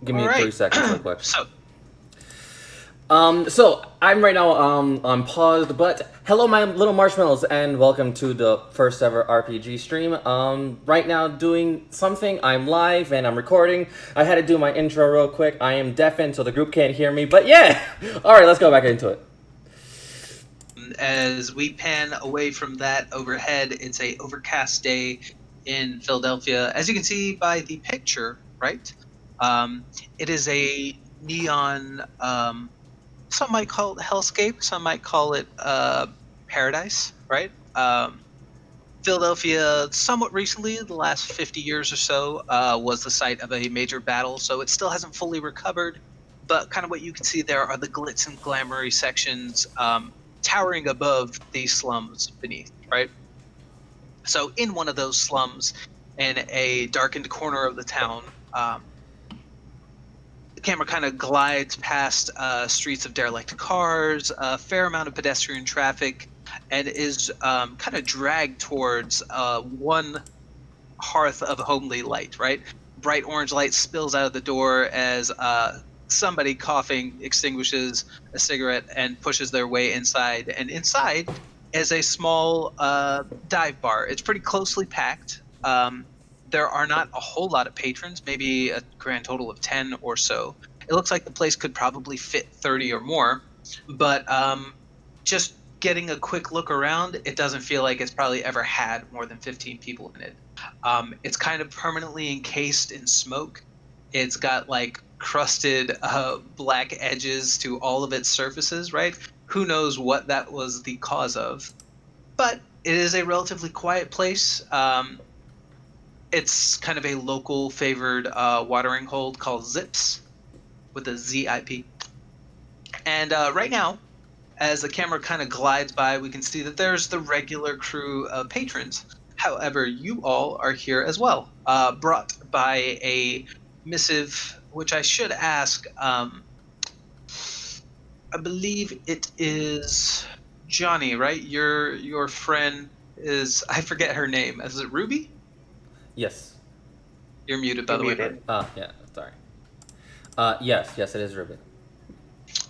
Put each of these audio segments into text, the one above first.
Give All me right. 3 seconds, real quick. So, So I'm right now on paused, but hello, my little marshmallows, and welcome to the first ever RPG stream. Right now doing something. I'm live and I'm recording. I had to do my intro real quick. I am deafened, so the group can't hear me. But yeah, all right, let's go back into it. as we pan away from that overhead, it's a overcast day in Philadelphia. As you can see by the picture, right? Um, it is a neon. Some might call it hellscape. Some might call it paradise, right? Philadelphia, somewhat recently, the last 50 years or so, was the site of a major battle, so it still hasn't fully recovered. But kind of what you can see there are the glitz and glamoury sections towering above the slums beneath, right? So, in one of those slums, in a darkened corner of the town, the camera kind of glides past streets of derelict cars, a fair amount of pedestrian traffic, and is kind of dragged towards one hearth of homely light, right? Bright orange light spills out of the door as somebody coughing extinguishes a cigarette and pushes their way inside. And inside is a small dive bar. It's pretty closely packed. There are not a whole lot of patrons, maybe a grand total of 10 or so. It looks like the place could probably fit 30 or more, but just getting a quick look around, it doesn't feel like it's probably ever had more than 15 people in it. It's kind of permanently encased in smoke. It's got like crusted black edges to all of its surfaces, right? Who knows what that was the cause of? But it is a relatively quiet place. It's kind of a local favored watering hole called Zips with a ZIP. And right now, as the camera kind of glides by, we can see that there's the regular crew of patrons. However, you all are here as well, brought by a missive, which I should ask. I believe it is Johnny, right? Your friend is, I forget her name. Is it Ruby? Yes. You're muted, by You're the way, bud. muted. Yeah. Sorry. Yes, it is Ruben.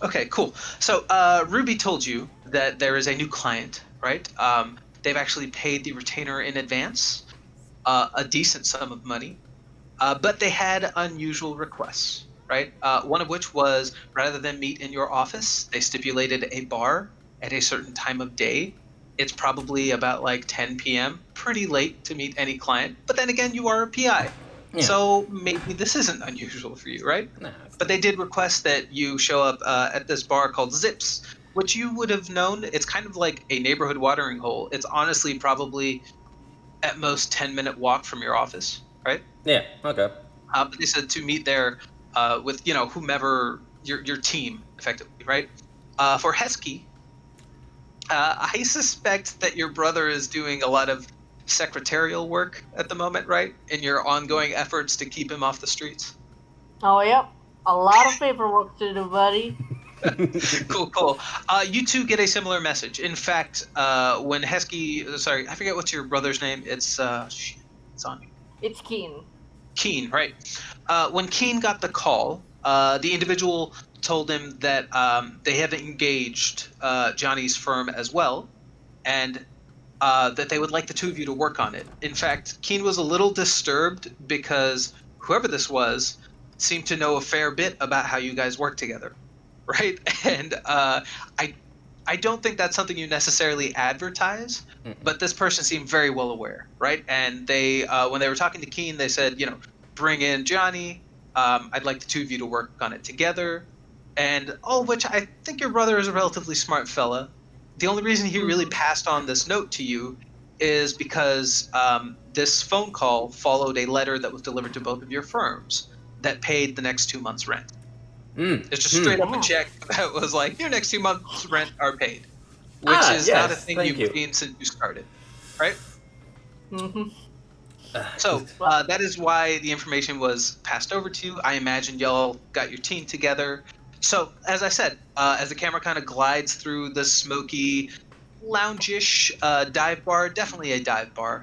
Okay, cool. So Ruby told you that there is a new client, right? They've actually paid the retainer in advance, a decent sum of money, but they had unusual requests, right? One of which was rather than meet in your office, they stipulated a bar at a certain time of day. It's probably about like 10 p.m., pretty late to meet any client. But then again, you are a PI. Yeah. So maybe this isn't unusual for you, right? Nah. But they did request that you show up at this bar called Zips, which you would have known. It's kind of like a neighborhood watering hole. It's honestly probably at most 10-minute walk from your office, right? Yeah. Okay. But they said to meet there with whomever your team effectively, right? For Hesky, I suspect that your brother is doing a lot of secretarial work at the moment, right? In your ongoing efforts to keep him off the streets. Oh, yep. A lot of paperwork to do, buddy. Cool, cool. You two get a similar message. In fact, when Hesky, sorry, I forget what's your brother's name. It's on me. It's Keen. Keen, right? When Keen got the call, the individual told him that they have engaged Johnny's firm as well, and that they would like the two of you to work on it. In fact, Keen was a little disturbed because whoever this was seemed to know a fair bit about how you guys work together, right? And I don't think that's something you necessarily advertise, but this person seemed very well aware, right? And they, when they were talking to Keen, they said, bring in Johnny. I'd like the two of you to work on it together. And all of which I think your brother is a relatively smart fella. The only reason he really passed on this note to you is because this phone call followed a letter that was delivered to both of your firms that paid the next 2 months' rent. It's just straight up a check that was like, your next 2 months' rent are paid, which is not a Yes. thing Thank you've you. seen since you started, right? Mm-hmm. So that is why the information was passed over to you. I imagine y'all got your team together. So, as I said, as the camera kind of glides through the smoky, loungish dive bar, definitely a dive bar.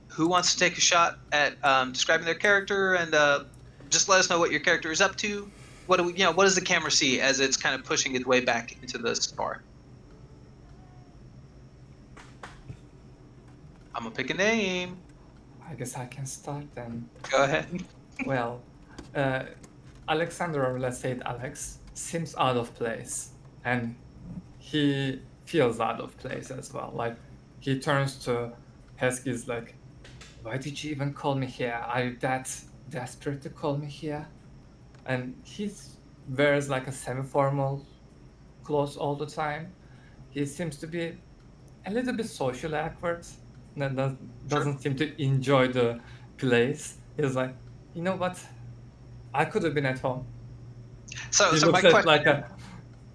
Who wants to take a shot at describing their character and just let us know what your character is up to. What do we, what does the camera see as it's kind of pushing its way back into this bar? I'm gonna pick a name. I guess I can start then. Go ahead. Well, uh, Alexander, or let's say it Alex, seems out of place, and he feels out of place as well. Like, he turns to Heskey's like, "Why did you even call me here? Are you that desperate to call me here?" And he wears like a semi-formal clothes all the time. He seems to be a little bit socially awkward. Doesn't seem to enjoy the place. He's like, "You know what? I could have been at home." So, He so my looks at question like a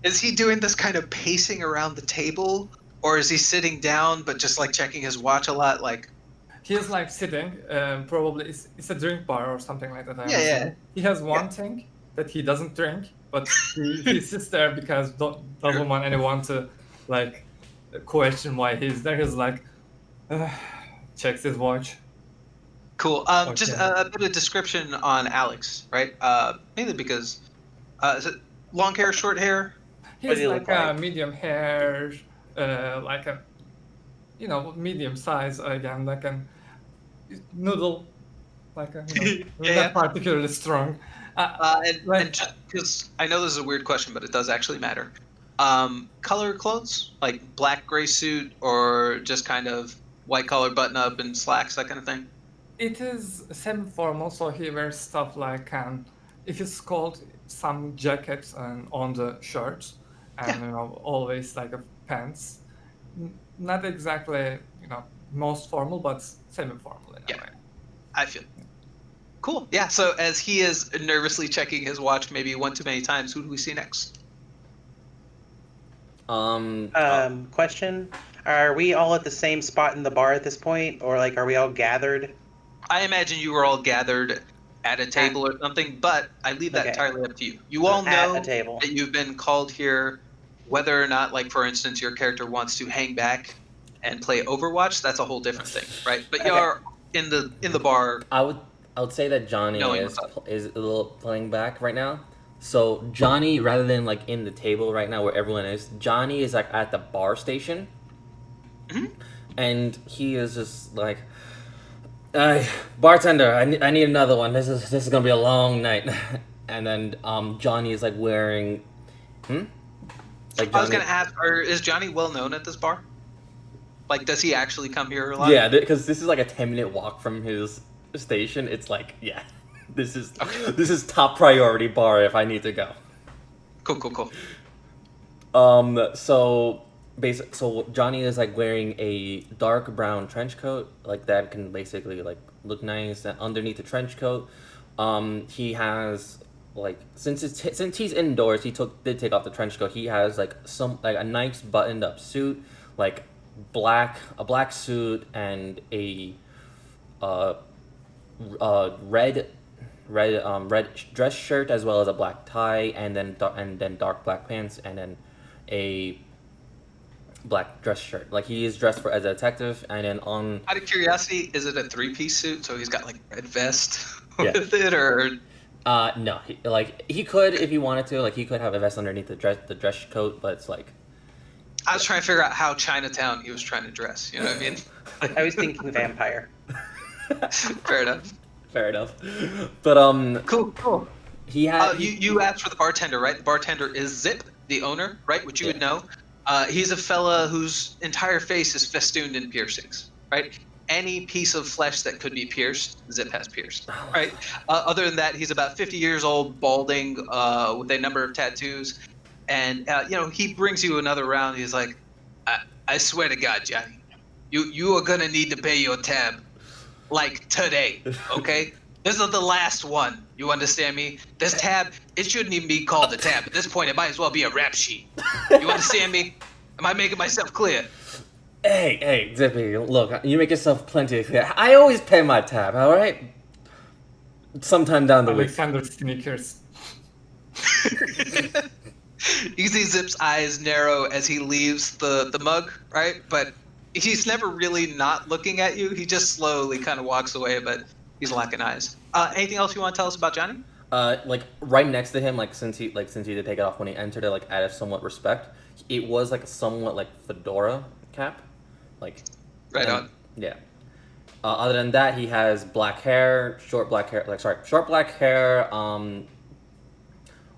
is: he doing this kind of pacing around the table, or is he sitting down but just like checking his watch a lot? Like, he's like sitting. Probably it's a drink bar or something like that. I Yeah, yeah. understand. He has one thing that he doesn't drink, but he sits there because doesn't want anyone to like question why he's there. He's like checks his watch. cool. Just Okay. a bit of description on Alex, right? Mainly because is it long hair, short hair? He's does he like look a like? medium hair, like a medium size again, like a noodle, like a Yeah. not particularly strong. And Like, just because I know this is a weird question, but it does actually matter. Color clothes, like black gray suit, or just kind of white collar button up and slacks, that kind of thing. it is semi-formal, so he wears stuff like if it's cold, some jackets and on the shirts, and Yeah. always like a pants. Not exactly most formal, but semi-formal in a Yeah. way. I feel. Cool. Yeah. So as he is nervously checking his watch, maybe one too many times, who do we see next? Question: are we all at the same spot in the bar at this point, or like are we all gathered? I imagine you were all gathered at a table or something, but I leave that Okay. entirely up to you. You all At know a table. that you've been called here, whether or not, like for instance, your character wants to hang back and play Overwatch. That's a whole different thing, right? But Okay. you're in the bar. I would say that Johnny Knowing is what's up. is a little playing back right now. So Johnny, rather than like in the table right now where everyone is, Johnny is like at the bar station, Mhm. and he is just like, bartender, I need another one. This is gonna be a long night. And then Johnny is like wearing, like I was Johnny, gonna ask, is Johnny well known at this bar? Like, does he actually come here a lot? yeah, because this is like a 10-minute walk from his station. It's like, yeah, this is top priority bar if I need to go. Cool. So Johnny is like wearing a dark brown trench coat, like that can basically like look nice. And underneath the trench coat, he has like since he's indoors, did take off the trench coat. He has like a nice buttoned up suit, like a black suit and a red dress shirt, as well as a black tie, and then dark black pants, and then a black dress shirt. Like he is dressed as a detective, and then on Out of curiosity, is it a three-piece suit? So he's got like red vest Yeah. with it, or no, he could if he wanted to, like he could have a vest underneath the dress coat, but it's like I was trying to figure out how Chinatown he was trying to dress. You know what I mean? I was thinking vampire. Fair enough. fair enough. But Cool. he had You asked for the bartender, right? The bartender is Zip, the owner, right? Which you would know. He's a fella whose entire face is festooned in piercings, right? Any piece of flesh that could be pierced, Zip has pierced, right? Other than that, he's about 50 years old, balding, with a number of tattoos. And, he brings you another round. He's like, I swear to God, Johnny, you are going to need to pay your tab, like, today, okay? This is the last one. You understand me? This tab, it shouldn't even be called a tab. At this point, it might as well be a rap sheet. You understand me? Am I making myself clear? Hey, Zippy, look, you make yourself plenty clear. I always pay my tab, all right? Sometime down the week. Alexander sneakers. You see Zip's eyes narrow as he leaves the mug, right? But he's never really not looking at you. He just slowly kind of walks away. But He's lacking eyes. Anything else you want to tell us about Johnny? Like right next to him, since he did take it off when he entered it, like out of somewhat respect, it was like a somewhat like fedora cap, like. Right and- on. Yeah. Other than that, he has black hair, short black hair,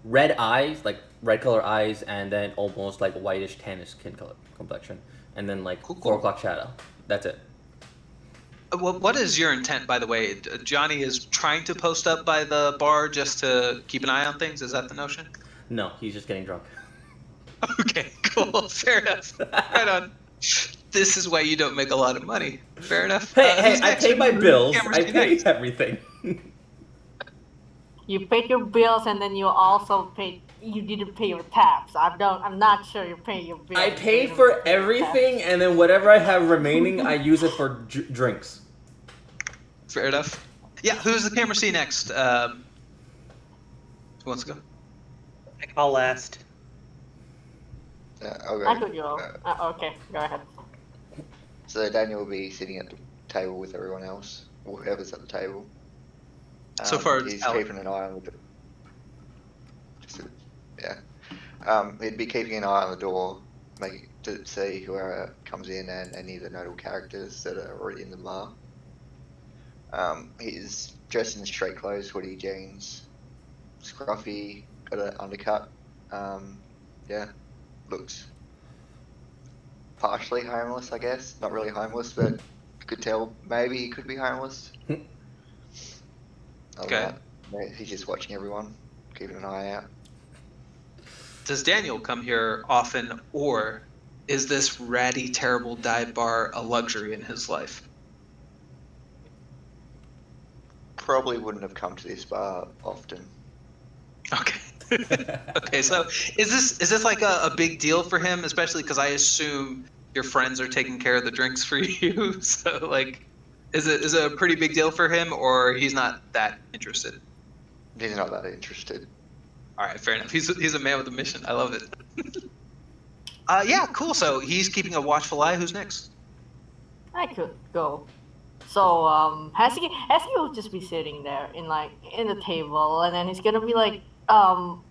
red eyes, like red color eyes, and then almost like whitish tannish skin color complexion, and then like Cool. 4 o'clock shadow. That's it. What is your intent, by the way? Johnny is trying to post up by the bar just to keep an eye on things. Is that the notion? No, he's just getting drunk. Okay, cool. Fair enough. Right on. This is why you don't make a lot of money. Fair enough. Hey, Who's I next? pay my bills. Cameras I be pay next. everything. You paid your bills and then you also paid. You didn't pay your tax. I'm not sure you pay your bills. I You pay didn't for pay your everything, tax. and then whatever I have remaining, I use it for drinks. Fair enough. Yeah, who's the camera see next? Who wants to go? I'll last. I'll go. I could go. Okay, go ahead. So Daniel will be sitting at the table with everyone else, or whoever's at the table. So far, it's he's Alec. keeping an eye on the. He'd be keeping an eye on the door, making to see whoever comes in and any of the notable characters that are already in the bar. He's dressed in straight clothes, hoodie, jeans, scruffy, got an undercut. Looks partially homeless, I guess. Not really homeless, but you could tell maybe he could be homeless. Okay. He's just watching everyone, keeping an eye out. Does Daniel come here often, or is this ratty, terrible dive bar a luxury in his life? Probably wouldn't have come to this bar often. Okay. Okay, so is this like a big deal for him, especially because I assume your friends are taking care of the drinks for you? So like, is it a pretty big deal for him, or he's not that interested? He's not that interested. All right, fair enough. He's a man with a mission. I love it. Yeah, cool. So he's keeping a watchful eye. Who's next? I could go. So Hesky will just be sitting there in the table, and then he's gonna be like,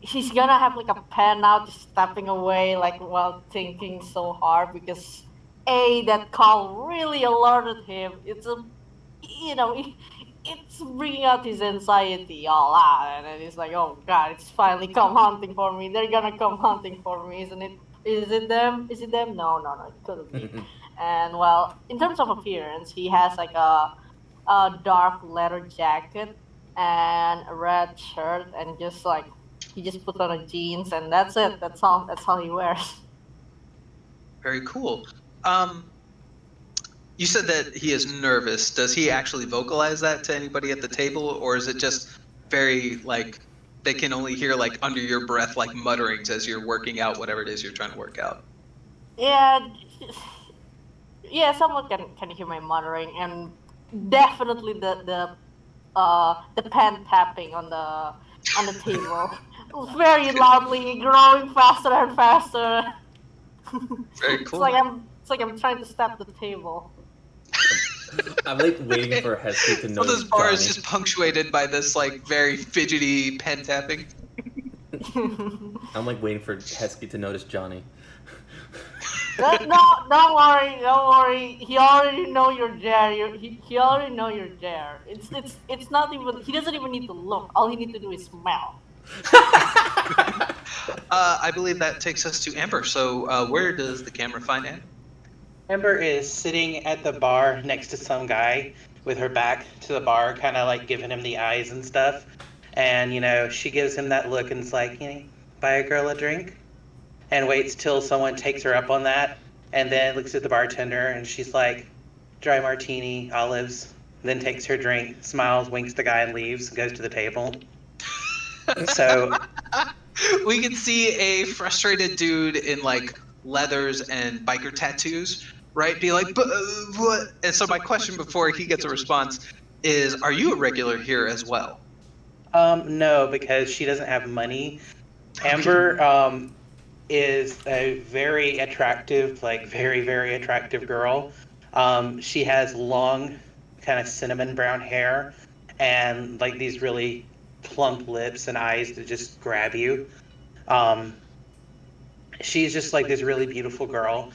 he's gonna have like a pen out, just stepping away, like while thinking so hard because that call really alerted him. It's bringing out his anxiety all out, and then he's like, oh god, it's finally come hunting for me. They're gonna come hunting for me, isn't it? Is it them? Is it them? No, it couldn't be. And well, in terms of appearance, he has like a dark leather jacket and a red shirt, and just like he just puts on a jeans, and that's it. That's all he wears. Very cool. You said that he is nervous. Does he actually vocalize that to anybody at the table, or is it just very like they can only hear like under your breath like mutterings as you're working out whatever it is you're trying to work out? Yeah, someone can hear my muttering, and definitely the pen tapping on the table very loudly, growing faster and faster. Very cool. It's like I'm trying to step the table. I'm like waiting for Hesky to So notice this bar is Johnny. just punctuated by this like very fidgety pen tapping. I'm like waiting for Hesky to notice Johnny. No, don't worry. He already know you're there. He already know you're there. It's not even. He doesn't even need to look. All he needs to do is smell. I believe that takes us to Amber. So where does the camera find Amber? Amber is sitting at the bar next to some guy with her back to the bar, kind of like giving him the eyes and stuff. And, she gives him that look and it's like, buy a girl a drink? And waits till someone takes her up on that. And then looks at the bartender and she's like, dry martini, olives. Then takes her drink, smiles, winks the guy and leaves, and goes to the table. So We can see a frustrated dude in like leathers and biker tattoos, right? Be like, but what? And so my question before he gets a response is, are you a regular here as well? no, because she doesn't have money. Amber is a very attractive, like very, very attractive girl. She has long, kind of cinnamon brown hair, and like these really plump lips and eyes that just grab you. Um, she's just like this really beautiful girl,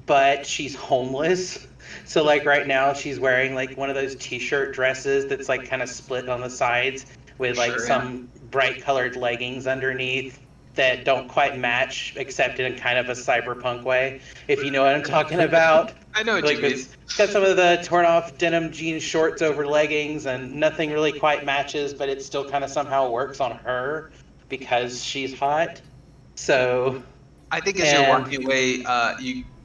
but she's homeless. So like right now she's wearing like one of those t-shirt dresses that's like kind of split on the sides with like Sure, yeah. some bright colored leggings underneath that don't quite match except in kind of a cyberpunk way, if you know what I'm talking about. I know what Like you mean. it's got some of the torn off denim jean shorts over leggings and nothing really quite matches, but it still kind of somehow works on her because she's hot. So I think as you're and walking away,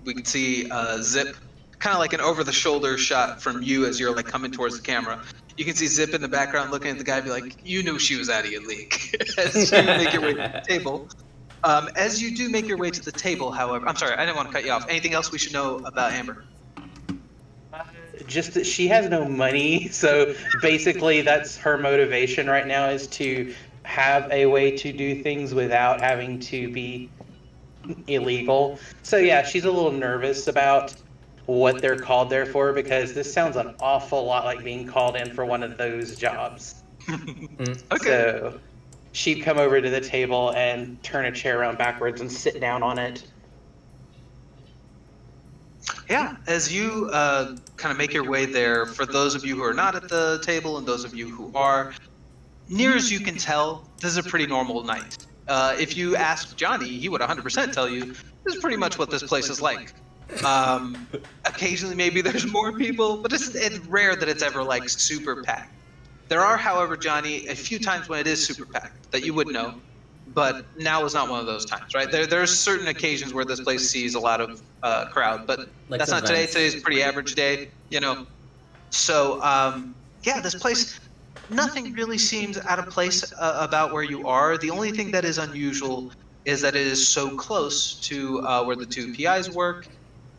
we can see Zip, kind of like an over-the-shoulder shot from you as you're like coming towards the camera. You can see Zip in the background looking at the guy, be like, "You knew she was out of your league." As you make your way to the table. As you do make your way to the table, however, I'm sorry, I didn't want to cut you off. Anything else we should know about Amber? just that she has no money, so basically that's her motivation right now is to have a way to do things without having to be illegal. So yeah, she's a little nervous about what they're called there for because this sounds an awful lot like being called in for one of those jobs. Okay. So she'd come over to the table and turn a chair around backwards and sit down on it. Yeah, as you kind of make your way there, for those of you who are not at the table and those of you who are, near as you can tell, this is a pretty normal night. If you ask Johnny, he would 100% tell you this is pretty much what this place is like. Occasionally, maybe there's more people, but it's rare that it's ever like super packed. There are, however, Johnny, a few times when it is super packed that you would know, but now is not one of those times, right? There's certain occasions where this place sees a lot of crowd, but Like that's some not today. events. Today's a pretty average day, you know. So yeah, this place, nothing really seems out of place about where you are. The only thing that is unusual is that it is so close to where the two PIs work,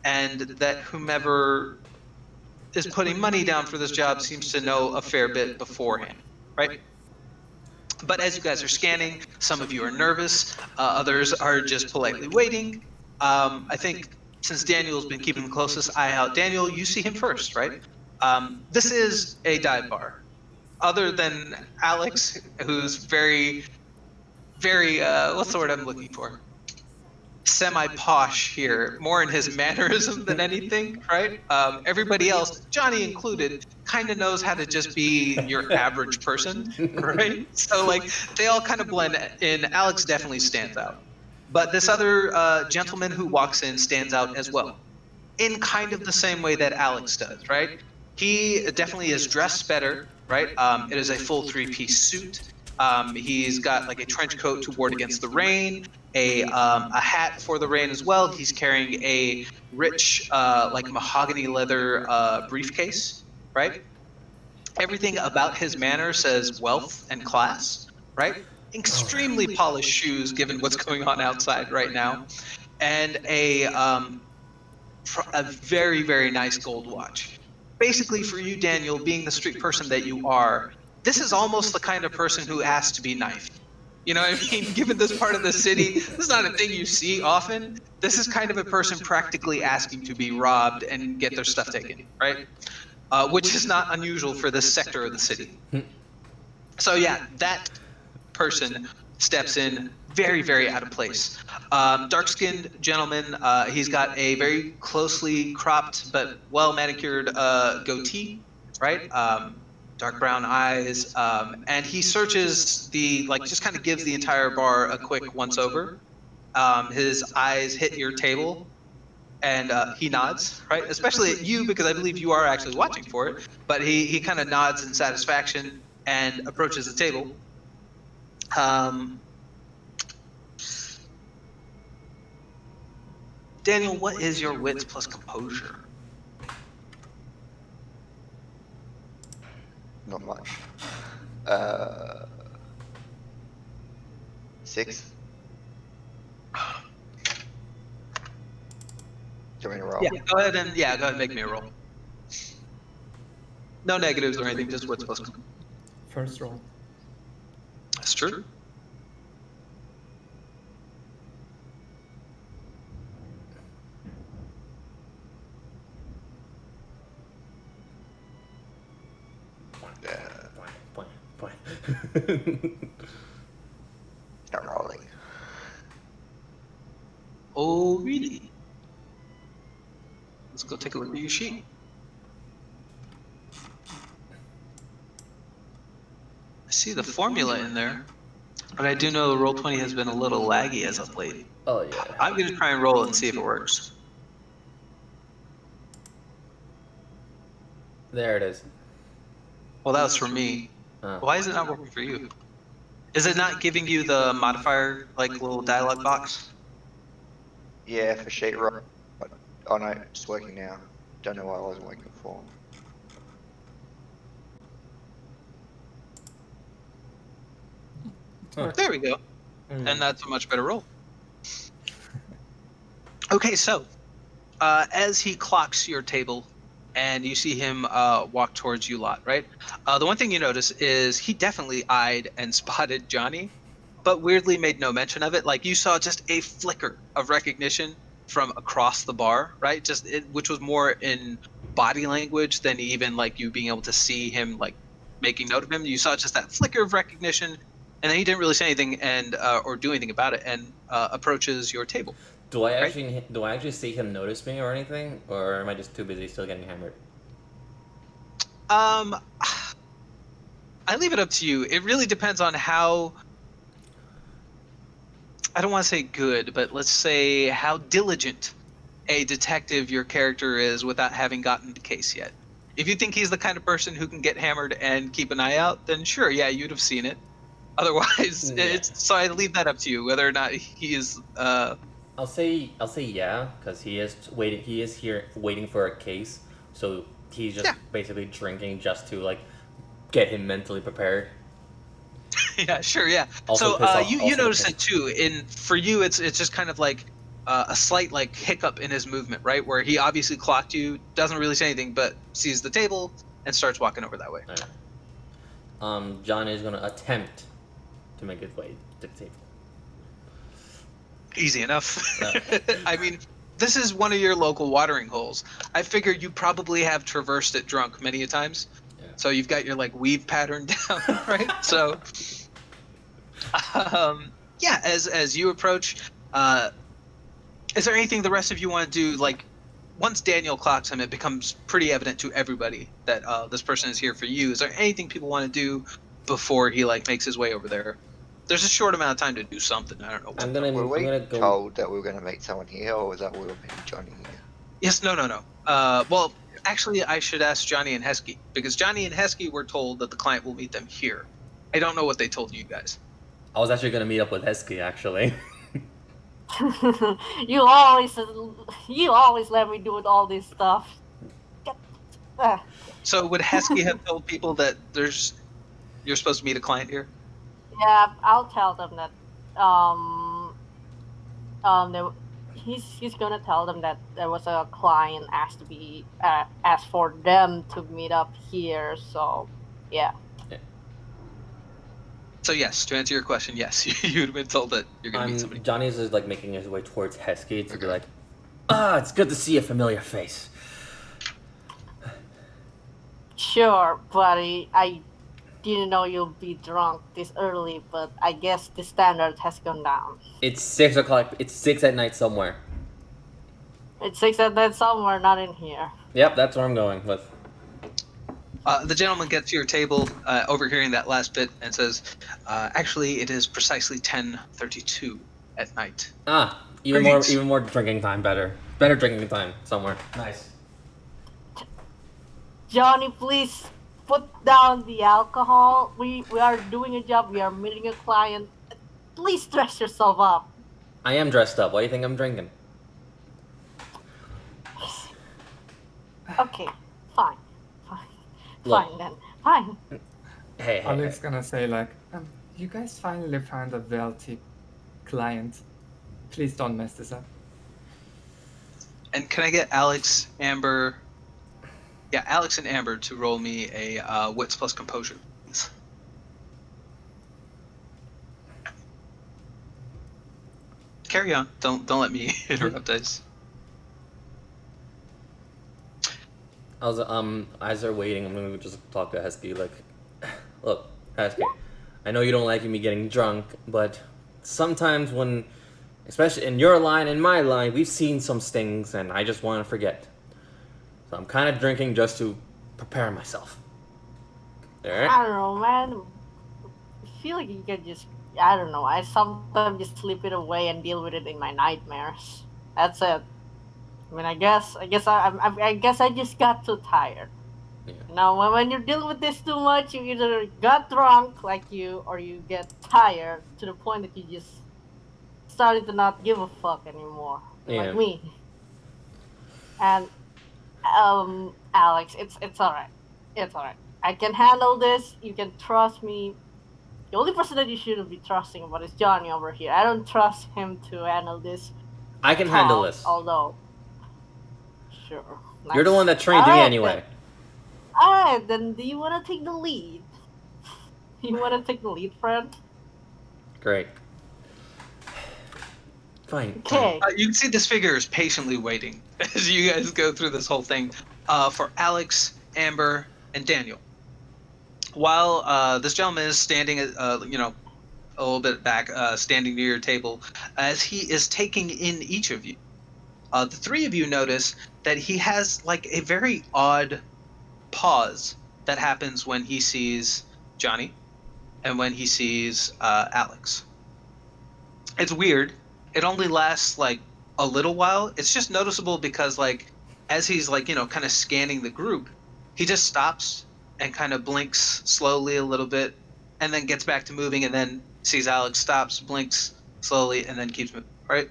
and that whomever is putting money down for this job seems to know a fair bit beforehand, right? But as you guys are scanning, some of you are nervous, others are just politely waiting. I think since Daniel's been keeping the closest eye out, Daniel, you see him first, right? This is a dive bar. Other than Alex, who's very, very, what's the word I'm looking for? Semi-posh here, more in his mannerism than anything, right? Everybody else, Johnny included, kind of knows how to just be your average person, right? So like they all kind of blend in. Alex definitely stands out, but this other gentleman who walks in stands out as well, in kind of the same way that Alex does, right? He definitely is dressed better, right? It is a full three-piece suit. He's got like a trench coat to ward against the rain, a hat for the rain as well. He's carrying a rich, like mahogany leather briefcase, right? Everything about his manner says wealth and class, right? Extremely polished shoes, given what's going on outside right now, and a very, very nice gold watch. Basically, for you, Daniel, being the street person that you are, this is almost the kind of person who asks to be knifed. You know what I mean? Given this part of the city, this is not a thing you see often. This is kind of a person practically asking to be robbed and get their stuff taken, right? Which is not unusual for this sector of the city. So yeah, that person steps in very, very out of place. Dark-skinned gentleman. He's got a very closely cropped but well manicured goatee, right? Dark brown eyes, and he searches just kind of gives the entire bar a quick once over. His eyes hit your table, and he nods, right? Especially at you, because I believe you are actually watching for it. But he kind of nods in satisfaction and approaches the table. Daniel, what is your wits plus composure? Not much. 6. Do you want me to roll? Go ahead and make me a roll. No negatives or anything, just wits plus composure. First roll. That's true. Not rolling. Oh, really? Let's go take a look at your sheet. I see the formula in there, but I do know the Roll20 has been a little laggy as of late. Oh yeah. I'm going to try and roll it and see if it works. There it is. Well, that was for me. Why is it not working for you? Is it not giving you the modifier, like little dialog box? Yeah, for sheet roll. Oh no, it's working now. Don't know why I wasn't working before. There we go. And that's a much better roll. Okay, so as he clocks your table and you see him walk towards you lot, right? The one thing you notice is he definitely eyed and spotted Johnny, but weirdly made no mention of it. Like you saw just a flicker of recognition from across the bar, right? Which was more in body language than even like you being able to see him like making note of him. You saw just that flicker of recognition, and then he didn't really say anything and or do anything about it, and approaches your table. Do I Right. actually see him notice me or anything, or am I just too busy still getting hammered? I leave it up to you. It really depends on how, I don't want to say good, but let's say how diligent a detective your character is without having gotten the case yet. If you think he's the kind of person who can get hammered and keep an eye out, then sure, yeah, you'd have seen it. Otherwise, Yeah. so I leave that up to you whether or not he is. I'll say yeah, because he is waiting. He is here waiting for a case, so he's just Yeah. basically drinking just to like get him mentally prepared. Yeah, sure, yeah. Also So piss off- you also to notice piss- it too. In for you, it's just kind of like a slight like hiccup in his movement, right? Where he obviously clocked you, doesn't really say anything, but sees the table and starts walking over that way. Alright. John is gonna attempt to make his way to the table. Easy enough. Yeah. I mean, this is one of your local watering holes. I figure you probably have traversed it drunk many a times. Yeah. So you've got your like weave pattern down, right? So, yeah. As you approach, is there anything the rest of you want to do? Like, once Daniel clocks him, it becomes pretty evident to everybody that this person is here for you. Is there anything people want to do before he like makes his way over there? There's a short amount of time to do something. I don't know what. I'm gonna Were we go. told that we were going to meet someone here, or was that we were meeting Johnny here? Yes, no. Well, actually, I should ask Johnny and Heskey, because Johnny and Heskey were told that the client will meet them here. I don't know what they told you guys. I was actually gonna meet up with Heskey actually. you always let me do all this stuff. So would Heskey have told people that you're supposed to meet a client here? Yeah, I'll tell them that he's gonna tell them that there was a client asked for them to meet up here. So yeah. So yes, to answer your question, yes, you'd have been told that you're gonna meet somebody. Johnny's is like making his way towards Heskey to be Okay. like, it's good to see a familiar face. Sure, buddy. I didn't know you'll be drunk this early, but I guess the standard has gone down. It's 6 o'clock. It's 6 at night somewhere. It's 6 at night somewhere, not in here. Yep, that's where I'm going with. The gentleman gets to your table, overhearing that last bit, and says, "Actually, it is precisely 10:32 at night." Even more drinking time. Better drinking time somewhere. Nice. Johnny, please put down the alcohol. We are doing a job. We are meeting a client. Please dress yourself up. I am dressed up. Why do you think I'm drinking? Okay, fine. Look. Fine then. Fine. Hey. Alex gonna say like, you guys finally found a wealthy client. Please don't mess this up. And can I get Alex, Amber? Yeah, Alex and Amber to roll me a wits plus composure, please. Carry on. Don't let me interrupt us. As they're waiting, I'm gonna just talk to Heskey like, look, Heskey, I know you don't like me getting drunk, but sometimes when, especially in your line and my line, we've seen some stings, and I just want to forget. So I'm kind of drinking just to prepare myself. Alright? I don't know, man. I feel like you can just, I don't know. I sometimes just slip it away and deal with it in my nightmares. That's it. I mean, I guess I just got too tired. Yeah. Now, when you're dealing with this too much, you either got drunk like you, or you get tired to the point that you just started to not give a fuck anymore, like Yeah. me. And Alex, it's all right. It's all right. I can handle this. You can trust me. The only person that you shouldn't be trusting about is Johnny over here. I don't trust him to handle this I can handle talk, this. although, sure. You're the one Nice. that trained me anyway. Alright, then do you want to take the lead? You want to take the lead, friend? Great. Fine. Okay. You can see this figure is patiently waiting as you guys go through this whole thing for Alex, Amber, and Daniel. While this gentleman is standing, a little bit back, standing near your table, as he is taking in each of you. The three of you notice that he has like a very odd pause that happens when he sees Johnny and when he sees Alex. It's weird. It only lasts like a little while. It's just noticeable because like as he's like, kind of scanning the group, he just stops and kind of blinks slowly a little bit and then gets back to moving and then sees Alex, stops, blinks slowly, and then keeps moving, right?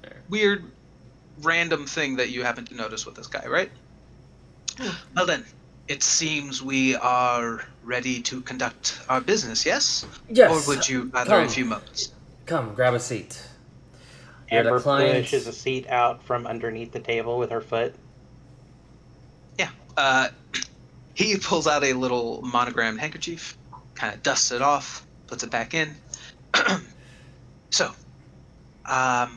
Fair. Weird random thing that you happen to notice with this guy, right? Well then, it seems we are ready to conduct our business, yes? Yes. Or would you rather a Come. few moments? Come, grab a seat. You're the Amber client. pushes a seat out from underneath the table with her foot. Yeah. He pulls out a little monogrammed handkerchief, kind of dusts it off, puts it back in. So, I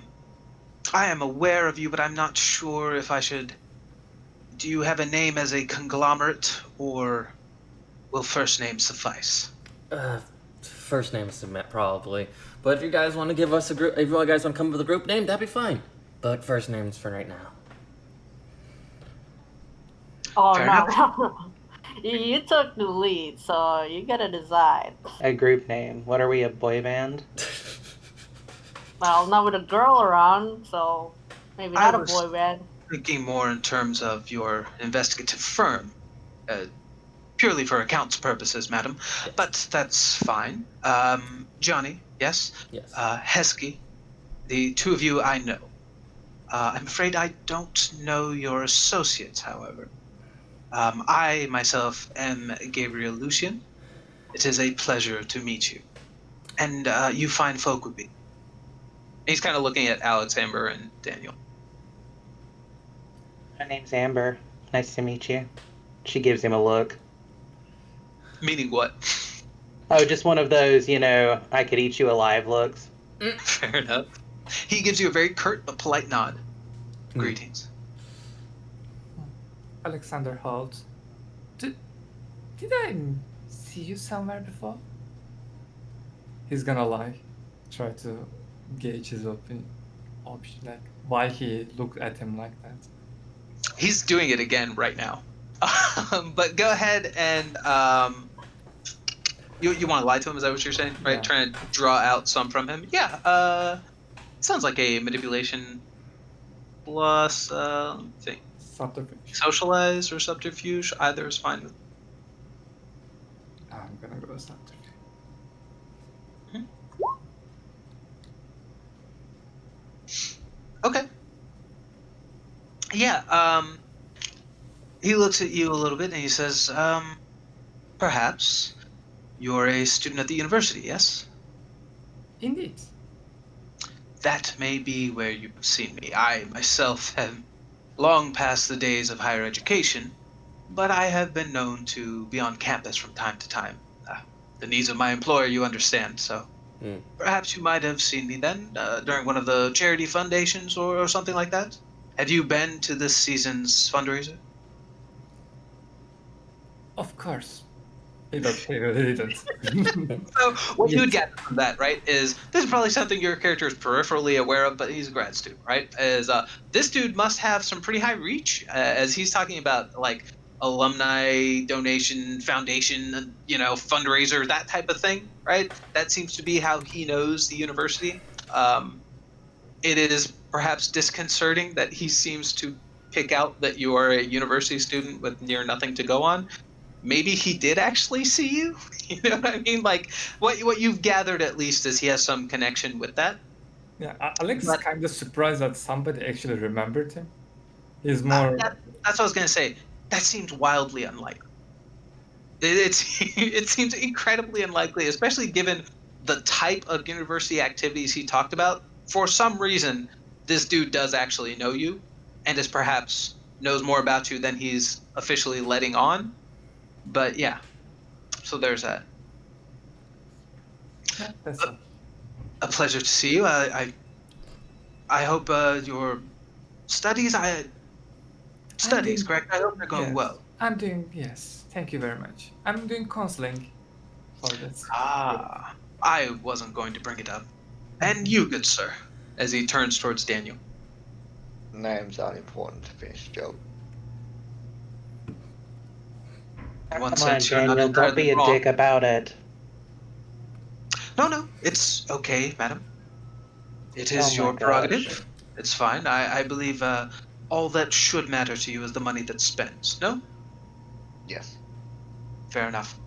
am aware of you, but I'm not sure if I should. Do you have a name as a conglomerate, or will first name suffice? First name is Submit, probably. But if you guys want to give us a group, if you guys want to come up with a group name, that'd be fine. But first names for right now. Oh, Fair no, enough. no. You took the lead, so you gotta decide. A group name. What are we, a boy band? Well, not with a girl around, so maybe I not a was boy band. thinking more in terms of your investigative firm, purely for accounts purposes, madam. Yes. But that's fine. Johnny, yes? Yes. Heskey, the two of you I know. I'm afraid I don't know your associates, however. I, myself, am Gabriel Lucian. It is a pleasure to meet you. And you fine folk would be. He's kind of looking at Alex, Amber, and Daniel. My name's Amber. Nice to meet you. She gives him a look. Meaning what? Oh, just one of those, I could eat you alive looks. Fair enough. He gives you a very curt but polite nod. Greetings. Alexander Holt. Did I see you somewhere before? He's gonna like try to gauge his opinion, like why he looked at him like that. He's doing it again right now. But go ahead and you want to lie to him? Is that what you're saying? Right? Yeah. Trying to draw out some from him. Yeah. Sounds like a manipulation plus let me think. Subterfuge. Socialize or subterfuge. Either is fine with. I'm gonna go subterfuge. Okay. Yeah. He looks at you a little bit and he says, perhaps you're a student at the university, yes? Indeed. That may be where you've seen me. I myself have long past the days of higher education, but I have been known to be on campus from time to time. The needs of my employer, you understand, so perhaps you might have seen me then during one of the charity foundations or something like that. Have you been to this season's fundraiser? Of course. He really didn't. So what you would get from that, right, is this is probably something your character is peripherally aware of, but he's a grad student, right? Is this dude must have some pretty high reach, as he's talking about like alumni donation, foundation, fundraiser, that type of thing, right? That seems to be how he knows the university. It is perhaps disconcerting that he seems to pick out that you are a university student with near nothing to go on. Maybe he did actually see you. You know what I mean? Like what you've gathered at least is he has some connection with that. Yeah, Alex is But- kind of surprised that somebody actually remembered him. He's more. That's what I was gonna say. That seems wildly unlikely. It seems incredibly unlikely, especially given the type of university activities he talked about. For some reason, this dude does actually know you, and is perhaps knows more about you than he's officially letting on. But yeah, so there's that. Yeah, that's all. A pleasure to see you. I hope your studies. Studies, doing- correct? I hope they're going Yes. well. I'm doing, yes. Thank you very much. I'm doing counseling for this. Ah, I wasn't going to bring it up. And you, good sir, as he turns towards Daniel. Names aren't important to finish the job. One Come on, sense you're not Daniel, don't be a entirely wrong. dick about it. No, it's okay, madam. It is Oh my your gosh. prerogative. It's fine. I believe all that should matter to you is the money that's spent. No? Yes. Fair enough.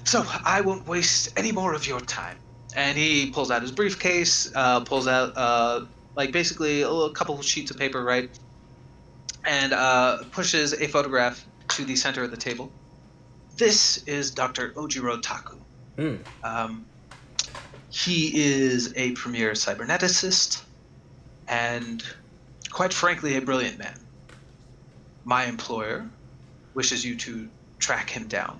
So I won't waste any more of your time. And he pulls out his briefcase, pulls out basically a couple of sheets of paper, right? And pushes a photograph to the center of the table. This is Dr. Ojiro Taku. He is a premier cyberneticist and, quite frankly, a brilliant man. My employer wishes you to track him down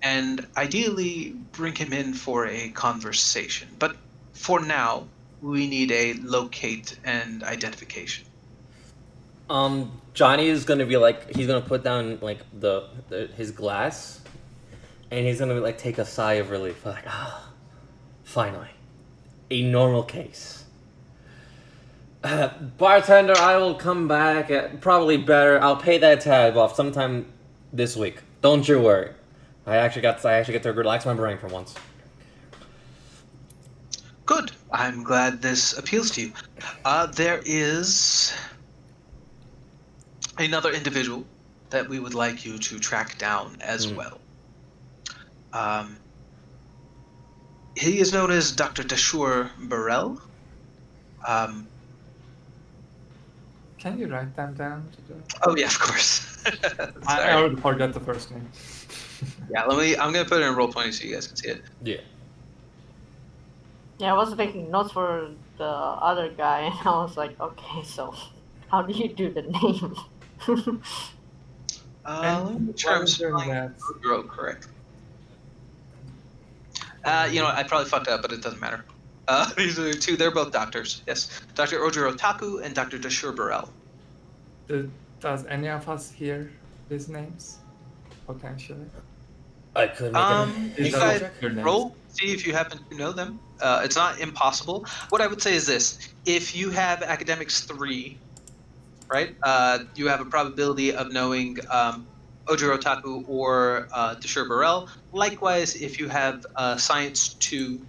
and ideally bring him in for a conversation. But for now, we need a locate and identification. Johnny is gonna be like, he's gonna put down like his glass, and he's gonna like take a sigh of relief, like, finally, a normal case. Bartender, I will come back. Probably better. I'll pay that tab off sometime this week. Don't you worry. I actually get to relax my brain for once. Good. I'm glad this appeals to you. There is another individual that we would like you to track down as well. He is known as Dr. Dashur Burrell. Can you write them down? Oh yeah, of course. I Sorry. already forgot the first name. Yeah, I'm gonna put it in Roll20 so you guys can see it. Yeah. Yeah, I was taking notes for the other guy, and I was like, okay, so how do you do the name? Let me make sure I'm While doing spelling that, Ojiro correct. I probably fucked up, but it doesn't matter. These are the two. They're both doctors. Yes, Dr. Ojiro Taku and Dr. Dashur Burrell. does any of us hear these names? Potentially. I could make You Is guys that your names? roll, see if you happen to know them. It's not impossible. What I would say is this: if you have academics 3, right, you have a probability of knowing Ojiro Taku or Dashur Burrell. Likewise, if you have science 2,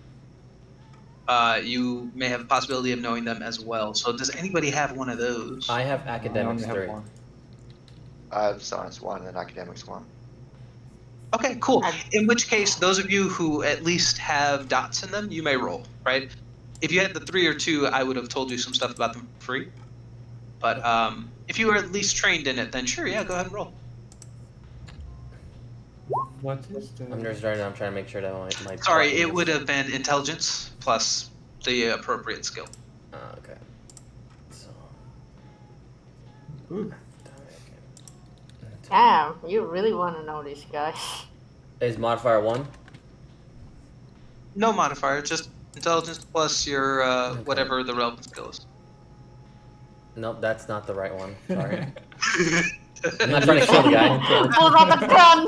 you may have a possibility of knowing them as well. So does anybody have one of those? I have I academics only have 3. one. I have science 1 and academics 1. Okay, cool. In which case, those of you who at least have dots in them, you may roll, right? If you had the 3 or 2, I would have told you some stuff about them for free. But if you were at least trained in it, then sure, yeah, go ahead and roll. What is the? I'm just starting. I'm trying to make sure that my Sorry, button it is- would have been intelligence plus the appropriate skill. Okay. So. Ooh. Damn, you really want to know this guy. Is modifier 1? No modifier, just intelligence plus your Okay. whatever the relevant skill is. Nope, that's not the right one. Sorry. I'm not trying to kill the guy. Pulls out the gun.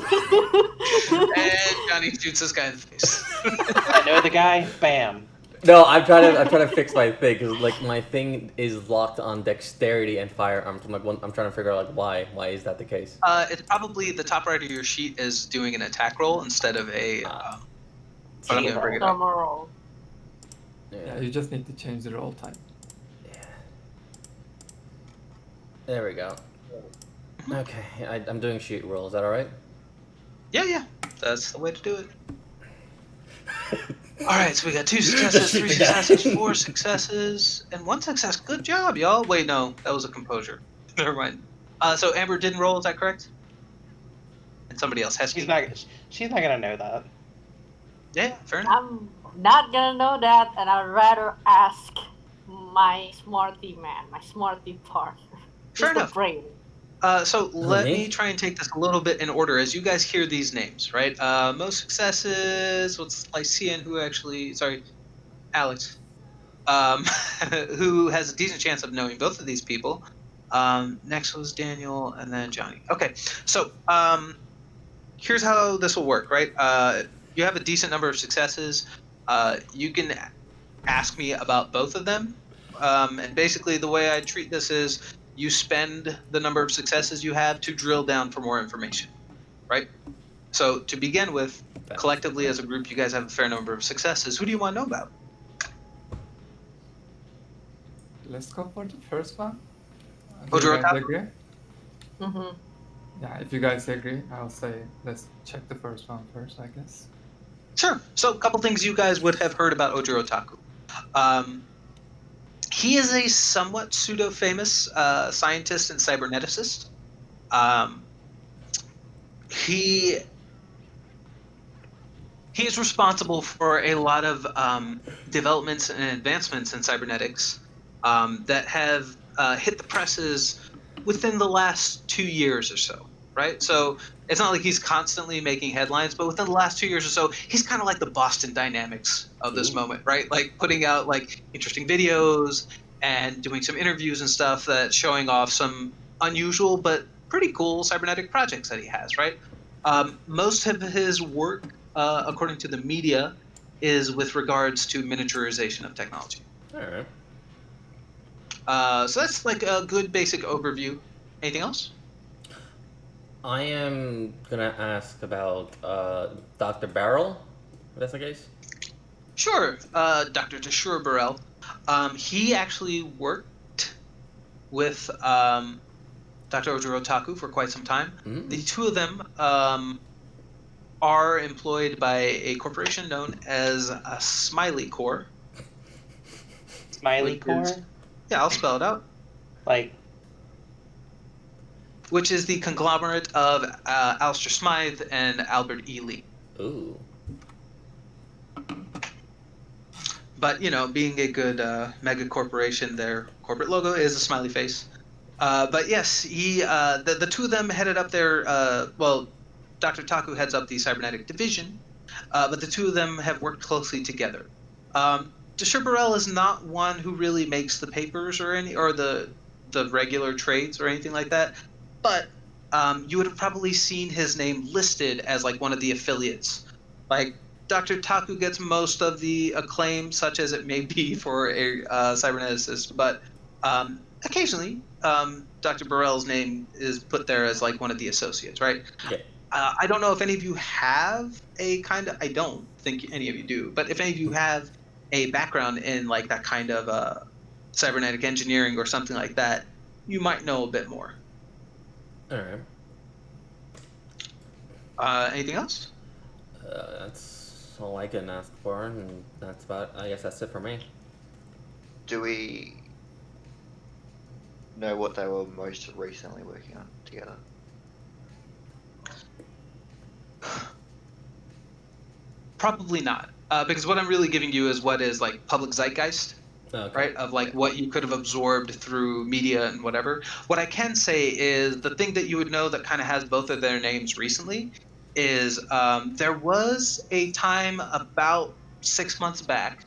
And Johnny shoots this guy in the face. I know the guy. Bam. No, I'm trying to fix my thing because like my thing is locked on dexterity and firearms. I'm trying to figure out like why. Why is that the case? It's probably the top right of your sheet is doing an attack roll instead of a. But I'm gonna bring it up. Normal roll. Yeah, you just need to change the roll type. Yeah. There we go. Okay, I'm doing sheet roll. Is that all right? Yeah, that's the way to do it. All right, so we got 2 successes, 3 successes, 4 successes, and 1 success. Good job, y'all. Wait, no, that was a composure. Never mind. So Amber didn't roll. Is that correct? And somebody else has. She's not gonna know that. Yeah, fair enough. I'm not gonna know that, and I'd rather ask my smarty man, my smarty partner. Fair He's the enough. brain. So let me? me try and take this a little bit in order as you guys hear these names, right? Most successes. What's Lycian? Who actually? Sorry, Alex. Who has a decent chance of knowing both of these people. Next was Daniel, and then Johnny. Okay, so here's how this will work, right? You have a decent number of successes. You can ask me about both of them, and basically the way I treat this is you spend the number of successes you have to drill down for more information, right? So to begin with, collectively as a group, you guys have a fair number of successes. Who do you want to know about? Let's go for the first one. Oh, Do you Ojuro guys Taku? agree? Mm-hmm. Yeah, if you guys agree, I'll say let's check the first one first, I guess. Sure. So a couple things you guys would have heard about Ojuro Taku. He is a somewhat pseudo-famous scientist and cyberneticist. He is responsible for a lot of developments and advancements in cybernetics that have hit the presses within the last 2 years or so, right? So it's not like he's constantly making headlines, but within the last 2 years or so, he's kind of like the Boston Dynamics of this moment, right? Like putting out like interesting videos and doing some interviews and stuff that showing off some unusual but pretty cool cybernetic projects that he has, right? Most of his work, according to the media, is with regards to miniaturization of technology. All right. So that's like a good basic overview. Anything else? I am gonna ask about Dr. Barrel. If that's the case. Sure. Dr. Tashur Burrell. He actually worked with Dr. Ojuro Taku for quite some time. Mm. The two of them are employed by a corporation known as a Smiley Corps. Smiley Which core? is- Yeah, I'll spell it out. Like, Which is the conglomerate of Alistair Smythe and Albert E. Lee. Ooh. But, you know, being a good mega corporation, their corporate logo is a smiley face. But yes, the two of them headed up their, well, Dr. Taku heads up the cybernetic division, but the two of them have worked closely together. Deshir Burrell is not one who really makes the papers or the regular trades or anything like that, but you would have probably seen his name listed as like one of the affiliates. Like Dr. Taku gets most of the acclaim, such as it may be for a cyberneticist, but occasionally Dr. Burrell's name is put there as like one of the associates, right? Yeah. I don't know if any of you have a kind of, I don't think any of you do, but if any of you have a background in like that kind of cybernetic engineering or something like that, you might know a bit more. All right. Anything else? That's all I can ask for, and that's about. I guess that's it for me. Do we know what they were most recently working on together? Probably not, because what I'm really giving you is what is like public zeitgeist, Okay. right? Of like what you could have absorbed through media and whatever. What I can say is the thing that you would know that kind of has both of their names recently is there was a time about 6 months back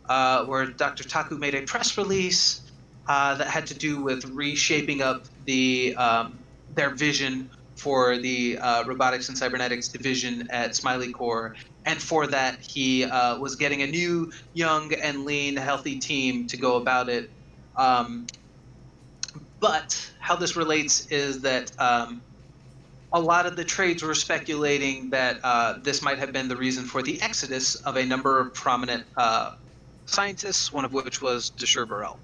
where Dr. Taku made a press release that had to do with reshaping up the their vision for the robotics and cybernetics division at Smiley Core, and for that he was getting a new, young and lean, healthy team to go about it. But how this relates is that a lot of the trades were speculating that this might have been the reason for the exodus of a number of prominent scientists, one of which was Desher Burrell.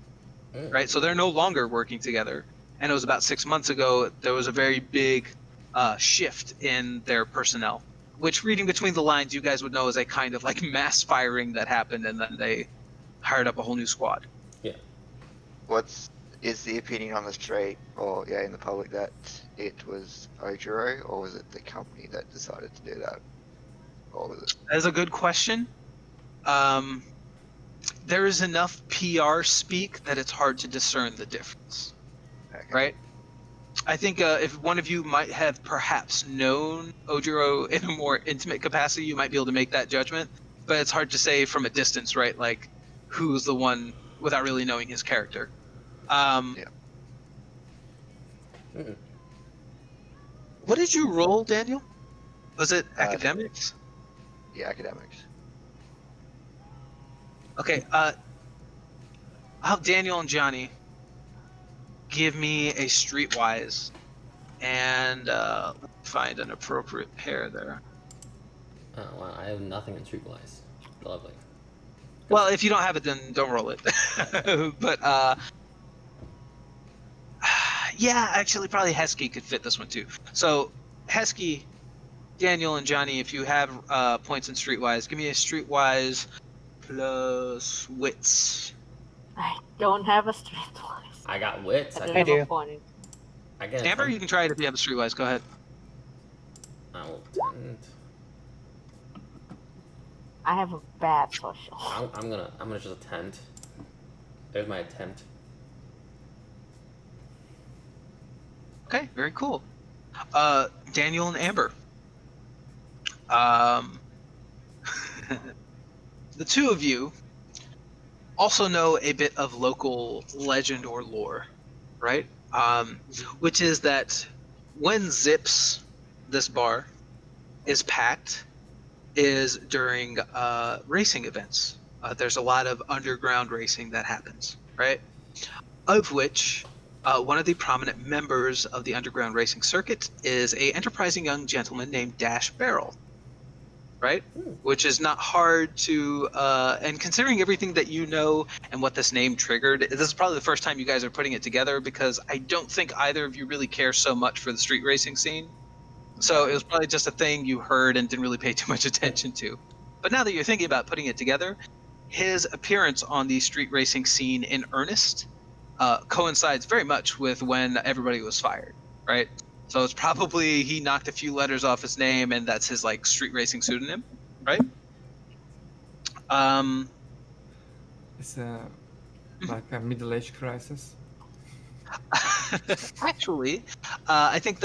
Right? So they're no longer working together. And it was about 6 months ago, there was a very big shift in their personnel, which, reading between the lines, you guys would know is a kind of like mass firing that happened, and then they hired up a whole new squad. Yeah. Is the opinion on the street or in the public that it was Ojiro, or was it the company that decided to do that? Or was it? That's a good question. There is enough PR speak that it's hard to discern the difference. Okay. Right? I think if one of you might have perhaps known Ojiro in a more intimate capacity, you might be able to make that judgment. But it's hard to say from a distance, right? Like, who's the one without really knowing his character. What did you roll, Daniel? Was it academics? Yeah, academics. Okay. I'll have Daniel and Johnny give me a streetwise, and let me find an appropriate pair there. Oh, wow, I have nothing in Streetwise. Lovely. Well, if you don't have it, then don't roll it. But yeah, actually, probably Heskey could fit this one too. So Heskey, Daniel, and Johnny, if you have points in Streetwise, give me a Streetwise plus wits. I don't have a streetwise. I got wits. I I don't I have do. a point. I get Amber, you can try it if you have a Streetwise. Go ahead. I will attempt. I have a bad social. I'm gonna just attempt. There's my attempt. Okay, very cool. Daniel and Amber. The two of you also know a bit of local legend or lore, right? Which is that when Zips, this bar, is packed, is during racing events. There's a lot of underground racing that happens, right? Of which one of the prominent members of the underground racing circuit is a enterprising young gentleman named Dash Barrel, right? Which is not hard to, and considering everything that you know and what this name triggered, this is probably the first time you guys are putting it together, because I don't think either of you really care so much for the street racing scene. So it was probably just a thing you heard and didn't really pay too much attention to. But now that you're thinking about putting it together, his appearance on the street racing scene in earnest coincides very much with when everybody was fired, right? So it's probably he knocked a few letters off his name, and that's his like street racing pseudonym, right? It's like a middle-age crisis. Actually, I think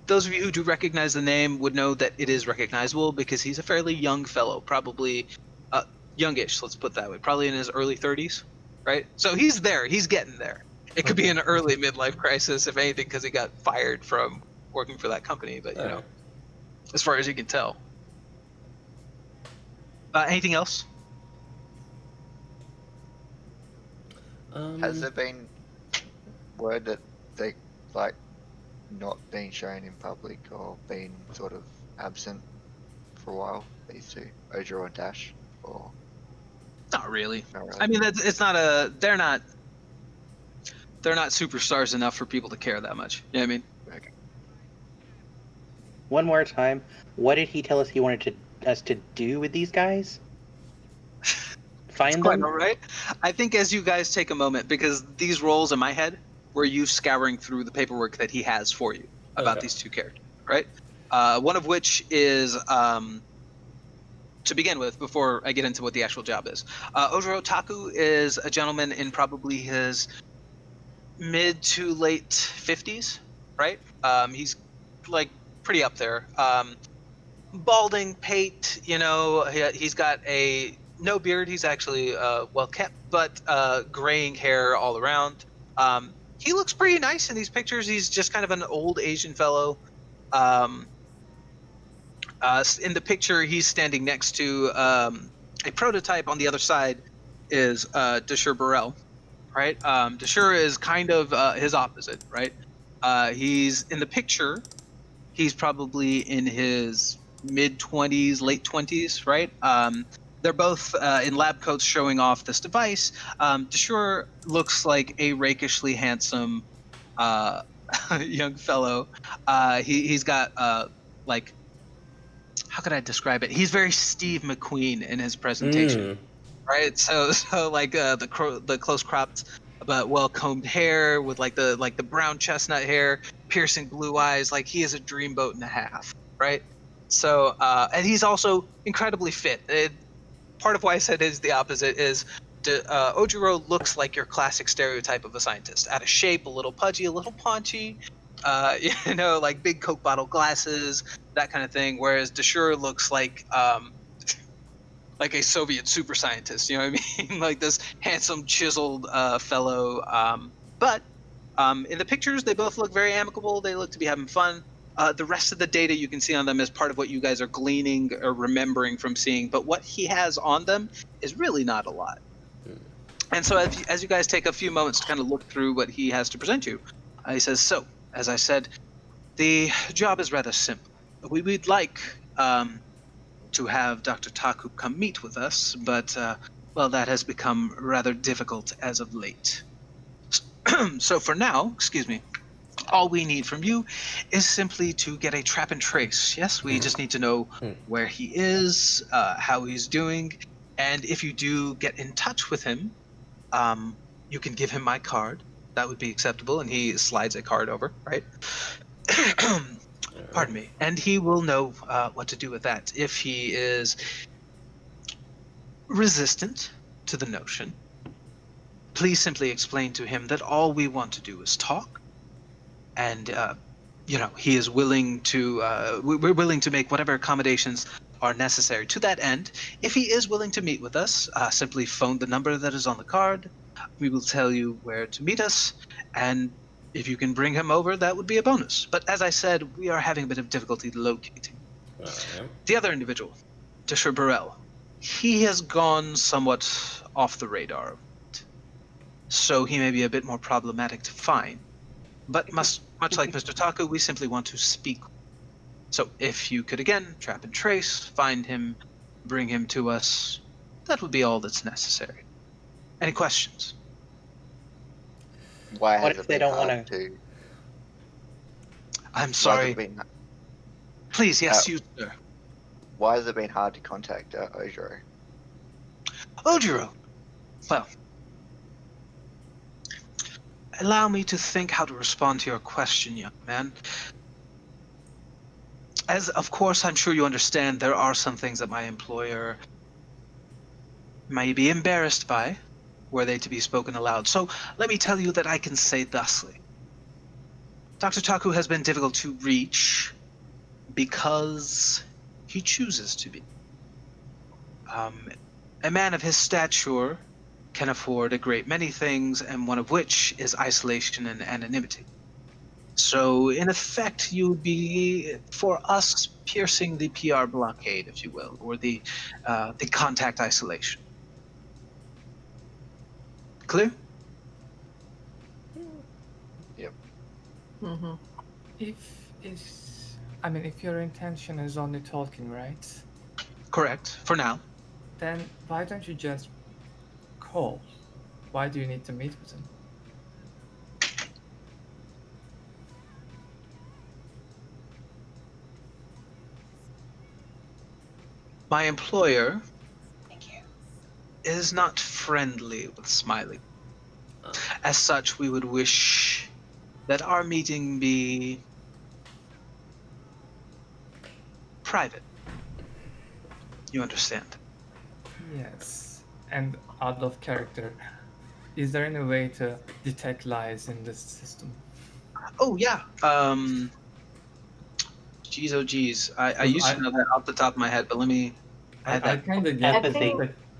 those of you who do recognize the name would know that it is recognizable, because he's a fairly young fellow, probably youngish, let's put it that way, probably in his early 30s, right? So he's there, he's getting there. It could be an early midlife crisis, if anything, because he got fired from working for that company, but you know, as far as you can tell. Anything else? Has there been word that they like not being shown in public or been sort of absent for a while? These two, Ojiro and Dash, or Not really. not really? I mean, it's not a. They're not superstars enough for people to care that much. You know what I mean? Okay. One more time, what did he tell us he wanted us to do with these guys? Find Quite them? all right. I think as you guys take a moment, because these roles in my head were you scouring through the paperwork that he has for you about these two characters, right? One of which is, to begin with, before I get into what the actual job is, Ojiro Taku is a gentleman in probably his mid to late 50s, right? He's like pretty up there. Balding pate, you know, he's got no beard. He's actually well kept, but graying hair all around. he looks pretty nice in these pictures. He's just kind of an old Asian fellow. In the picture, he's standing next to a prototype. On the other side is Dashur Burrell, right? Dashur is kind of his opposite, right? He's in the picture. He's probably in his mid-20s, late 20s, right? They're both in lab coats showing off this device. Dashur looks like a rakishly handsome uh, young fellow. He's got like, how could I describe it? He's very Steve McQueen in his presentation, right? So like the close cropped but well combed hair with like the brown chestnut hair, piercing blue eyes. Like he is a dreamboat and a half, right? So and he's also incredibly fit. Part of why I said is the opposite is Ojiro looks like your classic stereotype of a scientist, out of shape, a little pudgy, a little paunchy, like big Coke bottle glasses, that kind of thing. Whereas Dashur looks like a Soviet super scientist, you know what I mean? Like this handsome, chiseled fellow. But in the pictures, they both look very amicable. They look to be having fun. The rest of the data you can see on them is part of what you guys are gleaning or remembering from seeing. But what he has on them is really not a lot. And so as you guys take a few moments to kind of look through what he has to present you, he says, so, as I said, the job is rather simple. We'd like to have Dr. Taku come meet with us, but, well, that has become rather difficult as of late. So for now, excuse me, all we need from you is simply to get a trap and trace. Yes, we just need to know where he is, how he's doing, and if you do get in touch with him, you can give him my card. That would be acceptable, and he slides a card over, right? Pardon me. And he will know what to do with that. If he is resistant to the notion, please simply explain to him that all we want to do is talk, and he is willing to. We're willing to make whatever accommodations are necessary to that end. If he is willing to meet with us, simply phone the number that is on the card. We will tell you where to meet us, and if you can bring him over, that would be a bonus. But as I said, we are having a bit of difficulty locating. The other individual, Dashur Burrell, he has gone somewhat off the radar, so he may be a bit more problematic to find. But much like Mr. Taku, we simply want to speak. So if you could again trap and trace, find him, bring him to us, that would be all that's necessary. Any questions? Why What has if it they been don't hard wanna- to? I'm Why has sorry. it been, Please, yes, you, sir. why has it been hard to contact Ojiro? Ojiro. Well, allow me to think how to respond to your question, young man. As, of course, I'm sure you understand, there are some things that my employer may be embarrassed by, were they to be spoken aloud. So let me tell you that I can say thusly. Dr. Taku has been difficult to reach because he chooses to be. A man of his stature can afford a great many things, and one of which is isolation and anonymity. So, in effect, you would be, for us, piercing the PR blockade, if you will, or the contact isolation. Clear? Yep. Mm-hmm. If your intention is only talking, right? Correct, for now. Then why don't you just call? Why do you need to meet with him? My employer is not friendly with Smiley. As such, we would wish that our meeting be private. You understand? Yes. And out of character, is there any way to detect lies in this system? Oh, yeah. Geez, oh, geez. I used to know that off the top of my head, but let me add I that. kind of get Empathy.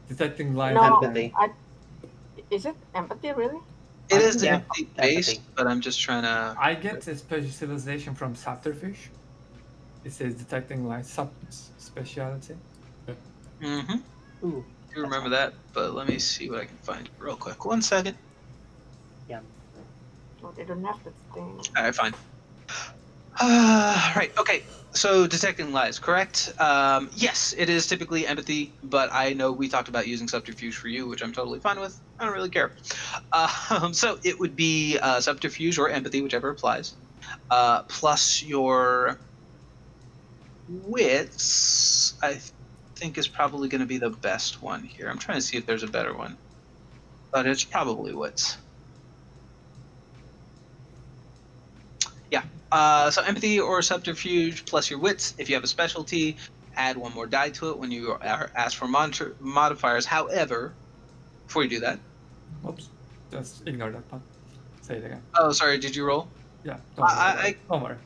detecting lies. No, Empathy. is it empathy really? It is Yeah, empathy based, empathy. but I'm just trying to. I get a specialization from subterfuge. It says detecting light speciality. Mm-hmm. Ooh, Do remember that, but let me see what I can find real quick. 1 second. yeah. Oh, they don't have the thing. All right, fine. Right. Okay. So detecting lies, correct? Yes, it is typically empathy, but I know we talked about using subterfuge for you, which I'm totally fine with. I don't really care. So it would be subterfuge or empathy, whichever applies, plus your wits. Think is probably going to be the best one here. I'm trying to see if there's a better one, but it's probably wits. Yeah. So empathy or subterfuge plus your wits. If you have a specialty, add one more die to it when you are asked for modifiers. However, before you do that, Oops, just ignore that part. Say it again. oh sorry, did you roll? Yeah, don't worry. I, About I it. Don't worry.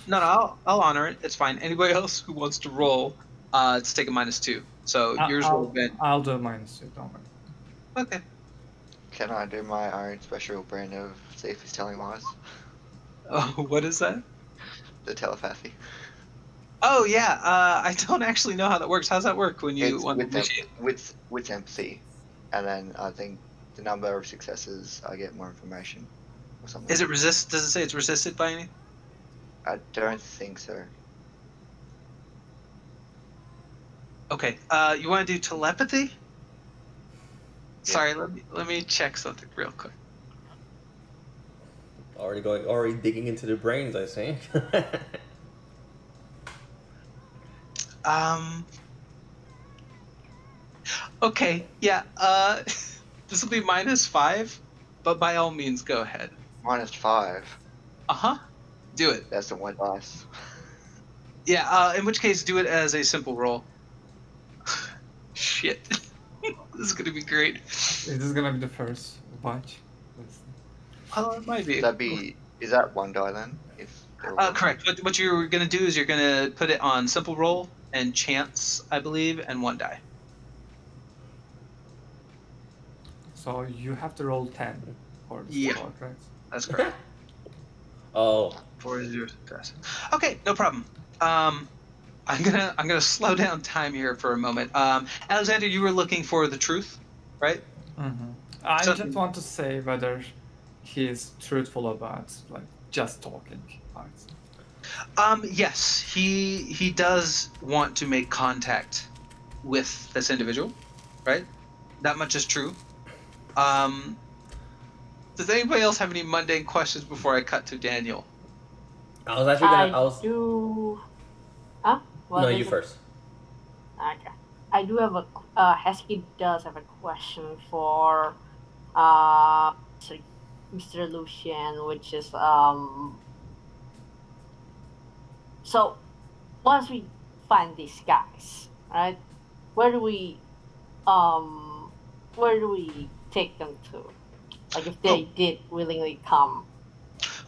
no, I'll honor it. It's fine. Anybody else who wants to roll, let's take a -2. So yours will have been I'll do -2. Don't worry. okay. Can I do my own special brand of see if he's telling lies? Oh, what is that? The telepathy. Oh yeah. I don't actually know how that works. How's that work when you It's want to with them initiate? with empathy, and then I think the number of successes I get more information or something. Is it resist? Does it say it's resisted by anything? I don't think so. Okay. You want to do telepathy? Yeah. Sorry, let me check something real quick. Already digging into the brains, I see. Um. Okay. Yeah. This will be -5, but by all means, go ahead. -5. Uh-huh. Do it. That's the one dice. Yeah. In which case, do it as a simple roll. Shit. This is gonna be great. Is this gonna be the first batch? Oh, it might be. Is that one die then? If they're all Correct. What you're gonna do is you're gonna put it on simple roll and chance, I believe, and 1 die. So you have to roll 10 for the Yeah. score, right? That's correct. Oh, 4 is your success. Okay, no problem. I'm gonna slow down time here for a moment. Alexander, you were looking for the truth, right? Mm-hmm. I So- just want to say whether he's truthful about like just talking parts. Yes, he does want to make contact with this individual, right? That much is true. Does anybody else have any mundane questions before I cut to Daniel? I was actually gonna. I was. do. Huh? What No, is you it? first. Okay. I do have a. Hesky does have a question for Mr. Mr. Lucian, which is So once we find these guys, right? Where do we um where do we take them to? Like if they did willingly come.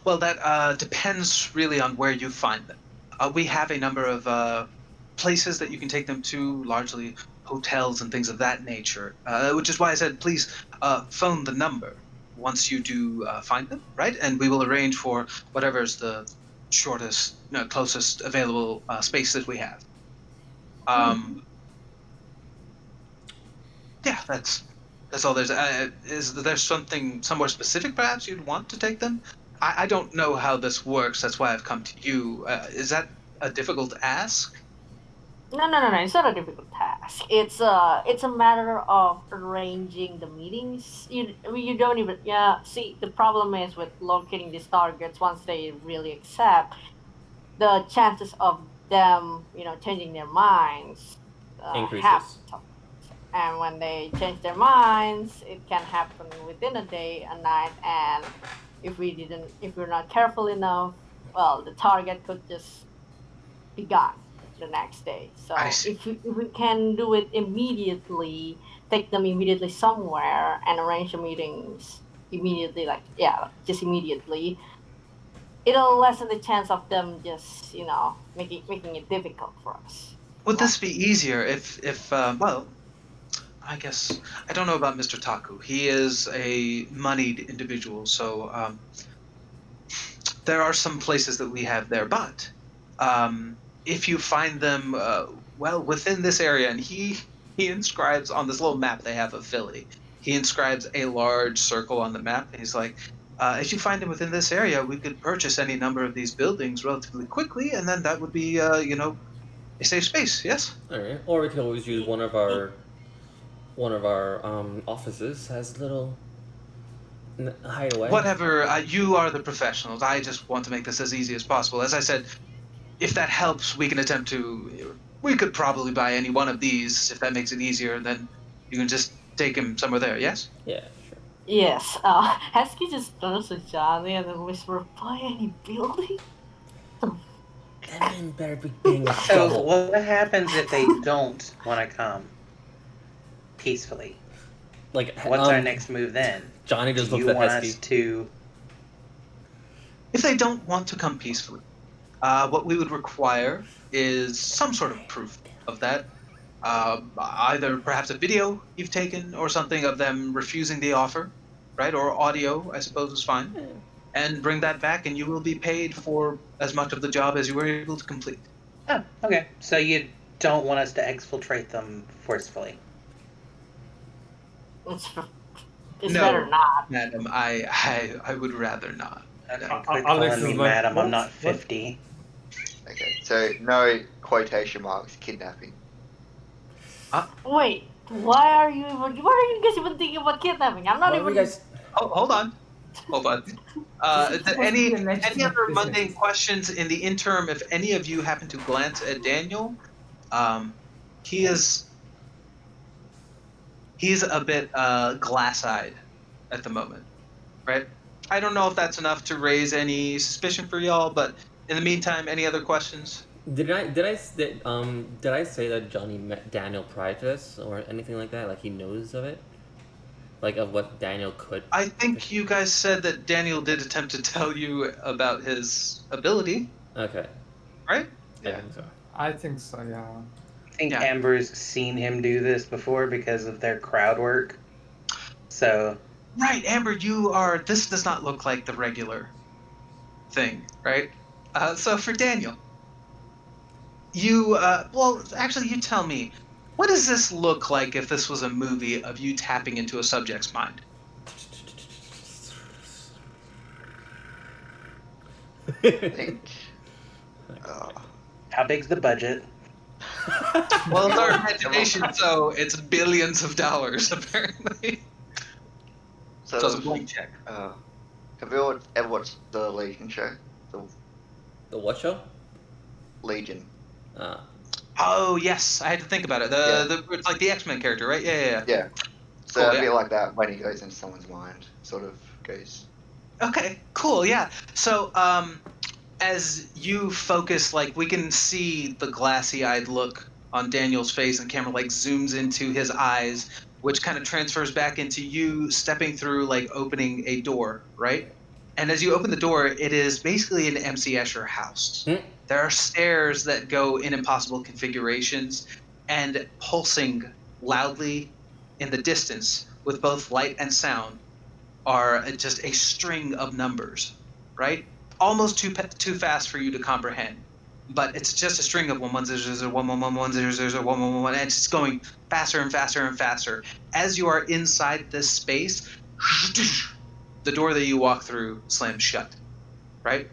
Well, that depends really on where you find them. We have a number of places that you can take them to, largely hotels and things of that nature, which is why I said please phone the number once you do find them, right? And we will arrange for whatever's the shortest, no, closest available space that we have. Yeah, that's all. Is there something somewhere specific perhaps you'd want to take them? I don't know how this works. That's why I've come to you. Is that a difficult ask? No. It's not a difficult task. It's a matter of arranging the meetings. You don't even yeah. See, the problem is with locating these targets. Once they really accept, the chances of them, changing their minds, Increases. happen. And when they change their minds, it can happen within a day, a night, and if we're not careful enough, well, the target could just be gone the next day. I So see. if we can do it immediately, take them immediately somewhere and arrange the meetings immediately, like yeah, just immediately, it'll lessen the chance of them just making it difficult for us. Would this be easier if well, I guess I don't know about Mr. Taku. He is a moneyed individual, so there are some places that we have there. But if you find them, well, within this area, and he inscribes on this little map they have of Philly. He inscribes a large circle on the map, and he's like, if you find them within this area, we could purchase any number of these buildings relatively quickly, and then that would be, a safe space. Yes. All right. Or we could always use one of our offices as a little hideaway. Whatever. You are the professionals. I just want to make this as easy as possible. As I said, if that helps, we can attempt to. We could probably buy any one of these if that makes it easier. Then you can just take him somewhere there. Yes. Yeah, sure. Yes. Hesky just turns to Johnny and then whispers, "Buy any building?" That man better be being a So trouble. what happens if they don't want to come peacefully? Like, What's our next move then? Johnny just Do looks you at want Hesky. us to? If they don't want to come peacefully, what we would require is some sort of proof of that. Either perhaps a video you've taken or something of them refusing the offer, right? Or audio, I suppose, is fine. And bring that back, and you will be paid for as much of the job as you were able to complete. Oh, okay. So you don't want us to exfiltrate them forcefully? It's No. better not. Madam, I would rather not. Okay, No. quit Alex calling me is like, madam. what? I'm not What? 50. Okay, so no quotation marks kidnapping. Wait, why are you guys even thinking about kidnapping? I'm not Why even. were you guys? Oh, hold on. Any legitimate other business. mundane questions in the interim? If any of you happen to glance at Daniel, he's a bit glass-eyed at the moment, right? I don't know if that's enough to raise any suspicion for y'all, but in the meantime, any other questions? Did I say that Johnny met Daniel prior to this or anything like that? Like he knows of it, like of what Daniel could. I think you guys said that Daniel did attempt to tell you about his ability, Okay. right? I think so. I think so, yeah. I think Yeah. Amber's seen him do this before because of their crowd work. So Right, Amber, this does not look like the regular thing, right? So for Daniel, actually, you tell me, what does this look like if this was a movie of you tapping into a subject's mind? I think. how big's the budget? Well, it's our imagination, so it's billions of dollars, apparently. So, So it's a blank check. have you all ever watched the Legion show? The The what show? Legion. Oh, yes, I had to think about it. It's like the X-Men character, right? Yeah. Yeah. So Cool, a yeah. bit like that when he goes into someone's mind, sort of goes. Okay, cool, yeah. So, as you focus, like, we can see the glassy-eyed look on Daniel's face, and the camera, like, zooms into his eyes, which kind of transfers back into you stepping through, like, opening a door, right? And as you open the door, it is basically an MC Escher house. Hmm. There are stairs that go in impossible configurations, and pulsing loudly in the distance with both light and sound are just a string of numbers, right? Almost too fast for you to comprehend, but it's just a string of 11001111001111, and it's just going faster and faster and faster. As you are inside this space, the door that you walk through slams shut, right?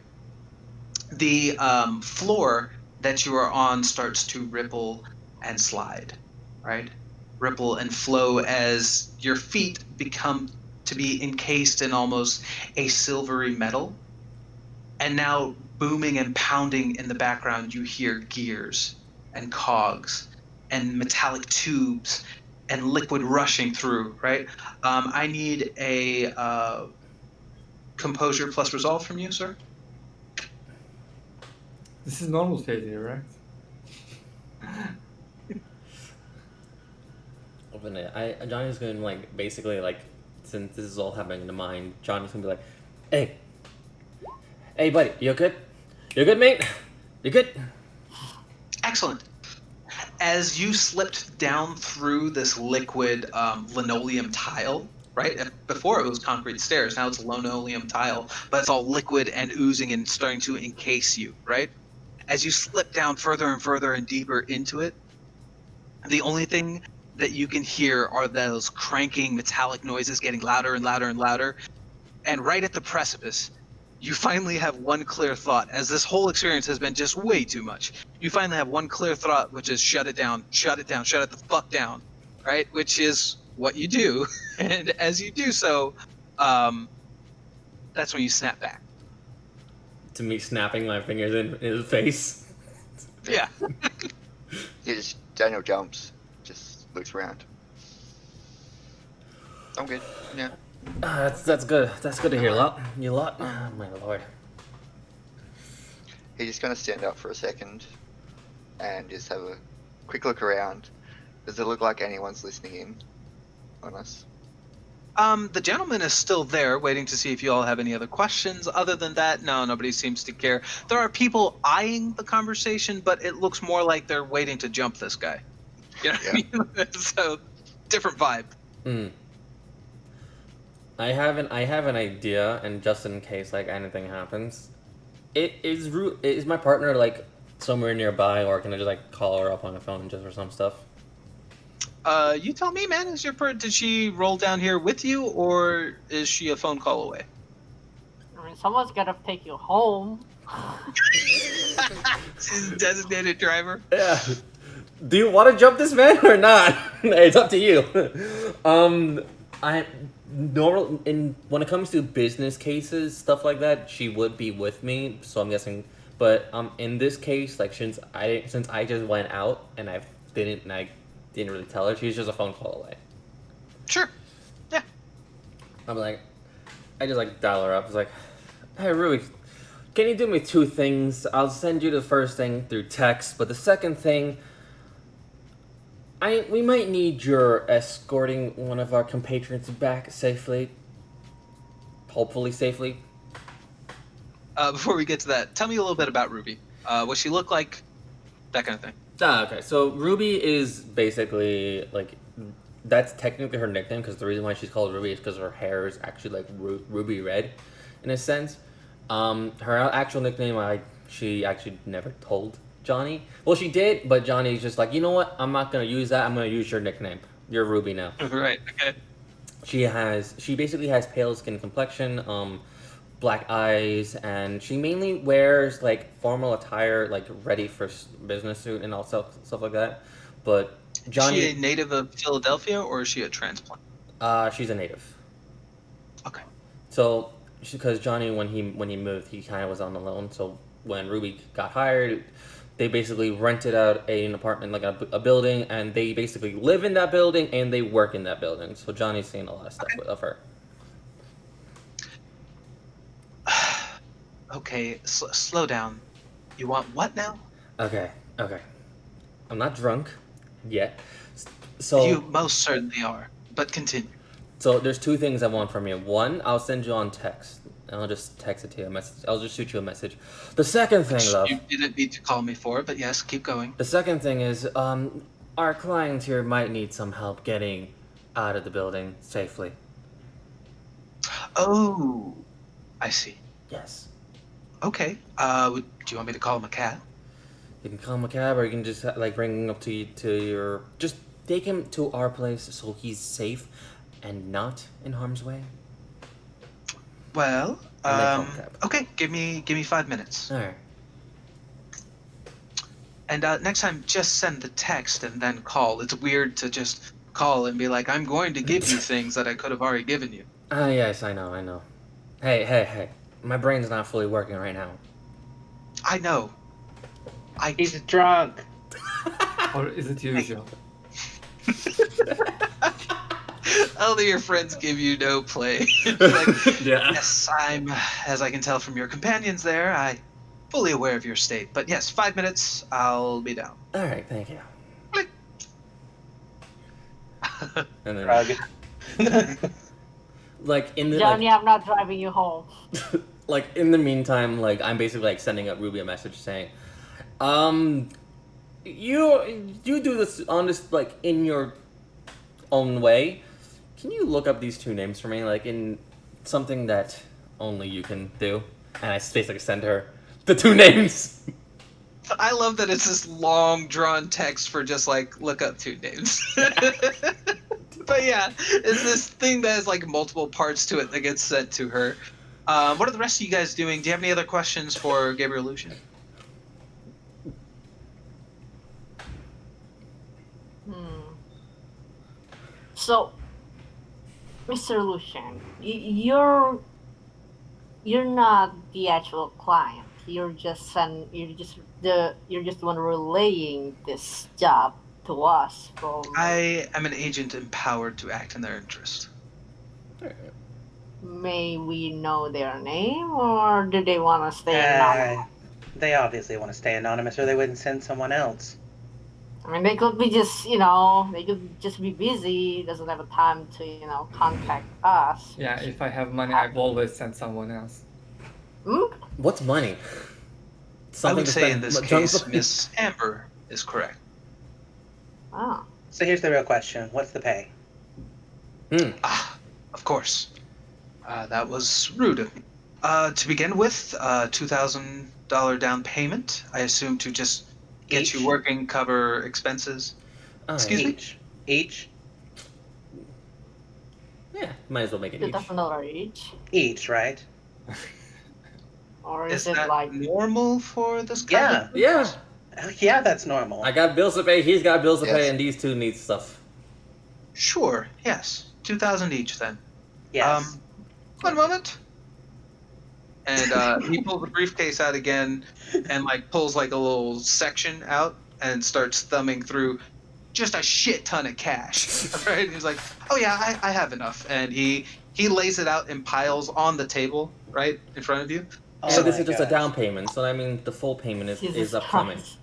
The floor that you are on starts to ripple and slide, right? Ripple and flow as your feet become to be encased in almost a silvery metal. And now, booming and pounding in the background, you hear gears and cogs and metallic tubes and liquid rushing through, right? I need a composure plus resolve from you, sir. This is normal failure, right? Open it. Johnny's gonna like basically like since this is all happening in the mind, Johnny's gonna be like, hey buddy, you good? You good, mate? You good? Excellent. as you slipped down through this liquid linoleum tile, right? Before it was concrete stairs, now it's linoleum tile, but it's all liquid and oozing and starting to encase you, right? As you slip down further and further and deeper into it, the only thing that you can hear are those cranking metallic noises getting louder and louder and louder. And right at the precipice, you finally have one clear thought, as this whole experience has been just way too much. You finally have one clear thought, which is shut it down, shut it down, shut it the fuck down, right? Which is what you do. And as you do so, that's when you snap back. To me, snapping my fingers in his face. Yeah. Daniel jumps, just looks around. I'm good. Yeah. That's good. That's good to hear. You lot. Oh, my lord. He's just gonna stand up for a second and just have a quick look around. Does it look like anyone's listening in on us? The gentleman is still there, waiting to see if you all have any other questions. Other than that, no, nobody seems to care. There are people eyeing the conversation, but it looks more like they're waiting to jump this guy. You know what I mean? So, different vibe. I have an idea, and just in case like anything happens, is my partner like somewhere nearby, or can I just like call her up on the phone just for some stuff? You tell me, man. Did she roll down here with you, or is she a phone call away? I mean, someone's gotta take you home. She's a designated driver. Yeah. Do you want to jump this man or not? It's up to you. When it comes to business cases, stuff like that, she would be with me. So I'm guessing, but in this case, like since I just went out and I didn't really tell her, she's just a phone call away. Sure. Yeah. I just like dial her up. It's like, hey Ruby, can you do me two things? I'll send you the first thing through text, but the second thing, we might need your escorting one of our compatriots back safely. Hopefully safely. Before we get to that, tell me a little bit about Ruby. What she look like, that kind of thing. Okay. So Ruby is basically like, that's technically her nickname because the reason why she's called Ruby is because her hair is actually like ruby red, in a sense. Her actual nickname, she actually never told Johnny. Well, she did, but Johnny's just like, you know what? I'm not gonna use that. I'm gonna use your nickname. You're Ruby now. Right. Okay. She basically has pale skin complexion, black eyes, and she mainly wears like formal attire, like ready for business suit and all stuff like that. But Johnny, is she a native of Philadelphia or is she a transplant? she's a native. Okay. So, because Johnny, when he moved, he kind of was on alone. So when Ruby got hired, they basically rented out an apartment, like a building, and they basically live in that building and they work in that building. So Johnny's seen a lot of stuff of her. Okay, slow down. You want what now? Okay. I'm not drunk yet. So You most certainly are, but continue. So there's two things I want from you. One, I'll send you on text. I'll just text it to you. I'll just shoot you a message. The second thing, love. You didn't need to call me for it, but yes, keep going. The second thing is, our client here might need some help getting out of the building safely. Oh, I see. Yes. Okay. Do you want me to call him a cab? You can call him a cab, or you can just like bring him up to your. Just take him to our place so he's safe and not in harm's way. Well, And then call him a cab. okay. Give me 5 minutes. All right. And next time, just send the text and then call. It's weird to just call and be like, "I'm going to give you things that I could have already given you." Yes, I know. Hey. My brain's not fully working right now. I know. He's drunk. Or is it usual? All of your friends give you no play. Like, Yeah. yes, I'm, as I can tell from your companions there, I'm fully aware of your state. But yes, 5 minutes, I'll be down. All right, thank you. And then, Drug. like in the Johnny, I'm not driving you home. like in the meantime, like I'm basically like sending up Ruby a message saying, you do this on this like in your own way. Can you look up these two names for me, like in something that only you can do? And I basically send her the two names. I love that it's this long drawn text for just like look up two names. But yeah, it's this thing that has like multiple parts to it that gets sent to her. What are the rest of you guys doing? Do you have any other questions for Gabriel Lucian? So, Mr. Lucian, you're not the actual client. You're just the one relaying this job to us from. I am an agent empowered to act in their interest. May we know their name, or do they want to stay anonymous? They obviously want to stay anonymous, or they wouldn't send someone else. I mean, they could be just, they could just be busy. Doesn't have a time to, contact us. Yeah, if I have money, I will always send someone else. Hmm? What's money? I would to say in spend this tons case, of- Miss Amber is correct. Oh. So here's the real question: what's the pay? Ah, of course. That was rude of me. To begin with, $2,000 down payment. I assume to just get Each? you working, cover expenses. Excuse me? Each? Yeah, might as well make it each. $2,000 each, Each, right? or Is is it that like? normal for this kind Yeah. of Yeah, Yeah, that's normal. I got bills to pay. He's got bills to Yes. pay, and these two need stuff. Sure, yes. 2,000 each then. Yes. One moment. And he pulls the briefcase out again and like pulls like a little section out and starts thumbing through just a shit ton of cash. Right? He's like, "Oh yeah, I have enough." And he lays it out in piles on the table, right in front of you. Oh So this my is just a gosh. down payment. So I mean, the full payment is Jesus upcoming. Christ.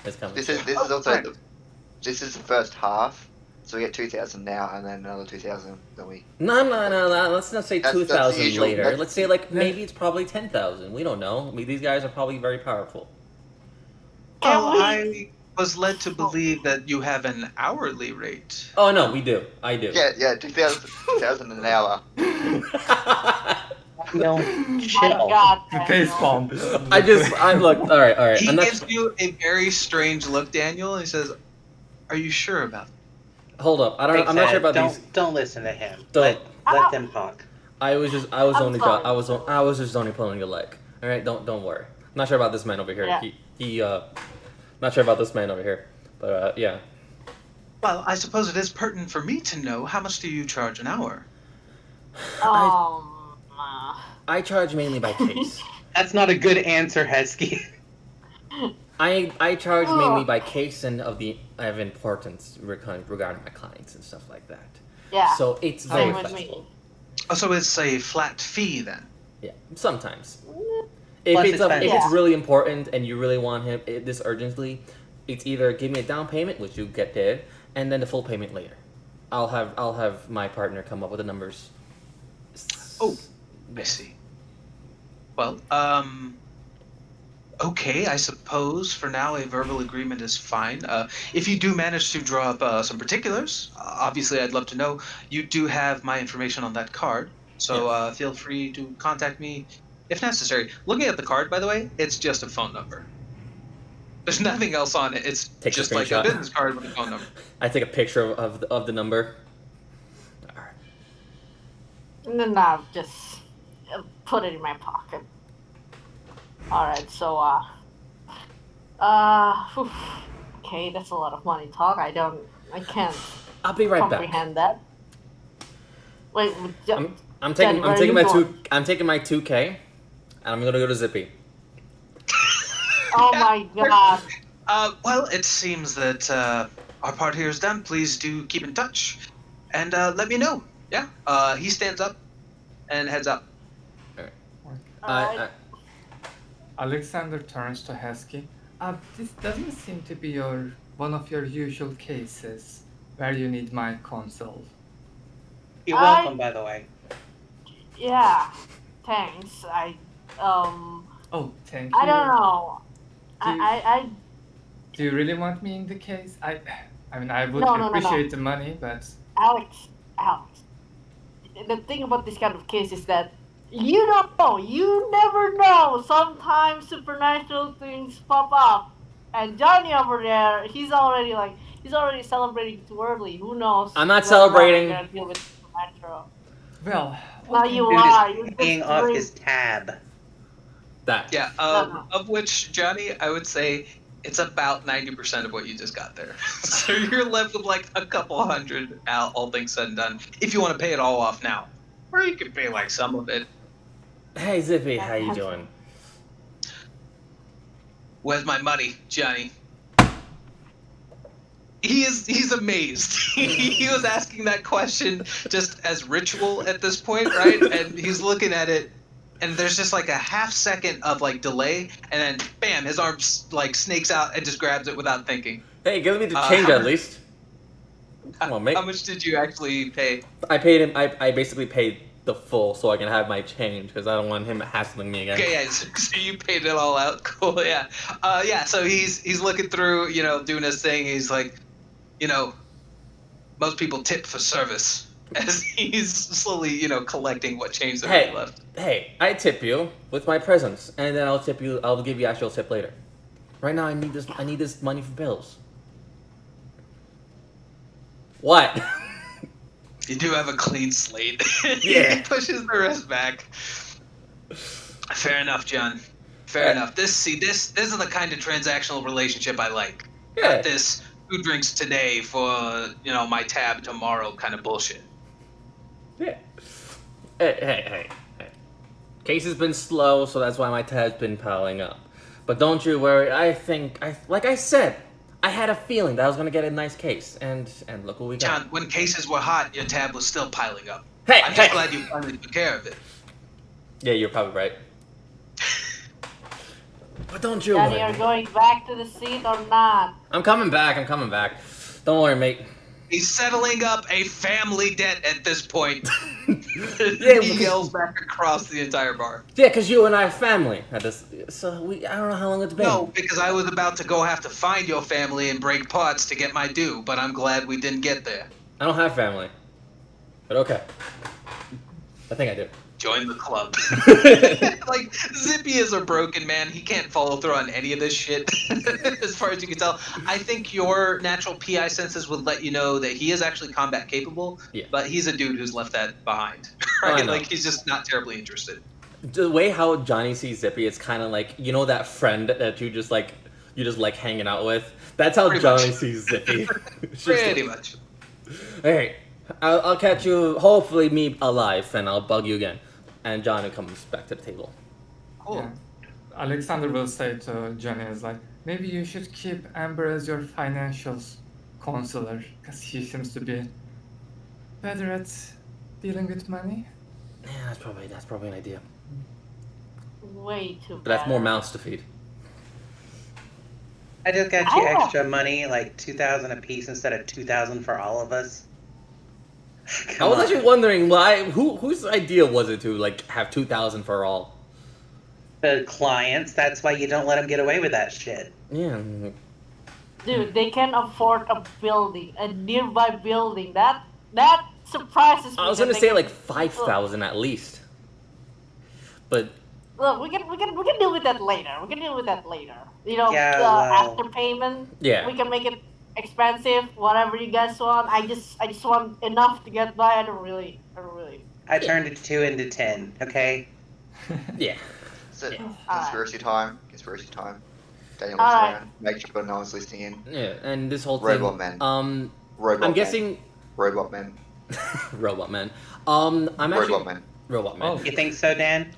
Is coming. This is also right. this is the first half, so we get 2,000 now, and then another 2,000. Then we. No. Let's not say That's the 2,000 usual- later. that's- Let's say like maybe it's probably 10,000. We don't know. I mean, these guys are probably very powerful. Can Well, we? I was led to believe that you have an hourly rate. Oh no, we do. I do. Yeah, 2,000 an hour. No, My chill. God, The face Daniel. palm. I look. All right. He I'm not. gives you a very strange look, Daniel, and he says, "Are you sure about that?" Hold up. Hey, I'm not sure Zed, about don't, these. Don't listen to him. Don't. Let them talk. I was I'm only sorry. I was just only pulling your leg. All right. Don't worry. I'm not sure about this man over here. Yeah. He not sure about this man over here. But yeah. Well, I suppose it is pertinent for me to know how much do you charge an hour? Uh, I charge mainly by case. That's not a good answer, Hesky. I charge mainly by case and of importance regarding my clients and stuff like that. yeah. So it's very Same with flexible. me. Oh, so it's a flat fee then? Yeah, sometimes. If Plus it's expenses. if it's Yeah. really important and you really want this urgently, it's either give me a down payment, which you get paid, and then the full payment later. I'll have my partner come up with the numbers. Oh, I see. Well, okay, I suppose for now a verbal agreement is fine. If you do manage to draw up some particulars, obviously I'd love to know. You do have my information on that card, so feel free to contact me if necessary. Looking at the card, by the way, it's just a phone number. There's nothing else on it. It's Take a just like a screenshot. business card with a phone number. I take a picture of the number. All right. And then I'll just put it in my pocket. Alright, so, whew. Okay, that's a lot of money talk. I can't I'll be right back. comprehend that. Wait, I'm taking where are my you going? I'm taking my 2K, and I'm gonna go to Zippy. oh my God. Well, it seems that our part here is done. Please do keep in touch, and let me know. Yeah. He stands up and heads out. Alright. Alexander turns to Hesky. This doesn't seem to be one of your usual cases where you need my console. You're welcome, by the way. Yeah, thanks. Oh, thank you. I don't know. Do you- I Do you really want me in the case? I mean, I would No. appreciate the money, but Alex, the thing about this kind of case is that you don't know. You never know. Sometimes supernatural things pop up. And Johnny over there, he's already celebrating too early. Who knows? I'm not whether or not we're celebrating. gonna deal with supernatural. well, Now okay. you Dude are. is You paying just off drink. his tab. That. Yeah, No. of which, Johnny, I would say it's about 90% of what you just got there. So you're left with like a couple hundred, all things said and done, if you want to pay it all off now. Or you could pay like some of it. Hey Zippy, how you doing? Where's my money, Johnny? He's amazed. He was asking that question just as ritual at this point, right? And he's looking at it, and there's just like a half second of like delay, and then bam, his arm like snakes out and just grabs it without thinking. Hey, give me the change at least. Come on, mate. How much did you actually pay? I paid him. I basically paid the full so I can have my change because I don't want him hassling me again. Okay, yeah, so you paid it all out. Cool, yeah. Yeah, so he's looking through, doing his thing. He's like, most people tip for service. As he's slowly, collecting what change there is left. Hey, I tip you with my presence, and then I'll tip you. I'll give you actual tip later. Right now, I need this. I need this money for bills. What? You do have a clean slate. Yeah. He pushes the rest back. Fair enough, John. Fair enough. This is the kind of transactional relationship I like. Yeah. Not this who drinks today for, my tab tomorrow kind of bullshit. Yeah. Hey. Case has been slow, so that's why my tab's been piling up. But don't you worry. Like I said, I had a feeling that I was gonna get a nice case, and look what we got. John, when cases were hot, your tab was still piling up. Hey, I'm just glad you finally took care of it. Yeah, you're probably right. But don't you Johnny, worry. are going back to the seat or not? I'm coming back. Don't worry, mate. He's settling up a family debt at this point. Yeah, He yells back across the entire bar. Yeah, because you and I are family. I don't know how long it's been. No, because I was about to go have to find your family and break pots to get my due, but I'm glad we didn't get there. I don't have family. But okay. I think I do. Join the club. Like, Zippy is a broken man. He can't follow through on any of this shit, as far as you can tell. I think your natural PI senses would let you know that he is actually combat capable, Yeah. but he's a dude who's left that behind. I Right? know. Like, he's just not terribly interested. The way how Johnny sees Zippy, it's kind of like, that friend that you just like hanging out with. That's how Pretty Johnny much. sees Zippy. It's just Pretty like, much. Hey, I'll catch you, hopefully me alive, and I'll bug you again. And Johnny comes back to the table. Cool. yeah. Alexander will say to Johnny, is like, maybe you should keep Amber as your financials counselor, because he seems to be better at dealing with money. Yeah, that's probably an idea. Way too bad. But that's more mouths to feed. I just got you Oh. extra money, like 2,000 apiece instead of 2,000 for all of us. I was Come on. actually wondering whose idea was it to like have 2,000 for all. The clients. That's why you don't let them get away with that shit. Yeah. Dude, they can afford a nearby building. That surprises me. I was that gonna they say can- like 5,000 at least. But Look, we can deal with that later. Yeah, well. After payment. Yeah. We can make it expensive, whatever you guys want. I just want enough to get by. I don't really. I turned it 2 into 10. Okay. yeah. Is it Yeah. conspiracy time? Conspiracy time. Daniel looks Alright. around, make sure no one's listening in. Yeah, and this whole thing. Robot man. I'm Robot man. guessing Robot man. Robot Man. I'm actually Robot man. Robot Man. Oh. You think so, Dan?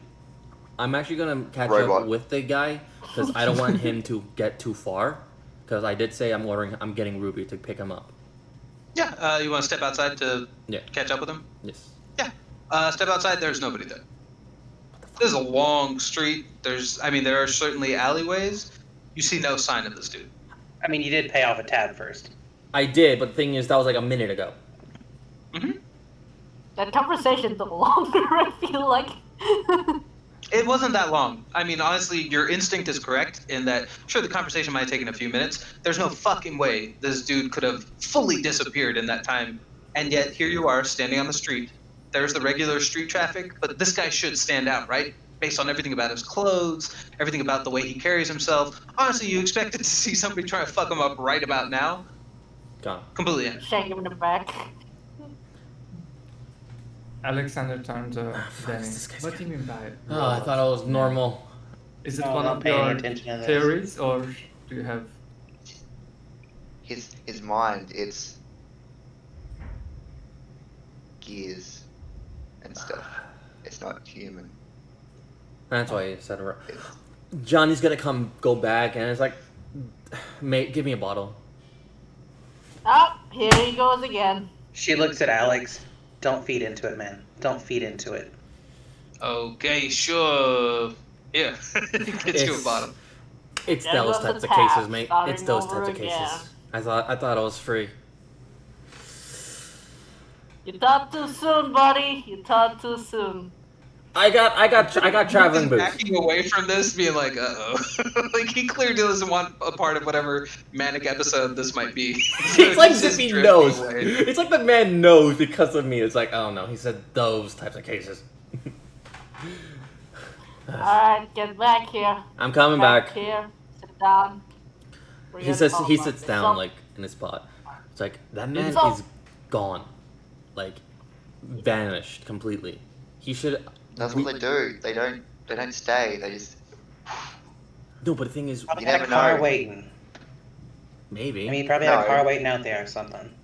I'm actually gonna catch Robot. up with the guy because I don't want him to get too far. Because I did say I'm getting Ruby to pick him up. Yeah, you want to step outside to Yeah. catch up with him? Yes. Yeah. Step outside, there's nobody there. This is a long street. There are certainly alleyways. You see no sign of this dude. I mean, you did pay off a tab first. I did, but the thing is, that was like a minute ago. Mm-hmm. That conversation took longer. I feel like. It wasn't that long. I mean, honestly, your instinct is correct in that, sure, the conversation might have taken a few minutes. There's no fucking way this dude could have fully disappeared in that time. And yet, here you are, standing on the street. There's the regular street traffic, but this guy should stand out, right? Based on everything about his clothes, everything about the way he carries himself. Honestly, you expected to see somebody try to fuck him up right about now? Gone. Completely in. Shake him in the back. Alexander turned to fuck, Danny. this guy's What do you mean by Oh, I thought it was normal. Is it No, one not of paying your attention to this. theories, or do you have... His mind, it's gears and stuff. It's not human. That's why he said it. It's, Johnny's gonna go back, and it's like, mate, give me a bottle. Oh, here he goes again. She looks at Alex. Don't feed into it, man. Don't feed into it. Okay, sure. Yeah. Gets you a bottom. It's There those goes types the of cases, tap, mate. starting It's those over types of again. cases. I thought it was free. You thought too soon, buddy. You thought too soon. I got traveling He's boots. backing away from this, being like, "Uh-oh." Like, he clearly doesn't want a part of whatever manic episode this might be. It's like He's just Zippy drifting knows. away. It's like the man knows because of me. It's like, oh no, he said those types of cases. Alright, get back here. I'm coming back. here. Sit down. We're He gonna says talk he about sits this. down So- like in his spot. It's like that man So- is gone, like vanished completely. He should. that's what they do. They don't stay. They just No, but the thing is, Probably You had a never car know. waiting. maybe. I mean, he probably had a No. car waiting out there or something.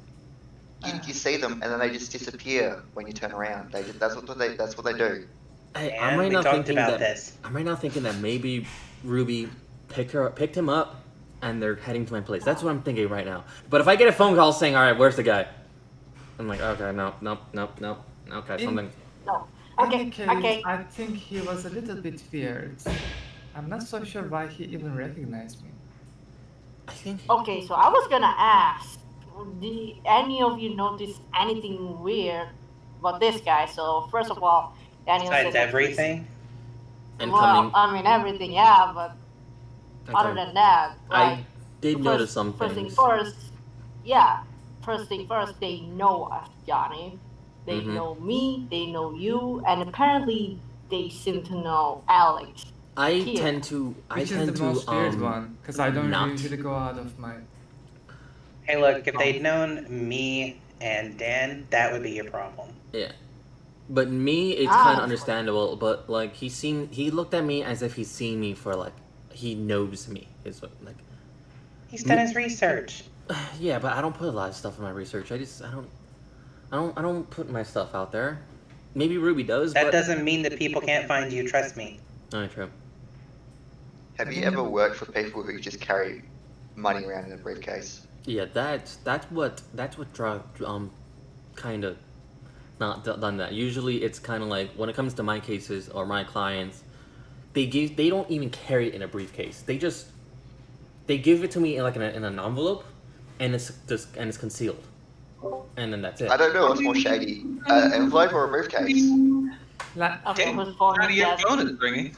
you see them and then they just disappear when you turn around. That's what they do. Hey, And we talked about this. I'm right now thinking that maybe Ruby picked him up, and they're heading to my place. That's what I'm thinking right now. But if I get a phone call saying, "All right, where's the guy?" I'm like, okay, no. Okay, something. No. In Okay, any case, okay. I think he was a little bit weird. I'm not so sure why he even recognized me. I think. Okay, so I was gonna ask, did any of you notice anything weird about this guy? So first of all, Daniel Besides said that he's- everything. And well, coming. I mean everything, yeah, but other Okay. than that, like, I did notice some first thing things. first, yeah. First thing first, they know us, Johnny. They Mhm. know me, they know you, and apparently they seem to know Alex. I Here. tend to. I Which is tend the to. most weird one, because I don't not. usually go out of my... Hey, look, if they'd known me and Dan, that would be your problem. Yeah. But me, it's Ah. kind of understandable. But like he looked at me as if he's seen me for like he knows me. Is what like. He's done his research. Yeah, but I don't put a lot of stuff in my research. I don't put my stuff out there. Maybe Ruby does. That but... doesn't mean that people can't find you, trust me. Oh, true. Have you ever worked for people who just carry money around in a briefcase? Yeah, that's what drug kind of not done that. Usually, it's kind of like when it comes to my cases or my clients, they don't even carry it in a briefcase. They give it to me in like in an envelope, and it's concealed, and then that's it. I don't know what's more shady, an envelope or a briefcase. Okay, Hey, whose phone How do is your that? phone is ringing?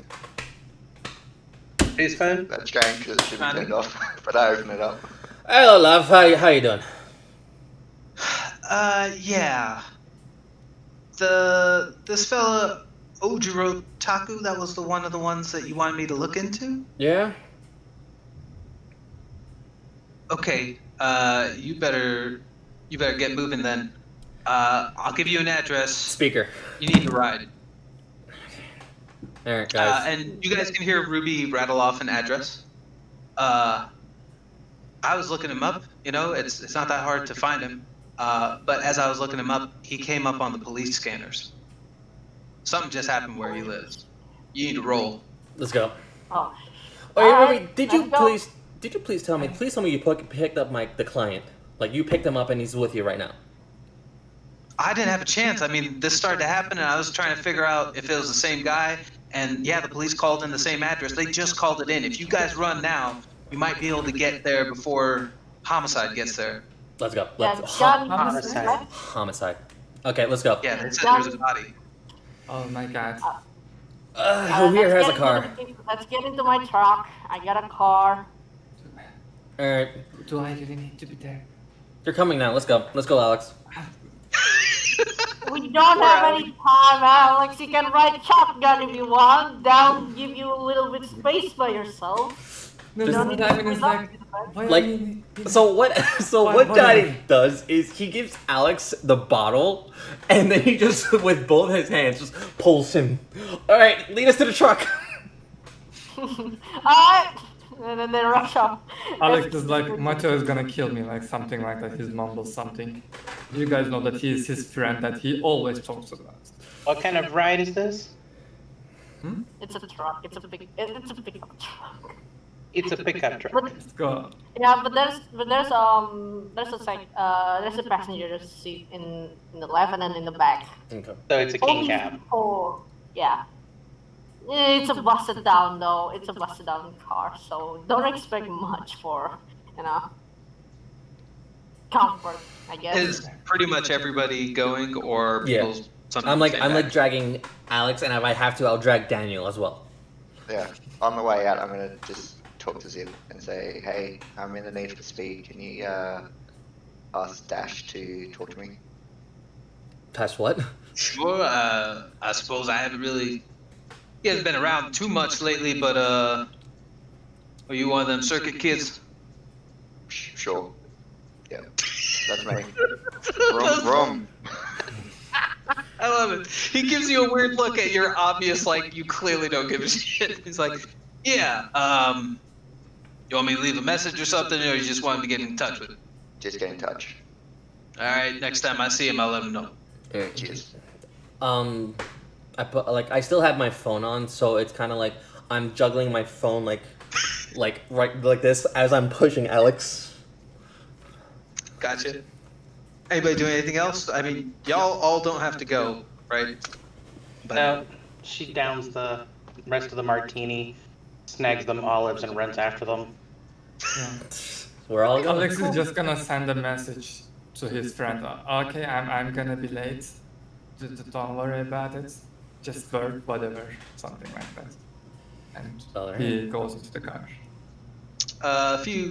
Whose phone? That's strange because it should be Johnny? turned off, but I open it up. Hello, love. How you doing? Yeah. This fella Ojiro Taku, that was one of the ones that you wanted me to look into? Yeah. Okay, you better get moving then. I'll give you an address. Speaker. You need to ride. All right, guys. And you guys can hear Ruby rattle off an address. I was looking him up. You know, it's not that hard to find him. But as I was looking him up, he came up on the police scanners. Something just happened where he lives. You need to roll. Let's go. Oh, Oh, Alright, Ruby, did you let's go. please tell me you picked up the client? Like you picked him up and he's with you right now. I didn't have a chance. I mean, this started to happen, and I was trying to figure out if it was the same guy. And yeah, the police called in the same address. They just called it in. If you guys run now, you might be able to get there before homicide gets there. Let's go. yeah, Let's Johnny. Homicide. right? homicide. Okay, let's go. Yeah, they said there's a body. Oh my god. Who here has a Let's car? let's get into my truck. I got a car. Alright, Do I really need to be there? you're coming now. Let's go. Let's go, Alex. We don't have any time, Alex. You can ride shotgun if you want. That'll give you a little bit space by yourself. No, Just- no, Don't need I to mean, it's split up. like, why Like, I need- So what? So Why- what why Daddy not? does is he gives Alex the bottle, and then he just, with both his hands, just pulls him. All right, lead us to the truck. Alright! And then they rush off. Alex is like, Macho is gonna kill me, like something like that. He's mumbles something. You guys know that he's his friend that he always talks about. What kind of ride is this? It's a truck. It's a pickup truck. It's a pickup truck. But Let's go. yeah, but there's a passenger seat in the left and then in the back. Okay. So it's a king Only cab. for yeah. It's a busted down though. It's a busted down car, so don't expect much for comfort. I guess. Is pretty much everybody going, or Yeah. people sometimes I'm like stay I'm back? like dragging Alex, and if I have to, I'll drag Daniel as well. Yeah. On the way out, I'm gonna just talk to Zip and say, hey, I'm in the need for speed. Can you ask Dash to talk to me? Past what? Sure. I suppose I haven't really. He hasn't been around too much lately, but are you one of them circuit kids? Sure. Yeah. That's me. Vroom. I love it. He gives you a weird look at your obvious, like, you clearly don't give a shit. He's like, yeah, you want me to leave a message or something, or you just want me to get in touch with him? Just get in touch. Alright, next time I see him, I'll let him know. Cheers. I still have my phone on, so it's kind of like I'm juggling my phone like right like this as I'm pushing Alex. Gotcha. Anybody doing anything else? I mean, y'all all don't have to go, right? But No, she downs the rest of the martini, snags them olives, and runs after them. Yeah. We're all going. Alex is just gonna send a message to his friend. Okay, I'm gonna be late. Just don't worry about it. Just work, whatever, something like that. And he goes into the car.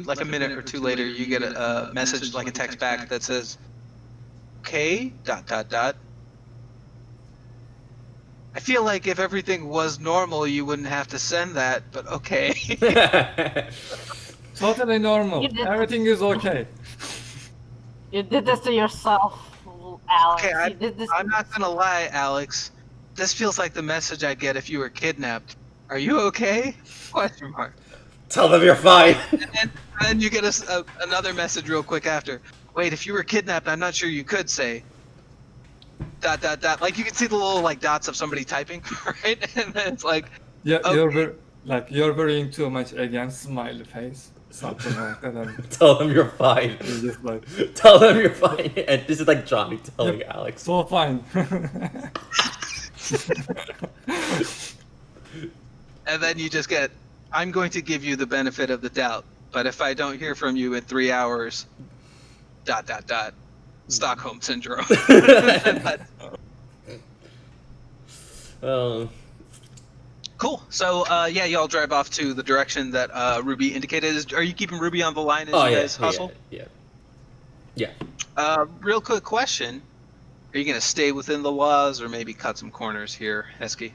like a minute or two later, you get a message, like a text back that says, okay, ... I feel like if everything was normal, you wouldn't have to send that, but okay. Totally normal. You did- Everything is okay. You did this to yourself, Alex. Okay, You did this. I'm not gonna lie, Alex. This feels like the message I'd get if you were kidnapped. Are you okay? Question mark. Tell them you're fine. And then you get another message real quick after. Wait, if you were kidnapped, I'm not sure you could say ... Like you can see the little like dots of somebody typing, right? And then it's like, Yeah, Okay. you're worrying too much again. Smiley face, something like that. And Tell them you're fine. he's just like, Tell them you're fine. And this is like Johnny telling Yep. Alex. so fine. and then you just get, I'm going to give you the benefit of the doubt, but if I don't hear from you in 3 hours, ... Stockholm syndrome. Um, Cool. So yeah, y'all drive off to the direction that Ruby indicated. Are you keeping Ruby on the line as oh you yeah, guys hustle? yeah. Real quick question: are you gonna stay within the laws, or maybe cut some corners here, Esky?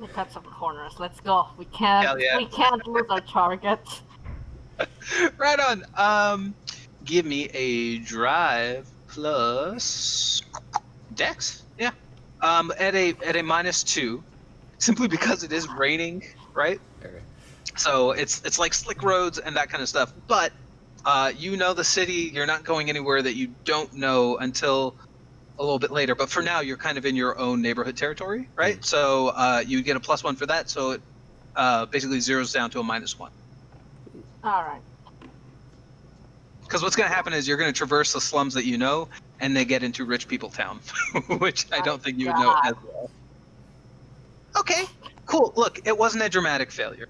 We cut some corners. Let's go. We Hell yeah. can't lose our target. Right on. Give me a drive plus Dex. Yeah. At a -2, simply because it is raining, right? Okay. So it's like slick roads and that kind of stuff. But you know the city. You're not going anywhere that you don't know until a little bit later. But for now, you're kind of in your own neighborhood territory, right? So you get a +1 for that. So it basically zeroes down to a -1. All right. Because what's going to happen is you're going to traverse the slums that you know, and they get into rich people town, which I don't think you would know as well. Okay, cool. Look, it wasn't a dramatic failure.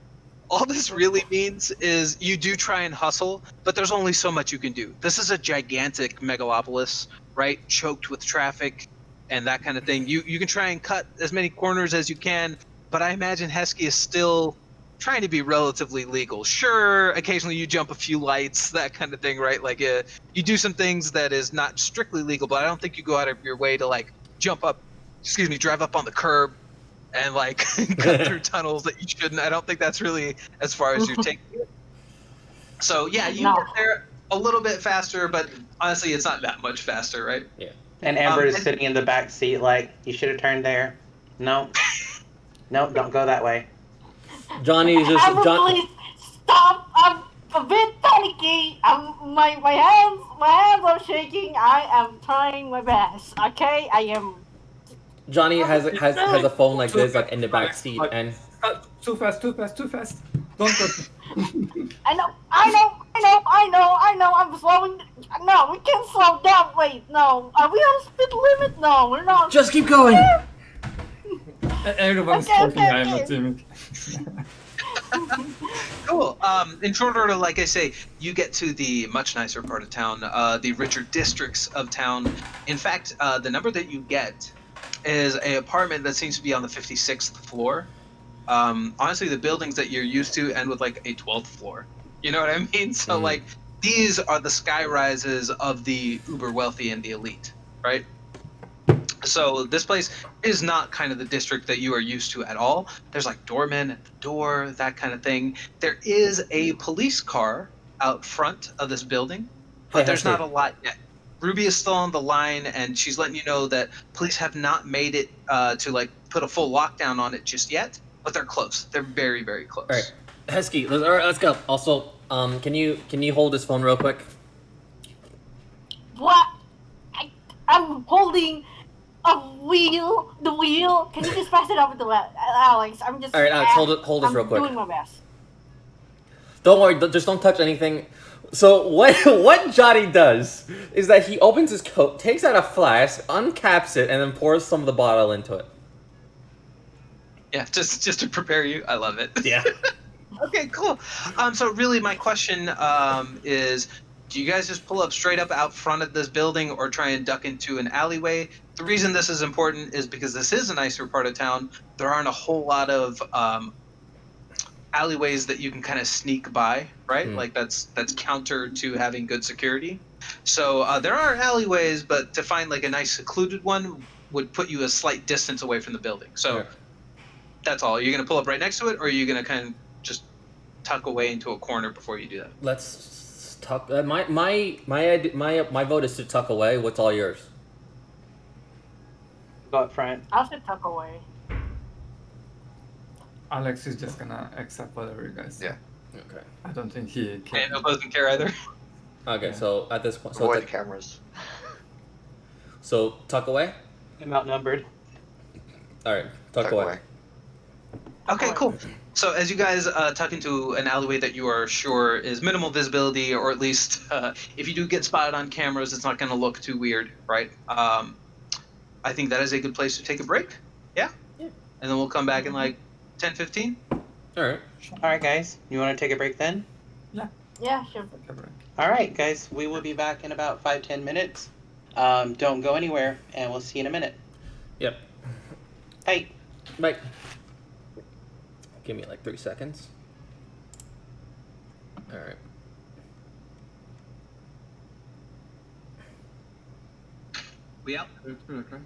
All this really means is you do try and hustle, but there's only so much you can do. This is a gigantic megalopolis, right? Choked with traffic and that kind of thing. You can try and cut as many corners as you can, but I imagine Heskey is still trying to be relatively legal. Sure, occasionally you jump a few lights, that kind of thing, right? Like you do some things that is not strictly legal, but I don't think you go out of your way to like drive up on the curb and like cut through tunnels that you shouldn't. I don't think that's really as far as you're taking it. So yeah, you No. get there a little bit faster, but honestly, it's not that much faster, right? Yeah. And Amber is and- sitting in the back seat like, you should have turned there. No. No, don't go that way. Johnny is just Amber, please stop. I'm a bit panicky. My hands are shaking. I am trying my best. Okay, I am. Johnny has a phone like Too this, fast, like in the back Alex. seat, Like, and too fast, too fast, too fast. Don't go. I know. I'm slowing. No, we can't slow down. Wait, no. Are we on speed limit? No, we're not. just keep going. Everyone's Okay, talking. okay, I am not okay. teaming. Cool. In short order, like I say, you get to the much nicer part of town, the richer districts of town. In fact, the number that you get is an apartment that seems to be on the 56th floor. Honestly, the buildings that you're used to end with like a 12th floor. You know what I mean? So Mhm. like these are the sky rises of the uber wealthy and the elite, right? So this place is not kind of the district that you are used to at all. There's like doormen at the door, that kind of thing. There is a police car out front of this building, Hey, but there's not Heskey. a lot yet. Ruby is still on the line, and she's letting you know that police have not made it to like put a full lockdown on it just yet, but they're close. They're very, very All right, close. Heskey. All right, let's go. Also, can you hold this phone real quick? What? I'm holding a wheel. The wheel. Can you just pass it over to Alex? I'm just. All right, Alex, hold this I'm real quick. doing my best. Don't worry, just don't touch anything. So what Johnny does is that he opens his coat, takes out a flask, uncaps it, and then pours some of the bottle into it. Yeah, just to prepare you. I love it. Yeah. Okay, cool. So really, my question is, do you guys just pull up straight up out front of this building, or try and duck into an alleyway? The reason this is important is because this is a nicer part of town. There aren't a whole lot of alleyways that you can kind of sneak by, right? Mm. Like that's counter to having good security. So there are alleyways, but to find like a nice secluded one would put you a slight distance away from the building. So Alright. that's all. Are you going to pull up right next to it, or are you going to kind of just tuck away into a corner before you do that? Let's tuck. My vote is to tuck away. What's all yours? Go up front. I should tuck away. Alex is just gonna accept whatever you guys say. Yeah. Okay. I don't think he And can. Nobel doesn't care either. Okay. Yeah. So at this point, Avoid the cameras. so tuck away. I'm outnumbered. All right. Tuck away. Okay, cool. So as you guys tuck into an alleyway that you are sure is minimal visibility, or at least if you do get spotted on cameras, it's not going to look too weird, right? I think that is a good place to take a break. Yeah? Yeah. And then we'll come back in like 10, 15. All right. All right, guys. You want to take a break then? Yeah, sure. Take a break. All right, guys. We will be back in about 5-10 minutes. Don't go anywhere, and we'll see you in a minute. Yep. Hey. Bye. Give me like 3 seconds. All right. We out? It's good, right?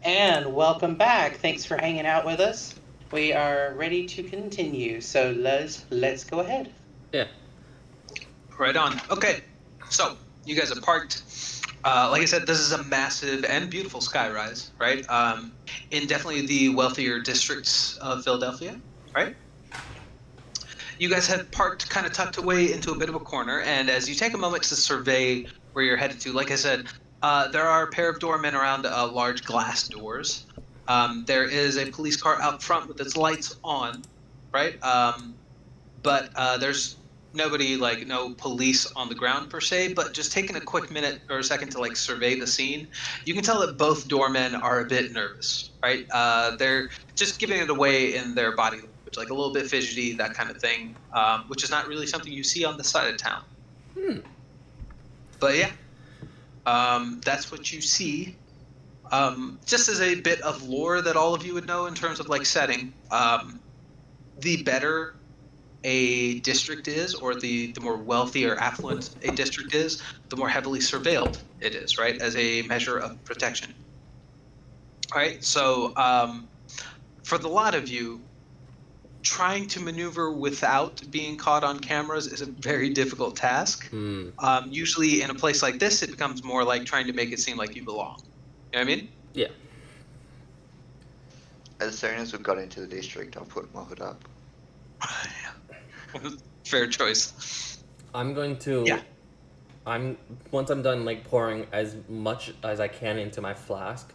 And welcome back. Thanks for hanging out with us. We are ready to continue. So let's go ahead. Yeah. Right on. Okay, so you guys have parked. Like I said, this is a massive and beautiful skyrise, right? In definitely the wealthier districts of Philadelphia, right? You guys had parked kind of tucked away into a bit of a corner, and as you take a moment to survey where you're headed to, like I said, there are a pair of doormen around large glass doors. There is a police car out front with its lights on, right? But there's nobody, like no police on the ground per se, but just taking a quick minute or a second to like survey the scene, you can tell that both doormen are a bit nervous, right? They're just giving it away in their body language, like a little bit fidgety, that kind of thing, which is not really something you see on this side of town. But yeah, that's what you see. Just as a bit of lore that all of you would know in terms of like setting, the better a district is, or the more wealthy or affluent a district is, the more heavily surveilled it is, right, as a measure of protection. All right, so for the lot of you, trying to maneuver without being caught on cameras is a very difficult task. Usually in a place like this, it becomes more like trying to make it seem like you belong. You know what I mean? Yeah. As soon as we got into the district, I put my hood up. Fair choice. I'm going to. Yeah. Once I'm done like pouring as much as I can into my flask.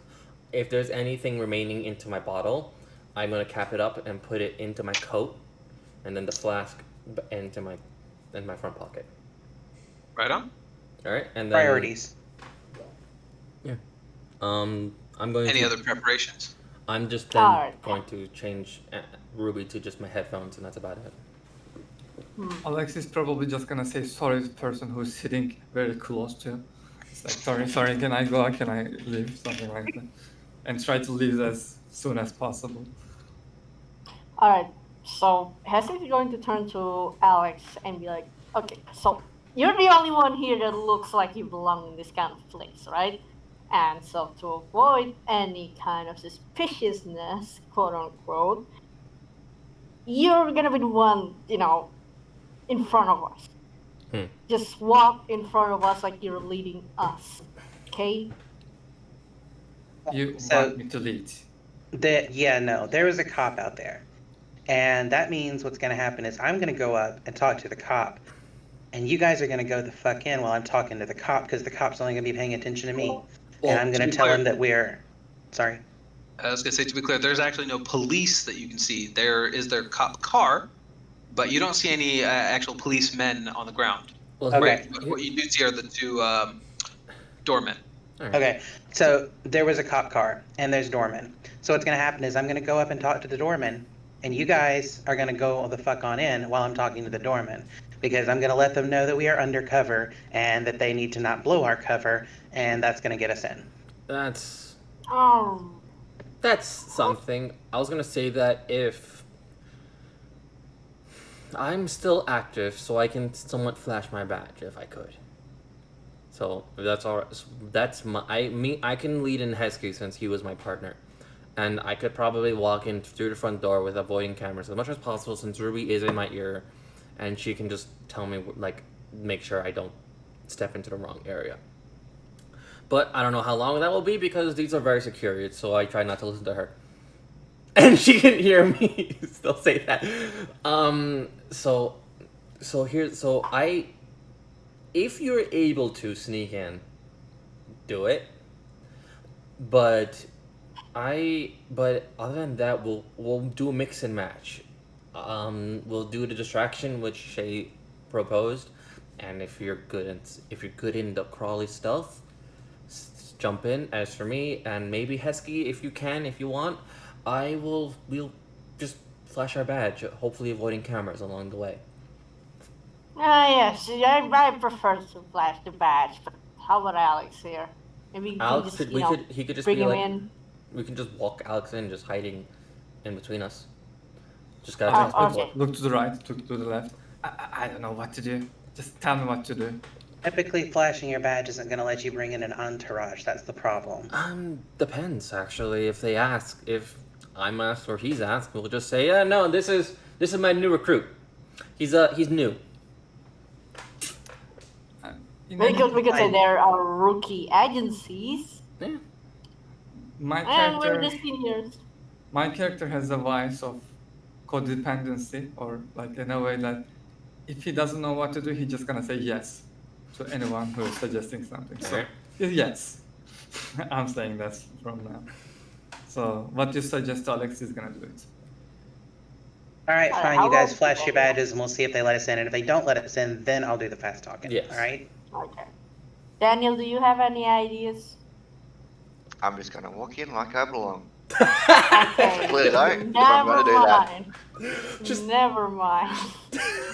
If there's anything remaining into my bottle, I'm gonna cap it up and put it into my coat, and then the flask into my front pocket. Right on. All right, and then Priorities. Yeah. I'm going. Any other preparations? I'm just then Alright. going to change Ruby to just my headphones, and that's about it. Alex is probably just gonna say sorry to the person who's sitting very close to. It's like sorry, can I go? Can I leave? Something like that, and try to leave as soon as possible. Alright, so Hesse is going to turn to Alex and be like, okay, so you're the only one here that looks like you belong in this kind of place, right? And so to avoid any kind of suspiciousness, quote unquote, you're gonna be the one, in front of us. Just walk in front of us like you're leading us, okay? You So- want me to lead? There was a cop out there. And that means what's going to happen is I'm going to go up and talk to the cop. And you guys are going to go the fuck in while I'm talking to the cop, because the cop's only going to be paying attention to me. Well, And I'm to going be to tell clear- him that we're... Sorry. I was gonna say, to be clear, there's actually no police that you can see. There is their cop car, but you don't see any actual policemen on the ground. Well, Okay. Right? What you do see are the two doormen. Alright. Okay, so there was a cop car, and there's doormen. So what's going to happen is I'm going to go up and talk to the doorman, and you guys are going to go the fuck on in while I'm talking to the doorman. Because I'm going to let them know that we are undercover, and that they need to not blow our cover, and that's going to get us in. That's Um, something. I was gonna say that if I'm still active, so I can somewhat flash my badge if I could. So that's all. That's I can lead in Hesky since he was my partner, and I could probably walk in through the front door with avoiding cameras as much as possible since Ruby is in my ear, and she can just tell me like make sure I don't step into the wrong area. But I don't know how long that will be because these are very secure, so I try not to listen to her. And she can hear me still say that. If you're able to sneak in, do it. But other than that, we'll do a mix and match. We'll do the distraction which Shay proposed, and if you're good in the crawly stealth, jump in. As for me and maybe Hesky, if you want, we'll just flash our badge, hopefully avoiding cameras along the way. yes, I prefer to flash the badge, but how about Alex here? Maybe you can Alex just, he could just bring be him like, in. we can just walk Alex in, just hiding in between us. Just gotta Okay. Look to the right, to the left. I don't know what to do. Just tell me what to do. Typically, flashing your badge isn't going to let you bring in an entourage. That's the problem. Depends actually. If they ask, if I'm asked or he's asked, we'll just say, yeah, no, this is my new recruit. He's new. In We any- could say I- there are rookie agencies, Yeah. my and we're character the seniors. my character has a vice of codependency, or like in a way that if he doesn't know what to do, he's just gonna say yes to anyone who is suggesting something. So Alright. yes, I'm saying that from now. So what you suggest, Alex, is gonna do it. All right, Alright, fine. how You guys about flash your you? badges, and we'll see if they let us in. And if they don't let us in, then I'll do the fast talking. Yes. All right. Okay. Daniel, do you have any ideas? I'm just gonna walk in like I belong. Okay. Clearly don't, if I'm Never gonna do that. mind. Just- Never mind.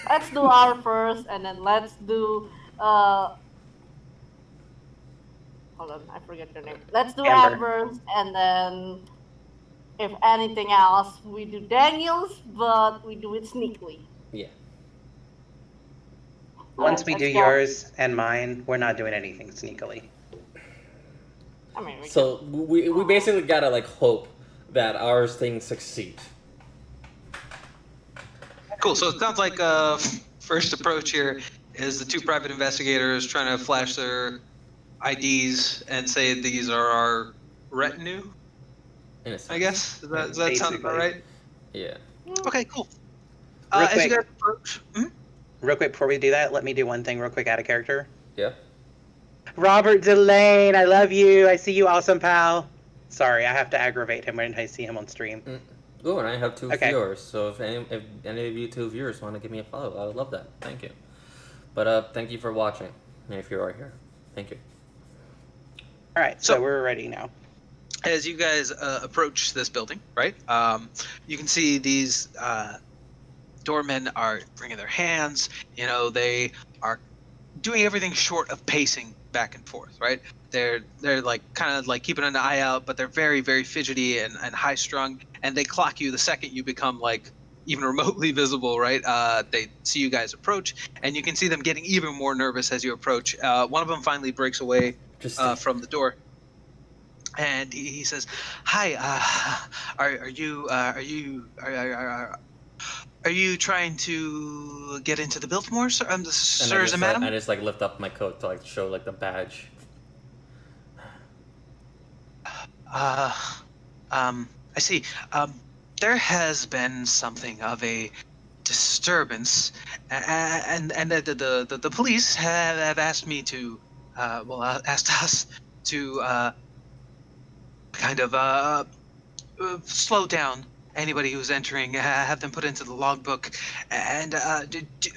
Let's do our first, and then let's do hold on, I forget your name. Let's do Amber. Amber's, and then if anything else, we do Daniel's, but we do it sneakily. Yeah. Once we Let's do go. yours and mine, we're not doing anything sneakily. I mean, we So we basically gotta like hope that ours thing succeed. Cool. So it sounds like first approach here is the two private investigators trying to flash their IDs and say these are our retinue. In a sense. I guess does that sound about Basically. right? Yeah. Okay, cool. Real As you quick. guys approach, Real quick, before we do that, let me do one thing real quick out of character. Yeah. Robert Delane, I love you. I see you, awesome pal. Sorry, I have to aggravate him when I see him on stream. Oh, and I have 2 Okay. viewers. So if any of you 2 viewers want to give me a follow, I would love that. Thank you. But thank you for watching. If you are here, thank you. All right, so So- we're ready now. as you guys approach this building, right? You can see these doormen are bringing their hands. You know, they are doing everything short of pacing back and forth, right? They're like kind of like keeping an eye out, but they're very, very fidgety and high strung, and they clock you the second you become like even remotely visible, right? They see you guys approach, and you can see them getting even more nervous as you approach. One of them finally breaks away Just from the door, and he says, "Hi, are you trying to get into the Biltmore, sir? Sirs and madam?" I just like lift up my coat to like show like the badge. I see. There has been something of a disturbance, and the police have asked me to, asked us to kind of slow down anybody who's entering, have them put into the logbook. And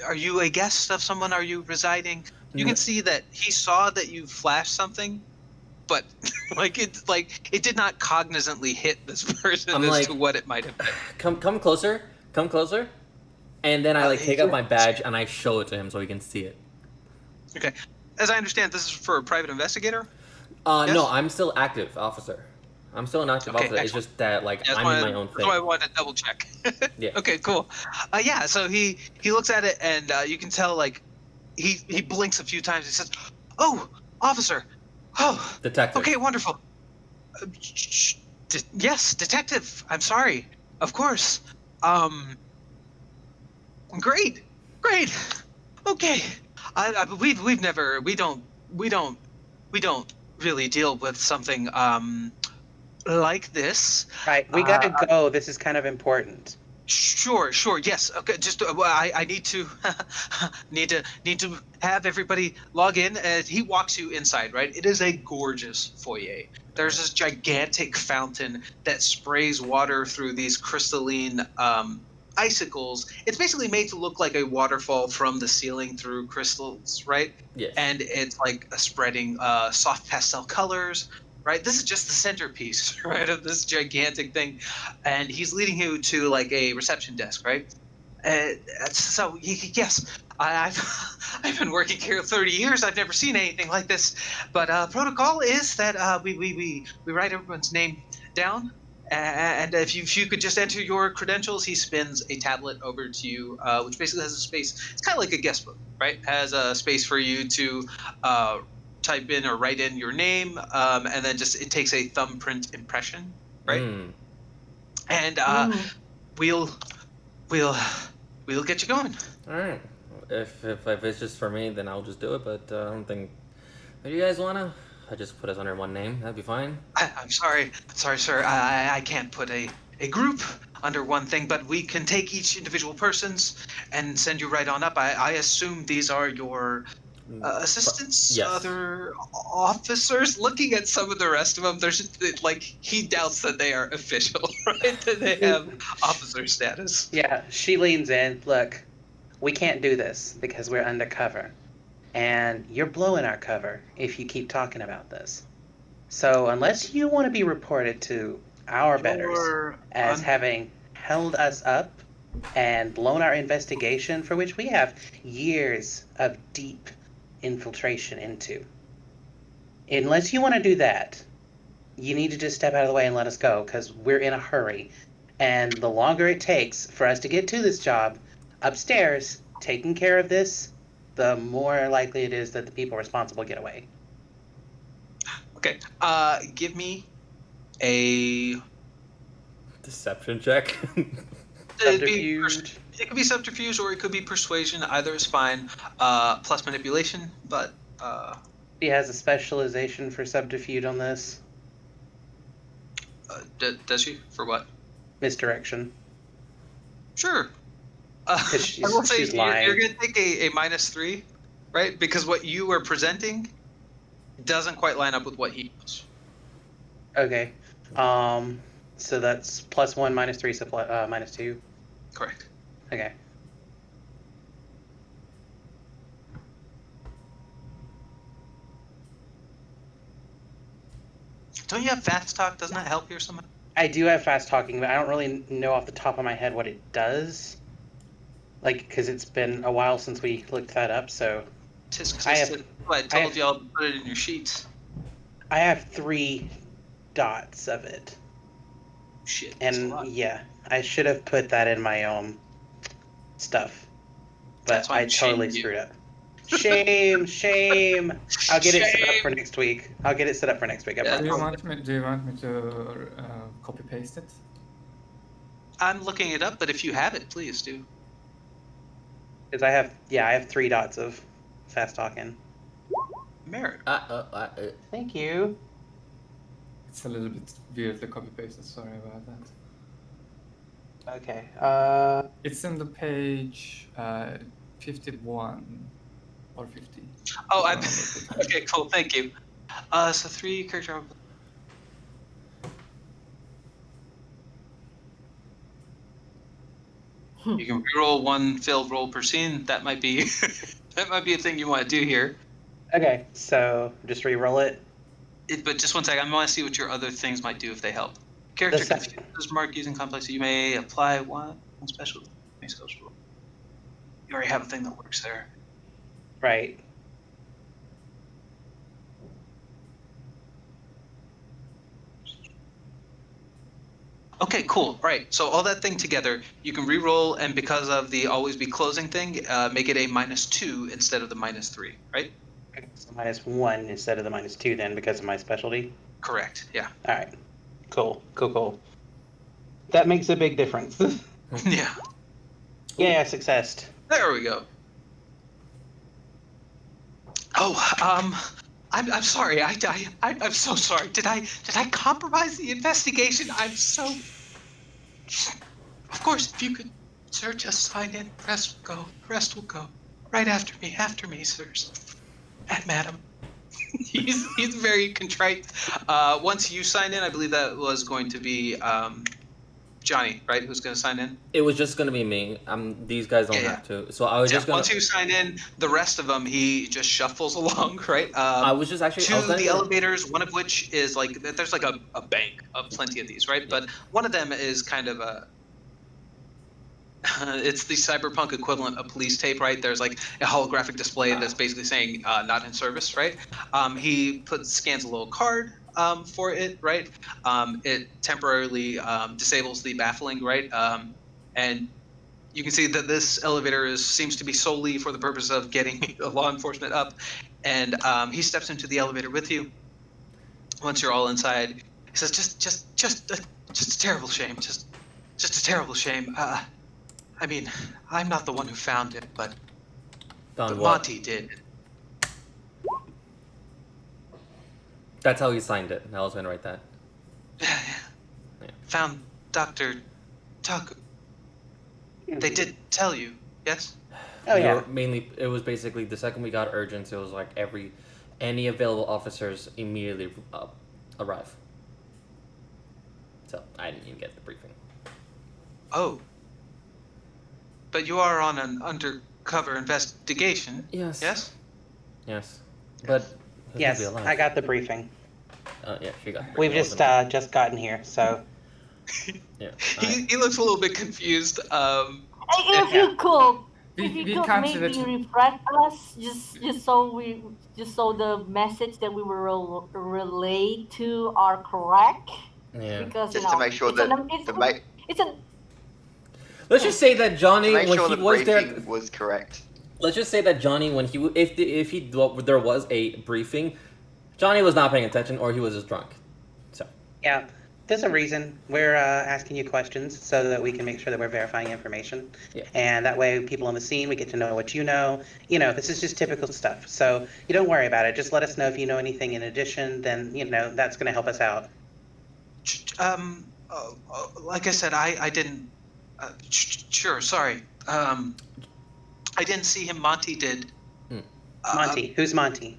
are you a guest of someone? Are you residing? You can see that he saw that you flashed something, but it did not cognizantly hit this person I'm as like- to what it might have been. Come closer. Come closer. And then I like take yeah. up my badge and I show it to him so he can see it. Okay. As I understand, this is for a private investigator. No, Yes? I'm still active officer. I'm still an active Okay, officer. It's excellent. just that like That's I'm why, in my own that's thing. why I wanted to double check. Yeah. Okay, cool. Yeah, so he looks at it, and you can tell like he blinks a few times. He says, "Oh, officer. Oh, Detective. okay, wonderful. Yes, detective. I'm sorry. Of course. Great. Okay. We don't really deal with something like this. Right, we gotta go. This is kind of important. Sure. Yes. Okay. Just I need to need to have everybody log in. He walks you inside. Right. It is a gorgeous foyer. There's this gigantic fountain that sprays water through these crystalline icicles. It's basically made to look like a waterfall from the ceiling through crystals, right? Yes. And it's like spreading soft pastel colors. Right, this is just the centerpiece, right, of this gigantic thing, and he's leading you to like a reception desk, right? So yes, I've been working here 30 years. I've never seen anything like this, but protocol is that we write everyone's name down, And if you could just enter your credentials, he spins a tablet over to you, which basically has a space. It's kind of like a guest book, right? Has a space for you to type in or write in your name, and then just it takes a thumbprint impression, right? Mm. And Mm. we'll we'll we'll get you going. All right. If it's just for me, then I'll just do it. But I don't think. Do you guys wanna? I just put us under one name. That'd be fine. I'm sorry, sir. I can't put a group under one thing, but we can take each individual persons and send you right on up. I assume these are your assistants, Yes. other officers. Looking at some of the rest of them, there's just, like he doubts that they are official, right? That they have officer status. Yeah, she leans in. Look, we can't do this because we're undercover. And you're blowing our cover if you keep talking about this. So unless you want to be reported to our betters You're as un- having held us up and blown our investigation, for which we have years of deep infiltration into. Unless you want to do that, you need to just step out of the way and let us go, because we're in a hurry. And the longer it takes for us to get to this job upstairs, taking care of this, the more likely it is that the people responsible get away. Okay. Give me a. Deception check. It'd be Subterfuge. It could be subterfuge or it could be persuasion. Either is fine. Plus manipulation, but He has a specialization for subterfuge on this. does she? For what? Misdirection. Sure. 'Cause I will say she's you're lying. going to take a -3, right? Because what you are presenting doesn't quite line up with what he knows. Okay. So that's +1, -3, so -2. Correct. Okay. Don't you have fast talk? Doesn't that help here somehow? I do have fast talking, but I don't really know off the top of my head what it does. Like, because it's been a while since we looked that up, so Tisk, tisk, I have- tisk. Well, I told y'all to put it in your sheets. I have 3 dots of it. Shit. That's a And lot. yeah, I should have put that in my stuff. That's But why I I'm totally shaming you. screwed up. Shame. I'll get it set up for Shame. next week. I Yeah, Do you promise. want me to copy paste it? I'm looking it up, but if you have it, please do. Because I have 3 dots of fast talking. Merit. Thank you. It's a little bit weirdly copy pasted. Sorry about that. Okay. It's in the page 51 or 50. Oh, I I'm okay. Cool. Thank you. So 3 character. You can reroll 1 failed roll per scene. That might be that might be a thing you want to do here. Okay, so just re-roll it. But just one second. I want to see what your other things might do if they help. Character The sec- confused mark using complex. You may apply one special. You already have a thing that works there. Right. Okay, cool. Right. So all that thing together, you can re-roll, and because of the always be closing thing, make it a -2 instead of the -3. Right? So -1 instead of the -2 then because of my specialty. Correct. Yeah. All right. Cool. That makes a big difference. Yeah. Yeah, success. There we go. Oh, I'm sorry. I'm so sorry. Did I compromise the investigation? I'm so. Of course, if you could, sir, just sign in. Rest will go. Rest will go. Right after me. After me, sirs. And madam. he's very contrite. Once you sign in, I believe that was going to be Johnny, right? Who's going to sign in? It was just gonna be me. These guys don't Yeah, have to. So I was just gonna. Once you sign in, the rest of them he just shuffles along, right? I was just actually. I was To gonna the go- elevators, one of which is like there's like a bank of plenty of these, right? But one of them is kind of a. It's the cyberpunk equivalent of police tape, right? There's like a holographic display that's basically saying "not in service," right? He scans a little card, for it, right? It temporarily disables the baffling, right? And you can see that this elevator seems to be solely for the purpose of getting law enforcement up. And he steps into the elevator with you. Once you're all inside, he says, "Just a terrible shame. Just a terrible shame. I mean, I'm not the one who found it, but Found what? Monty did." That's how he signed it. I was gonna write that. Found Dr. Taku. They did tell you, yes? Oh We yeah. were mainly, it was basically the second we got urgent, it was like any available officers immediately arrive. So I didn't even get the briefing. Oh. But you are on an undercover investigation. Yes. Yes? Yes, but he'll Yes, be alive. I got the briefing. Yeah, she got. We've I just wasn't- gotten here, so Yeah. He looks a little bit confused. If you could, if We you could can't see maybe the refresh us, just so the message that we will relay to are correct. Yeah. Because Just to make sure that it's an Let's just say that to Johnny, make when sure he the was there, briefing was correct. let's just say that Johnny, when there was a briefing, Johnny was not paying attention, or he was just drunk. So yeah. There's a reason we're asking you questions so that we can make sure that we're verifying information. Yeah. And that way, people on the scene, we get to know what you know. You know, this is just typical stuff. So you don't worry about it. Just let us know if you know anything in addition. Then that's going to help us out. Like I said, I didn't. Sure, sorry. I didn't see him. Monty did. Monty, who's Monty?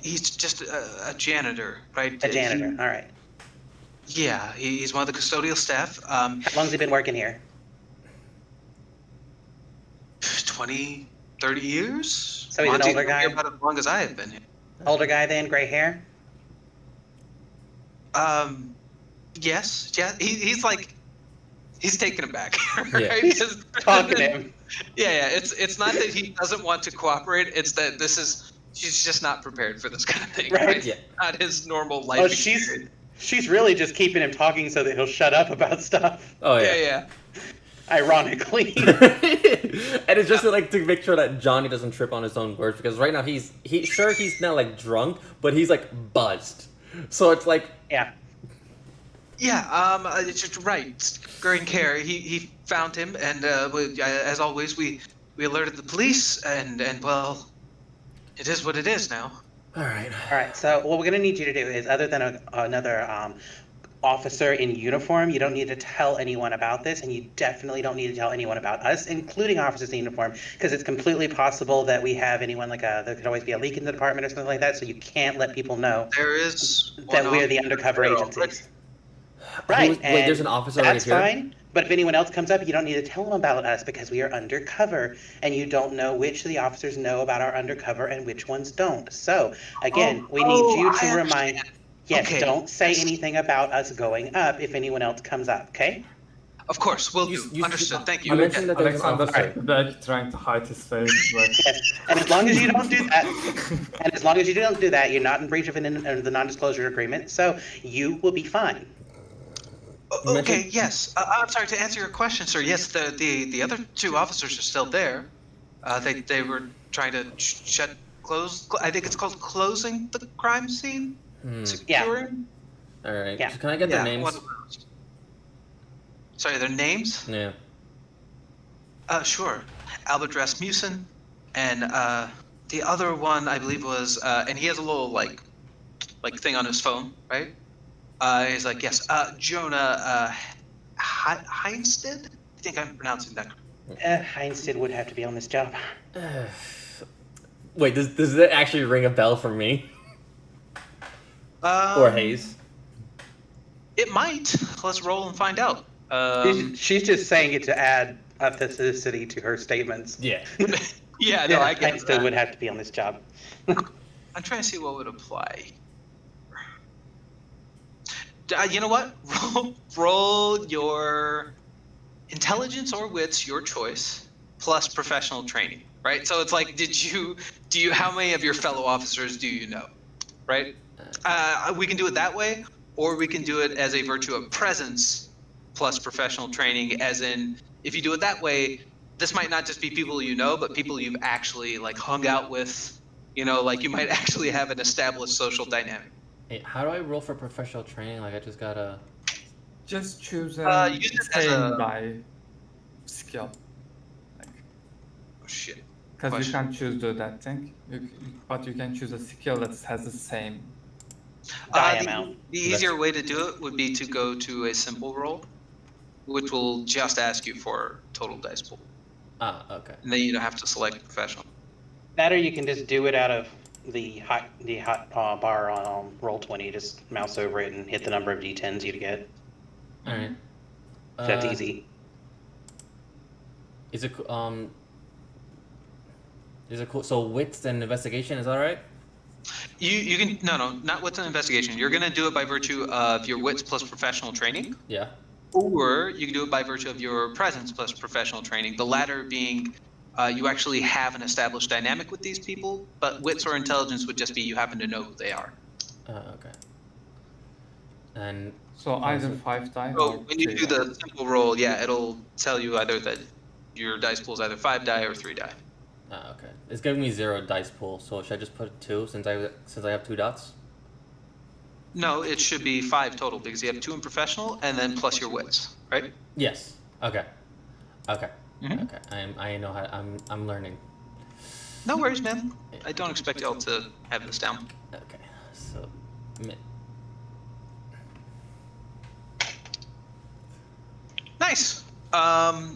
He's just a janitor, right? A janitor. All right. Yeah, he's one of the custodial staff. How long's he been working here? 20, 30 years. So he's an Monty's older been guy? here about as long as I have been here. Older guy then, gray hair? Yes, yeah. He's like, he's taken aback. Right? Yeah. He's talking to him. Yeah. It's not that he doesn't want to cooperate. It's that she's just not prepared for this kind of thing. Right. Yeah. Not his normal life. Oh, experience. she's really just keeping him talking so that he'll shut up about stuff. oh Yeah. Ironically. And it's just like to make sure that Johnny doesn't trip on his own words, because right now he's not like drunk, but he's like buzzed. So it's like Yeah. Yeah, it's just right. Green care. He found him, and as always, we alerted the police, and well, it is what it is now. all right. All right. So what we're gonna need you to do is, other than another officer in uniform, you don't need to tell anyone about this, and you definitely don't need to tell anyone about us, including officers in uniform, because it's completely possible that we have anyone there could always be a leak in the department or something like that. So you can't let people know There is that one we're the officer undercover there agencies. Right. Wait, and there's an officer right that's here? fine. But if anyone else comes up, you don't need to tell them about us because we are undercover, and you don't know which of the officers know about our undercover and which ones don't. So again, we need you to I remind. understand. Yes, Okay. don't say Yes. anything about us going up if anyone else comes up. Okay. Of course, will You- do. you- Understood. Thank you. You mentioned that there's an Alexander's officer. back trying to hide his face. Like, Yes. And as long as you don't do that, you're not in breach of the non-disclosure agreement. So you will be fine. You Okay. mentioned- Yes. I'm sorry to answer your question, sir. Yes, the other two officers are still there. They were trying to close. I think it's called closing the crime scene. Securing. All right. Yeah. Can I get their names? one of those. Sorry, their names? Yeah. Sure. Albert Rasmussen, and the other one I believe was, and he has a little like thing on his phone, right? He's like, yes, Jonah Heinstead. I think I'm pronouncing that correctly. Heinstead would have to be on this job. Wait, does it actually ring a bell for me or Hayes? It might. Let's roll and find out. She's just saying it to add authenticity to her statements. Yeah. Yeah, no, I get Heinstead that. would have to be on this job. I'm trying to see what would apply. You know what? Roll your intelligence or wits, your choice, plus professional training, right? So it's like, how many of your fellow officers do you know? right? We can do it that way, or we can do it as a virtue of presence plus professional training, as in, if you do it that way, this might not just be people you know, but people you've actually like hung out with, like you might actually have an established social dynamic. Hey, how do I roll for professional training? Like I just gotta. Just choose Use it as staying a- by skill. Like, Oh shit. because you Question. can't choose that thing, but you can choose a skill that has the same. Die The, amount. the easier way to do it would be to go to a simple roll, which will just ask you for total dice pool. Okay. And then you don't have to select professional. That or you can just do it out of the hot bar on Roll20. Just mouse over it and hit the number of d10s you get. All right. That's easy. Is it cool? So wits and investigation is all right? You can no, not wits an investigation. You're gonna do it by virtue of your wits plus professional training, Yeah. or you can do it by virtue of your presence plus professional training. The latter being you actually have an established dynamic with these people, but wits or intelligence would just be you happen to know who they are. Okay. And So either 5 die So or when you 3 do die. the simple roll, yeah, it'll tell you either that your dice pool is either 5 die or 3 die. okay, it's giving me 0 dice pool. So should I just put 2 since I have 2 dots? No, it should be 5 total because you have 2 in professional and then plus your wits, right? Yes. Okay. Okay. Mhm. Okay. I know how. I'm learning. No worries, man. I don't expect y'all to have this down. Okay. So. Nice.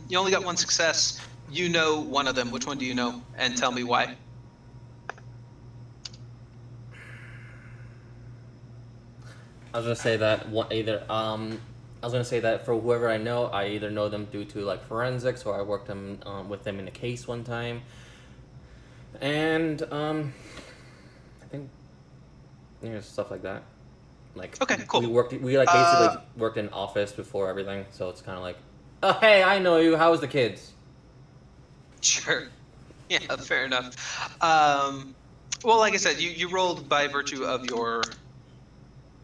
You only got 1 success. You know one of them. Which one do you know? And tell me why. I was gonna say that I was gonna say that for whoever I know, I either know them due to like forensics, or I worked with them in a case one time, and I think stuff like that. Like Okay, cool. we like basically worked in office before everything, so it's kind of like, oh hey, I know you. How's the kids? Sure. Yeah, fair enough. Well, like I said, you rolled by virtue of your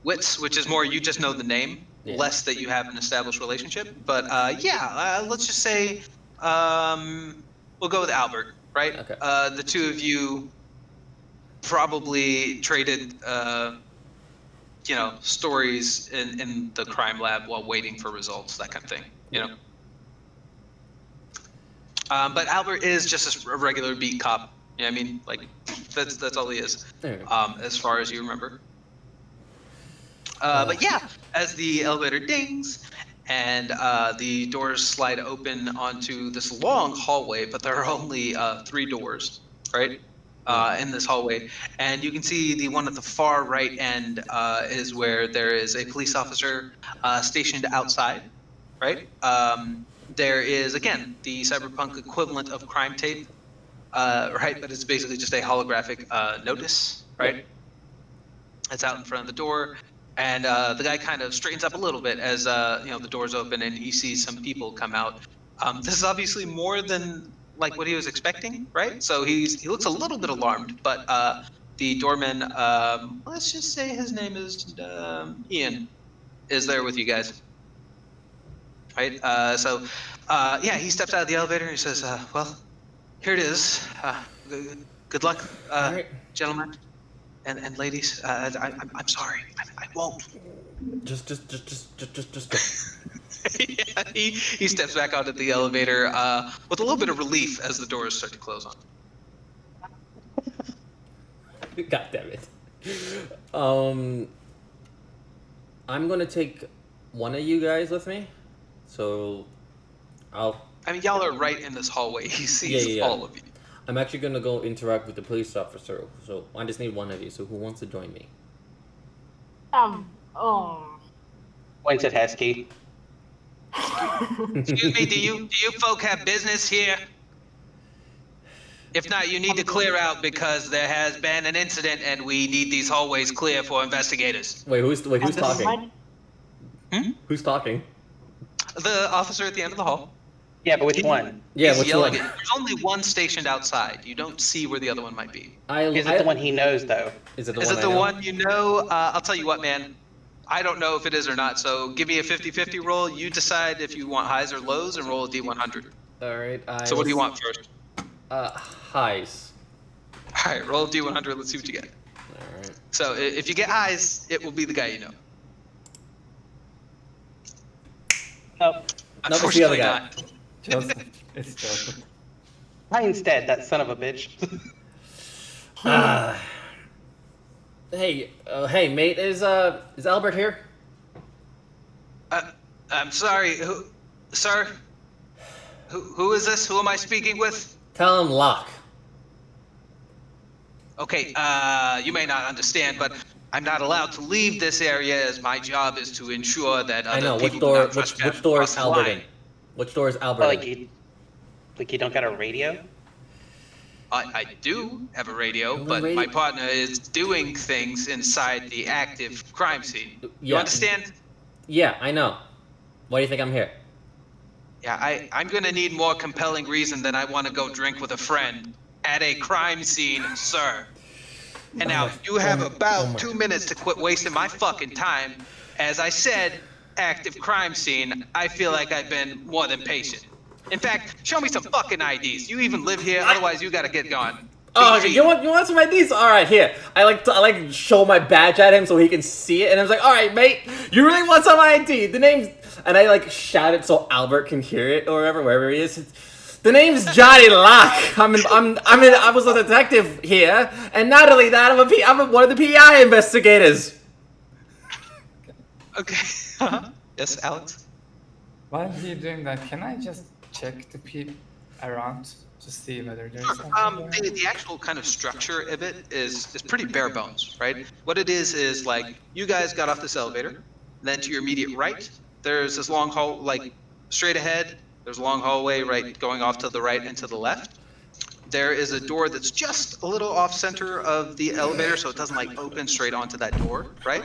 wits, which is more you just know the name, Yeah. less that you have an established relationship. But let's just say we'll go with Albert, right? Okay. The two of you probably traded stories in the crime lab while waiting for results, that kind of thing, but Albert is just a regular beat cop. You know what I mean? Like, that's all he is, There you go. as far as you remember. But yeah, as the elevator dings and the doors slide open onto this long hallway, but there are only 3 doors, right? In this hallway, and you can see the one at the far right end is where there is a police officer stationed outside, right? There is again the cyberpunk equivalent of crime tape, right? But it's basically just a holographic notice, right? It's out in front of the door, and the guy kind of straightens up a little bit as the doors open and he sees some people come out. This is obviously more than like what he was expecting, right? So he looks a little bit alarmed, but the doorman, let's just say his name is Ian, is there with you guys, right? Yeah, he steps out of the elevator and he says, "Well, here it is. Good luck, All right. gentlemen and ladies. I'm sorry. I won't." Just go. Yeah, he steps back onto the elevator with a little bit of relief as the doors start to close on him. God damn it. I'm gonna take one of you guys with me, so I mean, y'all are right in this hallway. He sees Yeah. all of you. I'm actually gonna go interact with the police officer, so I just need one of you. So who wants to join me? Points at Heskey. Excuse me, do you folk have business here? If not, you need to clear out because there has been an incident and we need these hallways clear for investigators. Wait, who's talking? Hmm? Who's talking? The officer at the end of the hall. Yeah, but which one? Yeah, He's which yelling one? it. There's only one stationed outside. You don't see where the other one might be. Is it the one he knows though? Is it the Is one it I the know? one you know? I'll tell you what, man. I don't know if it is or not. So give me a 50-50 roll. You decide if you want highs or lows, and roll a d100. All right. So what do you want first? Highs. All right, roll a d100. Let's see what you get. All right. So if you get highs, it will be the guy you know. Oh, No, it's the Unfortunately, other guy. not. Joseph. It's Joseph. Instead, that son of a bitch. Hey, mate, is Albert here? I'm sorry, sir? Who is this? Who am I speaking with? Tell him lock. Okay, you may not understand, but I'm not allowed to leave this area as my job is to ensure that I other know. people Which do door? not trespass Which door across is the Albert line. in? Which door is Albert like in? you don't got a radio? I do have a radio, The but radio- my partner is doing things inside the active crime scene. You Yeah. understand? Yeah, I know. Why do you think I'm here? Yeah, I'm gonna need more compelling reason than I want to go drink with a friend at a crime scene, sir. And now you have about 2 minutes to quit wasting my fucking time. As I said, active crime scene. I feel like I've been more than patient. In fact, show me some fucking IDs. You even live here, otherwise you gotta get gone. Oh, Beefy. you want some IDs? All right, here. I like show my badge at him so he can see it, and I was like, all right, mate, you really want some ID? The name's, and I like shout it so Albert can hear it or wherever he is. The name's Johnny Locke. I was a detective here, and not only that, I'm one of the PI investigators. Okay. Yes, Alex? While he's doing that, can I just check the people around to see whether there's something there? The actual kind of structure of it is pretty bare bones, right? What it is like you guys got off this elevator, then to your immediate right, there's this long hall, like straight ahead. There's a long hallway, right, going off to the right and to the left. There is a door that's just a little off center of the elevator, so it doesn't like open straight onto that door, right?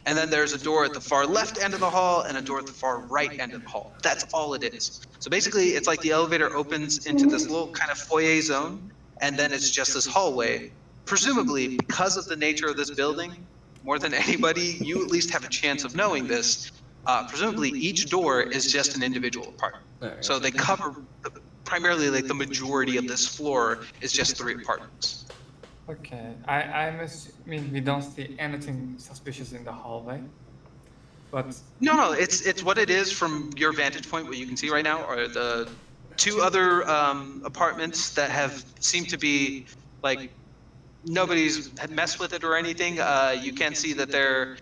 And then there's a door at the far left end of the hall and a door at the far right end of the hall. That's all it is. So basically, it's like the elevator opens into this little kind of foyer zone, and then it's just this hallway. Presumably, because of the nature of this building, more than anybody, you at least have a chance of knowing this. Presumably, each door is just an individual apartment. Alright. So they cover primarily like the majority of this floor is just 3 apartments. Okay, I'm assuming we don't see anything suspicious in the hallway, but No, it's what it is from your vantage point. What you can see right now are the 2 other apartments that have seemed to be like nobody's had messed with it or anything. You can see that they're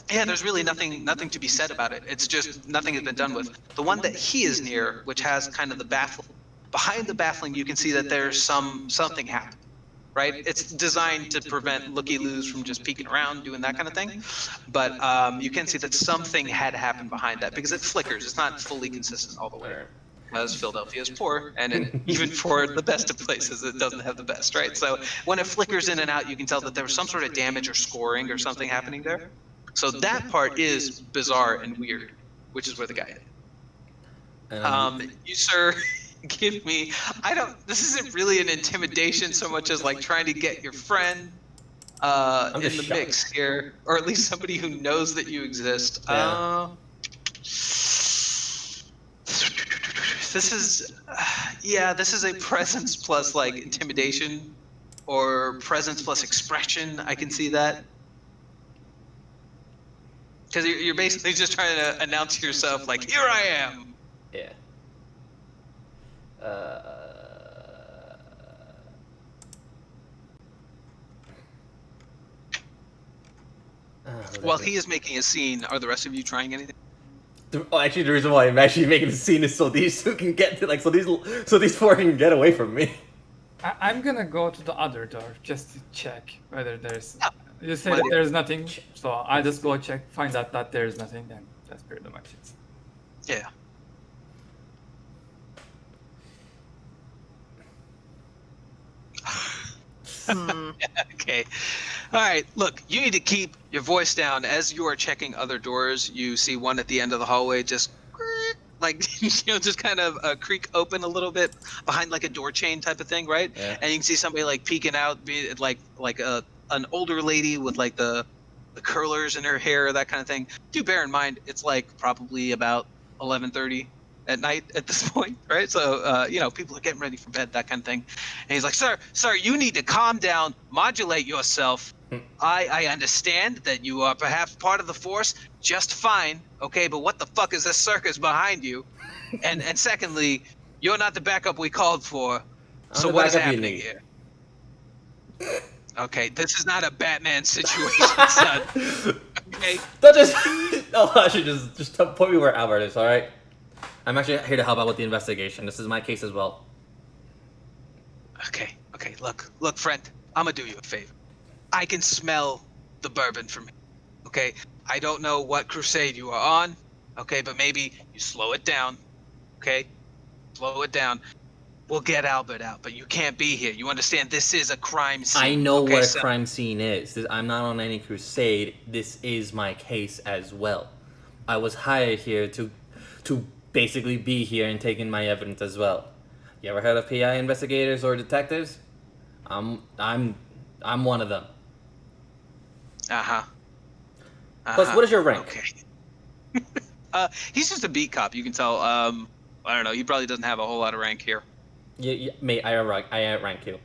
yeah, there's really nothing to be said about it. It's just nothing has been done with. The one that he is near, which has kind of the baffling, behind the baffling, you can see that there's something happened, right? It's designed to prevent looky-loos from just peeking around, doing that kind of thing. But you can see that something had happened behind that because it flickers. It's not fully consistent all the way. Because Philadelphia is poor, and even for the best of places, it doesn't have the best, right? So when it flickers in and out, you can tell that there was some sort of damage or scoring or something happening there. So that part is bizarre and weird, which is where the guy is. You, sir, give me, this isn't really an intimidation so much as like trying to get your friend in the just mix here, or at least somebody who knows that you exist. Yeah. This is a presence plus like intimidation, or presence plus expression. I can see that. Because you're basically just trying to announce yourself, like, here I am. Yeah. While he is making a scene, are the rest of you trying anything? Actually, the reason why I'm actually making the scene is so these two can get to, so these 4 can get away from me. I'm gonna go to the other door just to check whether there's. Yeah. You said there's nothing, so I just go check, find out that there's nothing, then that's pretty much it. Yeah. Okay. All right. Look, you need to keep your voice down as you are checking other doors. You see one at the end of the hallway just like just kind of creak open a little bit behind like a door chain type of thing, right? Yeah. And you can see somebody like peeking out, be like an older lady with like the curlers in her hair, that kind of thing. Do bear in mind it's like probably about 11:30 at night at this point, right? So people are getting ready for bed, that kind of thing. And he's like, sir, you need to calm down, modulate yourself. I understand that you are perhaps part of the force, just fine, okay, but what the fuck is this circus behind you? And secondly, you're not the backup we called for. I'm So the what is backup you happening need. here? Okay, this is not a Batman situation, son. Okay. Don't just. Oh, I should just put me where Albert is. All right. I'm actually here to help out with the investigation. This is my case as well. Okay. Look, friend. I'm gonna do you a favor. I can smell the bourbon from here. Okay. I don't know what crusade you are on. Okay, but maybe you slow it down. Okay, slow it down. We'll get Albert out, but you can't be here. You understand? This is a crime scene. I know okay, what a so- crime scene is. I'm not on any crusade. This is my case as well. I was hired here to basically be here and take in my evidence as well. You ever heard of PI investigators or detectives? I'm one of them. Uh-huh. Plus, what is your rank? Okay. He's just a beat cop. You can tell. I don't know. He probably doesn't have a whole lot of rank here. Yeah, mate, I outrank you.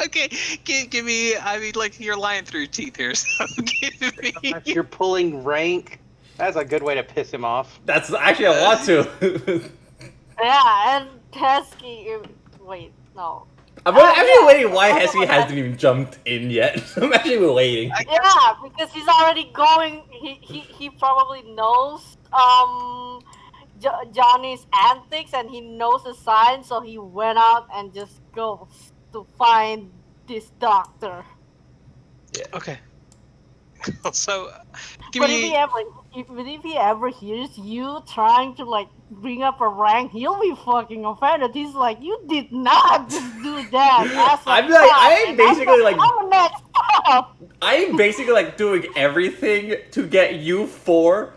Okay, give me. I mean, like you're lying through your teeth here. So give me. If you're pulling rank, that's a good way to piss him off. That's actually I want to. Yeah, and Hesky. Wait, no. I'm actually waiting why I know Heskey what hasn't even jumped in yet. I'm actually waiting. Yeah, because he's already going. He probably knows Johnny's antics and he knows the signs, so he went out and just goes to find this doctor. Yeah. Okay. So, give But me. if he ever hears you trying to like bring up a rank, he'll be fucking offended. He's like, "You did not just do that." I'm like, I am basically like, I'm a next up. I am basically like doing everything to get you four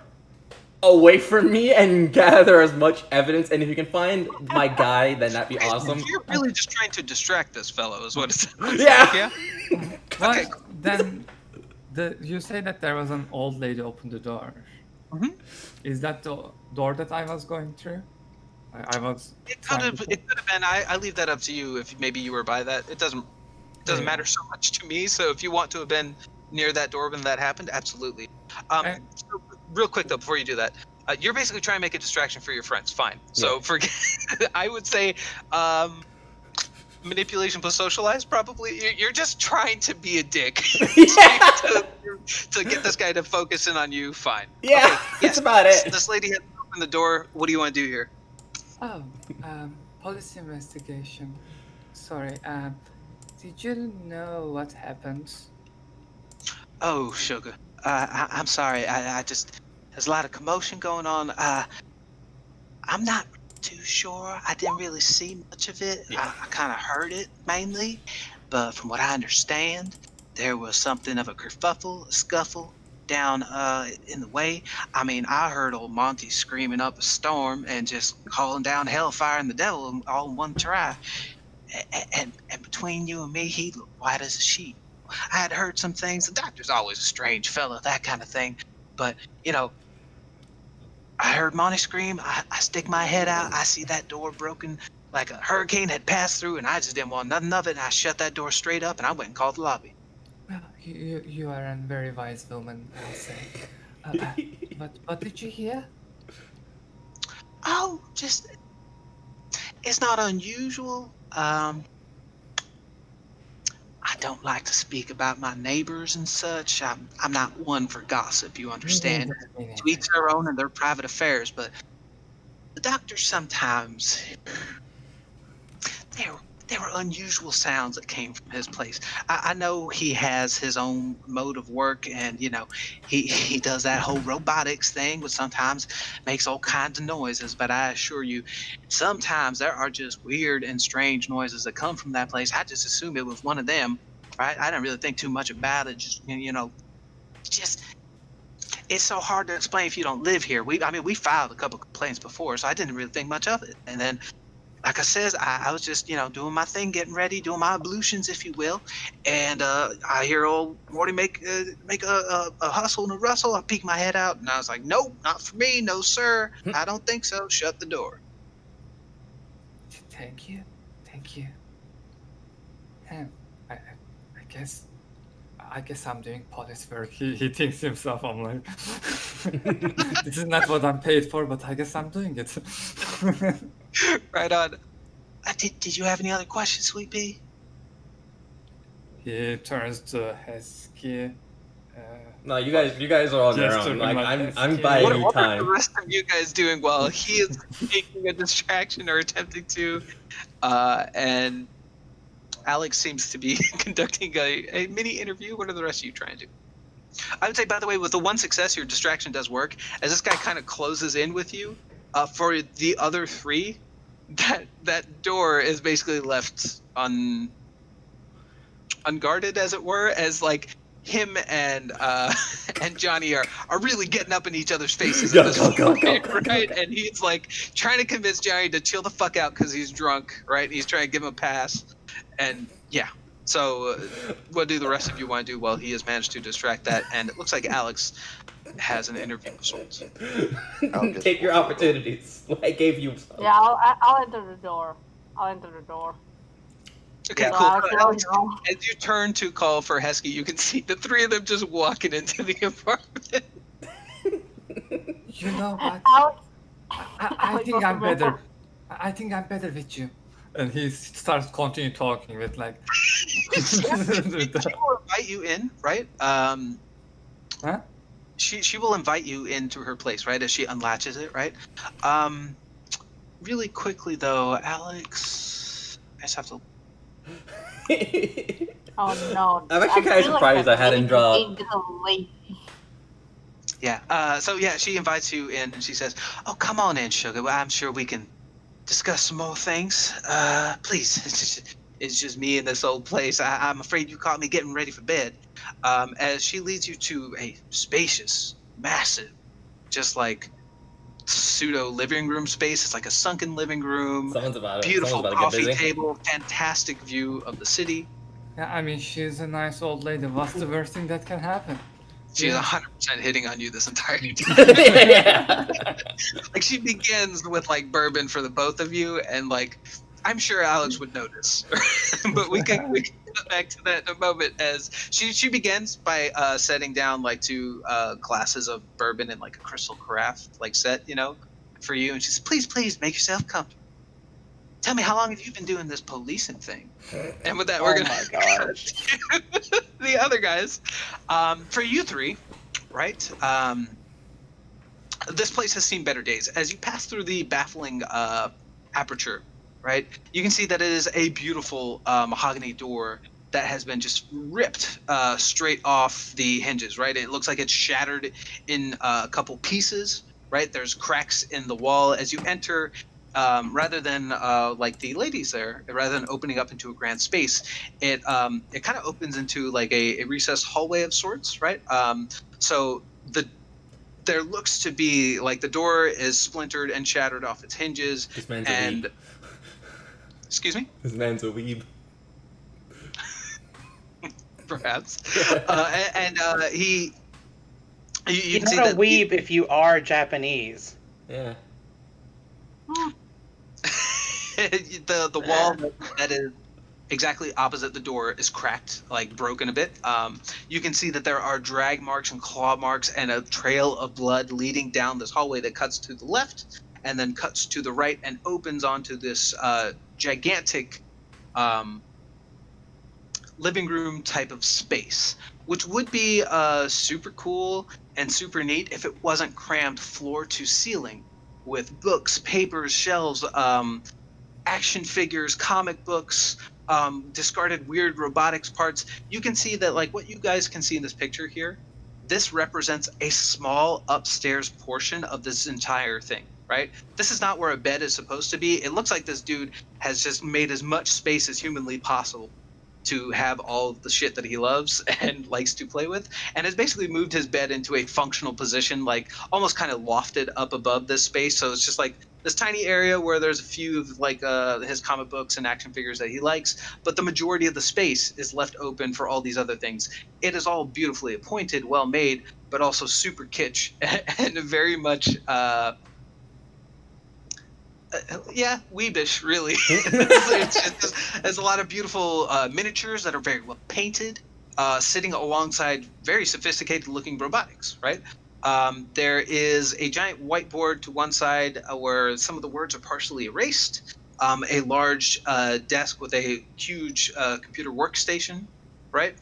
away from me and gather as much evidence. And if you can find my guy, then that'd be awesome. You're really just trying to distract this fellow, is what it sounds Yeah. like, yeah? Well, Okay. then you say that there was an old lady opened the door. Mhm. Is that the door that I was going through? I was. It could trying have. to- It could have been. I leave that up to you. If maybe you were by that, it doesn't Yeah. matter so much to me. So if you want to have been near that door when that happened, absolutely. Eh. So real quick though, before you do that, you're basically trying to make a distraction for your friends. Fine. So forget. I would say, manipulation plus socialize. Probably. You're just trying to be a dick. to get this guy to focus in on you. Fine. Yeah, Okay, that's about it. This lady has opened the door. What do you want to do here? Oh, police investigation. Sorry. Did you know what happened? Oh, sugar. I'm sorry. I just there's a lot of commotion going on. I'm not too sure. I didn't really see much of it. Yeah. I kind of heard it mainly, but from what I understand, there was something of a kerfuffle, a scuffle down in the way. I mean, I heard old Monty screaming up a storm and just calling down hellfire and the devil all in one try. And between you and me, he looked white as a sheet. I had heard some things. The doctor's always a strange fella, that kind of thing. But, I heard Monty scream. I stick my head out. I see that door broken like a hurricane had passed through, and I just didn't want nothing of it. And I shut that door straight up, and I went and called the lobby. Well, you are a very wise woman, I'll say. But what did you hear? Oh, just it's not unusual. I don't like to speak about my neighbors and such. I'm not one for gossip, you understand. To each their own and their private affairs, but the doctor sometimes there were unusual sounds that came from his place. I know he has his own mode of work, and he does that whole robotics thing, which sometimes makes all kinds of noises. But I assure you, sometimes there are just weird and strange noises that come from that place. I just assumed it was one of them, right? I didn't really think too much about it. Just just it's so hard to explain if you don't live here. We filed a couple complaints before, so I didn't really think much of it. And then, like I says, I was just, doing my thing, getting ready, doing my ablutions, if you will. And I hear old Morty make a hustle and a rustle. I peek my head out, and I was like, nope, not for me, no sir. I don't think so. Shut the door. Thank you. And I guess I'm doing police work. He thinks himself. I'm like, this is not what I'm paid for, but I guess I'm doing it. Right on. Did you have any other questions, Sweet Pea? He turns to Hesky. No, you guys are on your Just own. to Like remind I'm us, yeah. buying you What are the time. rest of you guys doing while he is making a distraction or attempting to? And Alex seems to be conducting a mini interview. What are the rest of you trying to do? I would say, by the way, with the one success, your distraction does work. As this guy kind of closes in with you, for the other three, that door is basically left unguarded, as it were, as like him and and Johnny are really getting up in each other's faces at this point, right? And he's like trying to convince Johnny to chill the fuck out because he's drunk, right? And he's trying to give him a pass, and yeah. So what do the rest of you want to do while he has managed to distract that? And it looks like Alex has an interview of sorts. I'll just Take your walk opportunities. I gave you some. Yeah, I'll enter the door. Okay, Yeah. cool. I'll So, tell Alex, you. as you turn to call for Heskey, you can see the three of them just walking into the apartment. You know what? Alex, I Alex think I'm was better. I think I'm better with you. And he starts continue talking with like. She will invite you in, right? Huh? She will invite you into her place, right? As she unlatches it, right? Really quickly though, Alex, I just have to. Oh no! I'm actually kind of feel surprised that I hadn't lady drawn. ain't gonna leave. Yeah. So yeah, she invites you in, and she says, "Oh, come on in, sugar. Well, I'm sure we can discuss some more things. Please, it's just me in this old place. I'm afraid you caught me getting ready for bed." As she leads you to a spacious, massive, just like pseudo living room space. It's like a sunken living room, Someone's about beautiful to get coffee busy. table, fantastic view of the city. Yeah, I mean, she's a nice old lady. What's the worst thing that can happen? She's Yeah. 100% hitting on you this entire time. Yeah. Like she begins with like bourbon for the both of you, and like I'm sure Alex would notice, but we can get back to that in a moment. As she begins by setting down like two glasses of bourbon in like a crystal carafe, like set, for you, and she says, "Please, make yourself comfortable. Tell me, how long have you been doing this policing thing?" And with that, we're Oh gonna my gosh. the other guys. For you three, right? This place has seen better days. As you pass through the baffling aperture, right, you can see that it is a beautiful mahogany door that has been just ripped straight off the hinges, right? It looks like it's shattered in a couple pieces, right? There's cracks in the wall as you enter. Rather than like the ladies there, rather than opening up into a grand space, it kind of opens into like a recessed hallway of sorts, right? So there looks to be like the door is splintered and shattered off its hinges. This man's a And weeb. excuse me, This man's a weeb. perhaps. And he, you You're can see not a that weeb if you are Japanese. Yeah. the wall that is exactly opposite the door is cracked, like broken a bit. You can see that there are drag marks and claw marks and a trail of blood leading down this hallway that cuts to the left and then cuts to the right and opens onto this gigantic living room type of space, which would be super cool and super neat if it wasn't crammed floor to ceiling with books, papers, shelves, action figures, comic books, discarded weird robotics parts. You can see that, like what you guys can see in this picture here, this represents a small upstairs portion of this entire thing, right? This is not where a bed is supposed to be. It looks like this dude has just made as much space as humanly possible to have all of the shit that he loves and likes to play with, and has basically moved his bed into a functional position, like almost kind of lofted up above this space. So it's just like this tiny area where there's a few of like his comic books and action figures that he likes, but the majority of the space is left open for all these other things. It is all beautifully appointed, well made, but also super kitsch and very much yeah, weebish, really. There's a lot of beautiful miniatures that are very well painted, sitting alongside very sophisticated looking robotics, right? There is a giant whiteboard to one side where some of the words are partially erased, a large desk with a huge computer workstation, right?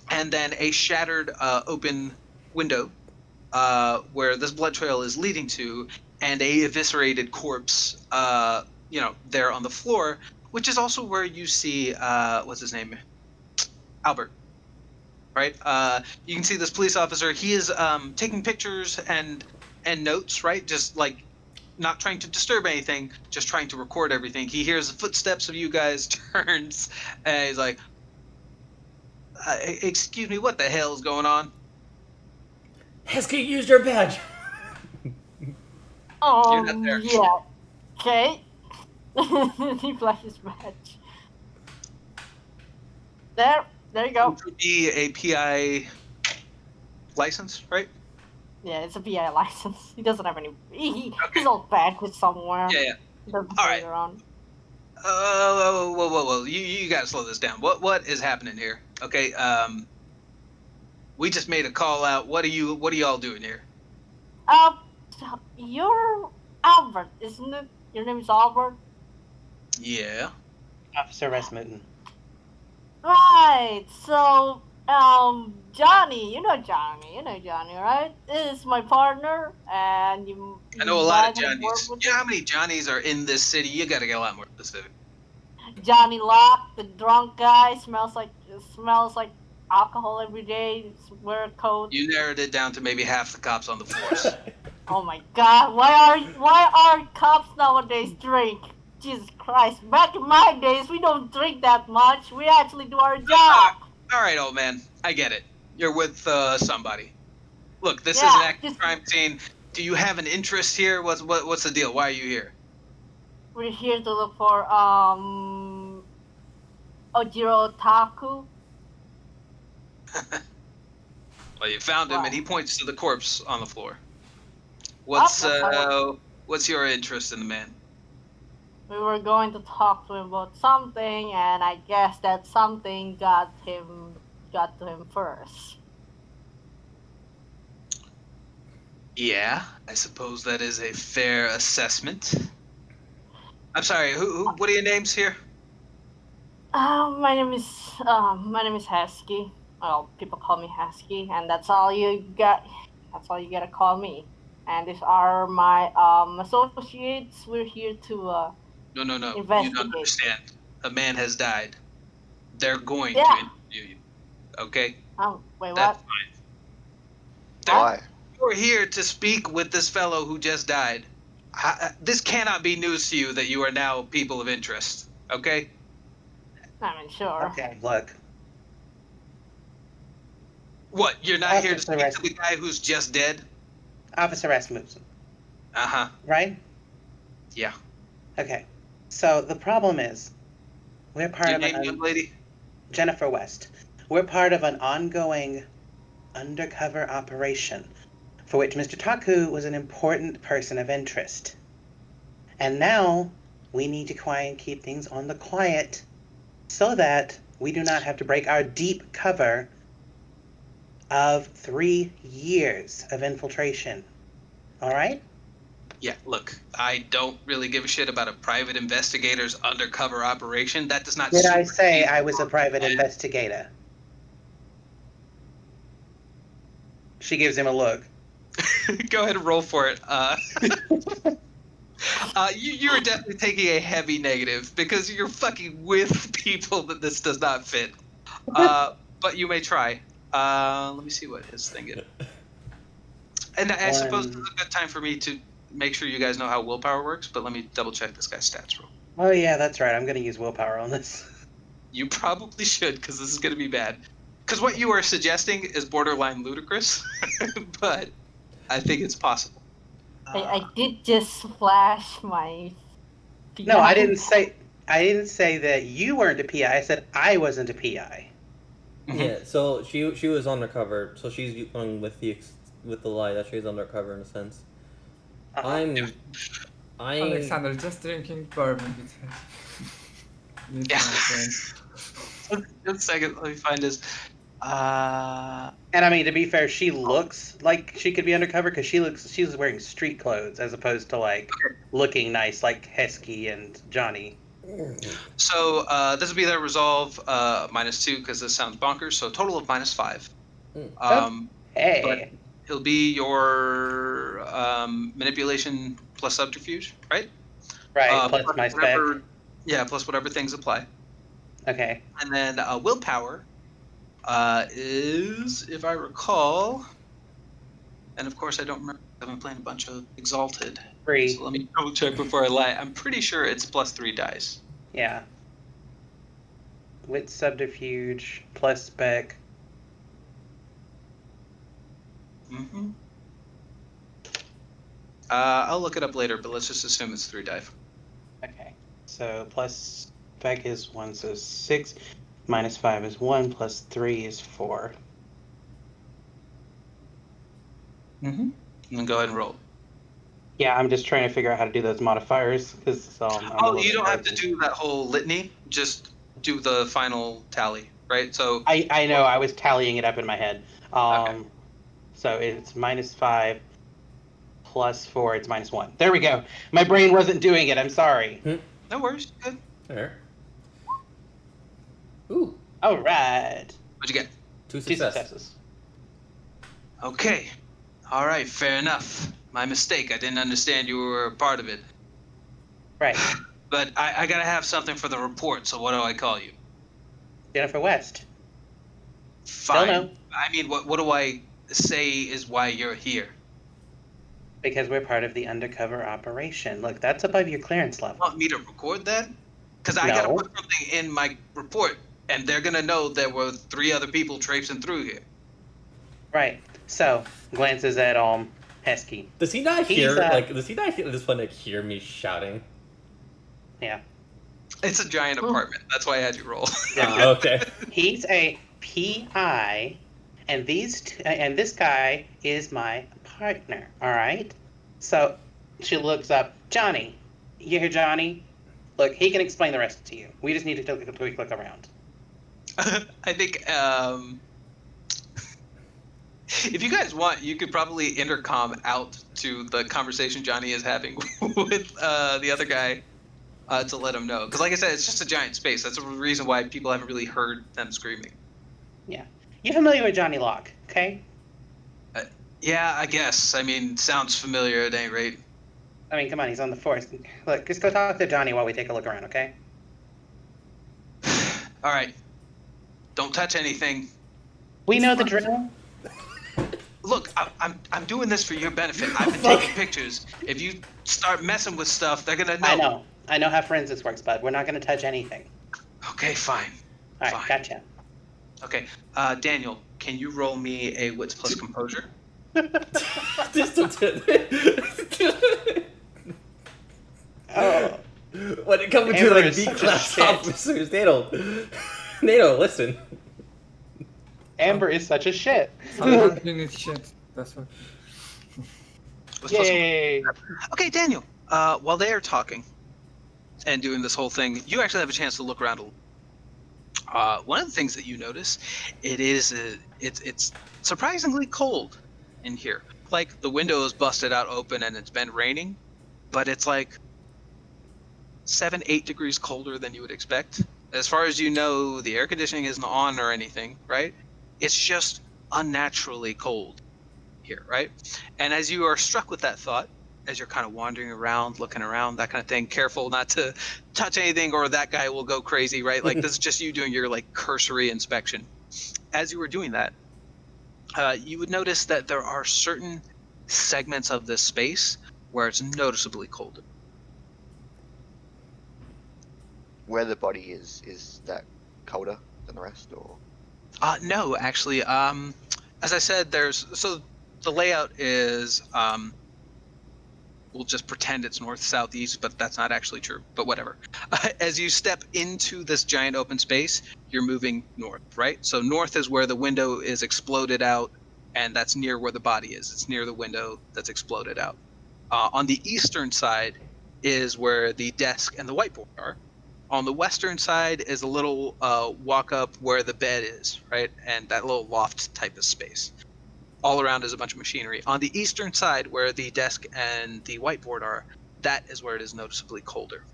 And then a shattered open window where this blood trail is leading to, and a eviscerated corpse, there on the floor, which is also where you see what's his name, Albert. Right. You can see this police officer. He is taking pictures and notes. Right. Just like not trying to disturb anything, just trying to record everything. He hears the footsteps of you guys, turns, and he's like, "Excuse me, what the hell is going on?" Hesky used your badge. You're not there. Yeah. Okay. He flashes badge. There you go. Which would be a PI license, right? Yeah, it's a PI license. He doesn't have any. Okay. He's all badged somewhere. Yeah. He doesn't All carry right. it around. Whoa. You gotta slow this down. What is happening here? Okay, we just made a call out. What are y'all doing here? You're Albert, isn't it? Your name is Albert? Yeah. Officer Rasmussen. Right, so, Johnny, you know Johnny, right? This is my partner, and you I know a lot of might have worked Johnnies. with You know him. how many Johnnies are in this city? You gotta get a lot more specific. Johnny Locke, the drunk guy, smells like alcohol every day, wear a coat. You narrowed it down to maybe half the cops on the force. Oh my god, why are cops nowadays drink? Jesus Christ, back in my days, we don't drink that much. We actually do our job. All right, old man. I get it. You're with somebody. Look, this is Yeah, an active crime scene. Do you have an interest here? What's the deal? Why are you here? We're here to look for, Ojiro Otaku. Well, you found him, Why? and he points to the corpse on the floor. What's your interest in the man? We were going to talk to him about something, and I guess that something got to him first. Yeah, I suppose that is a fair assessment. I'm sorry. Who? What are your names here? My name is Hesky. Well, people call me Hesky, and that's all you got. That's all you gotta call me. And these are my associates. We're here to No. You don't investigate. understand. A man has died. They're going to Yeah. interview you. Okay? Wait, That's what? fine. Why? You're here to speak with this fellow who just died. This cannot be news to you that you are now people of interest. Okay? I mean, sure. Okay, look. What? You're not here to Officer speak to the guy who's just dead? Officer Rasmussen, Uh-huh. right? Yeah. Okay. So the problem is, we're part Your of name, young lady? Jennifer West. We're part of an ongoing undercover operation for which Mr. Taku was an important person of interest. And now we need to try and keep things on the quiet so that we do not have to break our deep cover of 3 years of infiltration. All right? Yeah, look, I don't really give a shit about a private investigator's undercover operation. That does not Did I say supersede I was a private Yeah. investigator? She gives him a look. Go ahead and roll for it. You're definitely taking a heavy negative because you're fucking with people that this does not fit. But you may try. Let me see what his thing is. And I suppose this is a good time for me to make sure you guys know how willpower works, but let me double check this guy's stats real. Oh yeah, that's right. I'm gonna use willpower on this. You probably should, because this is going to be bad. Because what you are suggesting is borderline ludicrous, but I think it's possible. I did just flash my. No, I PI. didn't say. I didn't say that you weren't a PI. I said I wasn't a PI. Yeah, so she was undercover, so she's going with the lie that she's undercover in a sense. Uh-huh. I'm I Alexander just drinking bourbon with him. With Yeah. my friend. Just a second, let me find this. And I mean, to be fair, she looks like she could be undercover because she's wearing street clothes as opposed to like looking nice like Heskey and Johnny. So this will be their resolve -2 because this sounds bonkers. So a total of -5. But Hey, it'll be your manipulation plus subterfuge, right? right, plus my spec. whatever, yeah, plus whatever things apply. Okay. And then willpower is, if I recall, and of course I don't remember. I've been playing a bunch of Exalted. 3. So let me double check before I lie. I'm pretty sure it's +3 dice. Yeah. Wit subterfuge plus spec. Mm-hmm. I'll look it up later, but let's just assume it's 3 die. Okay. So plus spec is 1, so 6. Minus 5 is 1. Plus 3 is 4. Mm-hmm. And then go ahead and roll. Yeah, I'm just trying to figure out how to do those modifiers because You don't have to do that whole litany. Just do the final tally, right? So I know. I was tallying it up in my head. Okay. So it's -5 plus 4. It's -1. There we go. My brain wasn't doing it. I'm sorry. No worries. Good. there. Ooh, All right. What'd you get? 2 2 successes. successes. Okay. All right. Fair enough. My mistake. I didn't understand you were a part of it. Right. But I gotta have something for the report. So what do I call you? Jennifer West. Fine. no. I mean, what do I say is why you're here? Because we're part of the undercover operation. Look, that's above your clearance level. Want me to record that? Because I gotta No. put something in my report, and they're gonna know there were 3 other people traipsing through here. Right. So glances at Heskey. Does he not He's, hear Does he not hear this one? Like hear me shouting? Yeah. It's a giant apartment. That's why I had you roll. Okay. He's a PI, and and this guy is my partner. All right. So she looks up. Johnny, you hear Johnny? Look, he can explain the rest to you. We just need to take a quick look around. I think if you guys want, you could probably intercom out to the conversation Johnny is having with the other guy to let him know. Because like I said, it's just a giant space. That's the reason why people haven't really heard them screaming. Yeah. You familiar with Johnny Locke? Okay. Yeah, I guess. I mean, sounds familiar at any rate. I mean, come on, he's on the force. Look, just go talk to Johnny while we take a look around, okay? All right. Don't touch anything. We know the drill. Look, I'm doing this for your benefit. I've been taking pictures. If you start messing with stuff, they're gonna know. I know how forensics works, bud. We're not going to touch anything. Okay, fine. All right, Fine. gotcha. Okay, Daniel, can you roll me a wits plus composure? Oh, When it comes to Amber like is such a B-class shit. officers, Nato, listen. Amber is such a shit. Sometimes you need shit. That's what. Wits plus Yay! Okay, Daniel. While they are talking and doing this whole thing, you actually have a chance to look around a little. One of the things that you notice, it's surprisingly cold in here. Like the window is busted out open and it's been raining, but it's like 7-8 degrees colder than you would expect. As far as you know, the air conditioning isn't on or anything, right? It's just unnaturally cold here, right? And as you are struck with that thought, as you're kind of wandering around, looking around, that kind of thing, careful not to touch anything or that guy will go crazy, right? Like this is just you doing your like cursory inspection. As you were doing that, you would notice that there are certain segments of this space where it's noticeably colder. Where the body is that colder than the rest, or? No, actually. As I said, so the layout is we'll just pretend it's north, south, east, but that's not actually true. But whatever. As you step into this giant open space, you're moving north, right? So north is where the window is exploded out, and that's near where the body is. It's near the window that's exploded out. On the eastern side is where the desk and the whiteboard are. On the western side is a little walk up where the bed is, right? And that little loft type of space. All around is a bunch of machinery. On the eastern side, where the desk and the whiteboard are, that is where it is noticeably colder.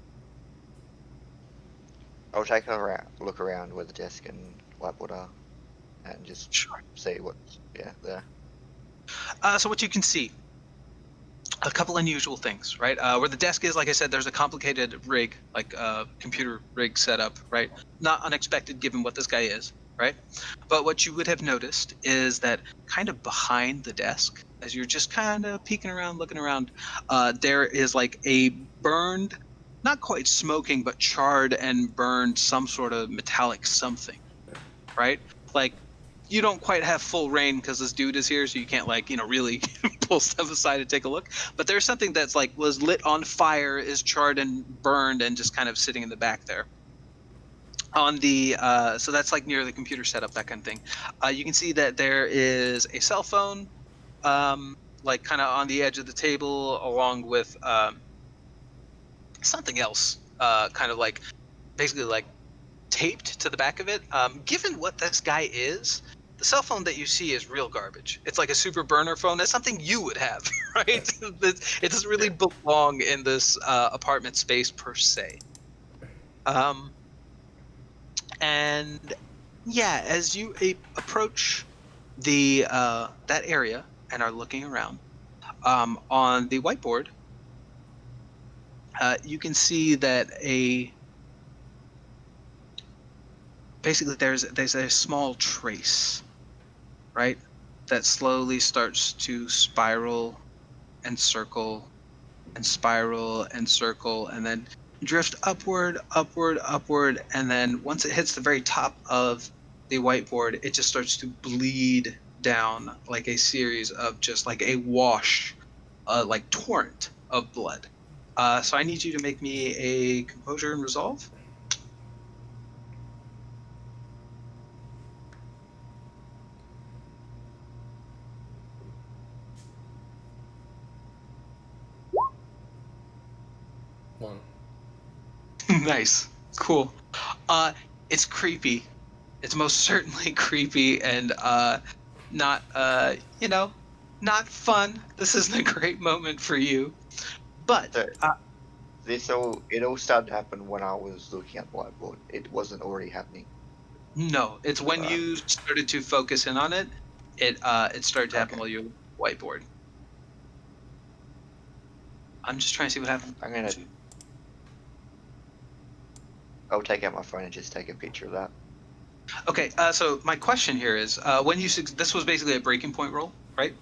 I'll take a look around where the desk and whiteboard are, and just Sure. see what's there. So what you can see, a couple unusual things, right? Where the desk is, like I said, there's a complicated rig, like a computer rig setup, right? Not unexpected given what this guy is, right? But what you would have noticed is that kind of behind the desk, as you're just kind of peeking around, looking around, there is like a burned, not quite smoking, but charred and burned some sort of metallic something, right? Like you don't quite have full reign because this dude is here, so you can't really pull stuff aside and take a look. But there's something that's like was lit on fire, is charred and burned, and just kind of sitting in the back there. On the so that's like near the computer setup, that kind of thing. You can see that there is a cell phone, like kind of on the edge of the table, along with something else, kind of like basically like taped to the back of it. Given what this guy is, the cell phone that you see is real garbage. It's like a super burner phone. That's something you would have, right? It doesn't really belong in this apartment space per se. And yeah, as you approach the that area and are looking around, on the whiteboard, you can see that basically there's a small trace, right? That slowly starts to spiral and circle and spiral and circle and then drift upward, upward, upward. And then once it hits the very top of the whiteboard, it just starts to bleed down like a series of just like a wash, like torrent of blood. So I need you to make me a composure and resolve. One. Nice. Cool. It's creepy. It's most certainly creepy and not not fun. This isn't a great moment for you. But So it all started to happen when I was looking at the whiteboard. It wasn't already happening. no, it's when you started to focus in on it. It started to happen Okay. while you're whiteboard. I'm just trying to see what happened. I'll take out my phone and just take a picture of that. Okay, so my question here is, when you this was basically a breaking point roll, right?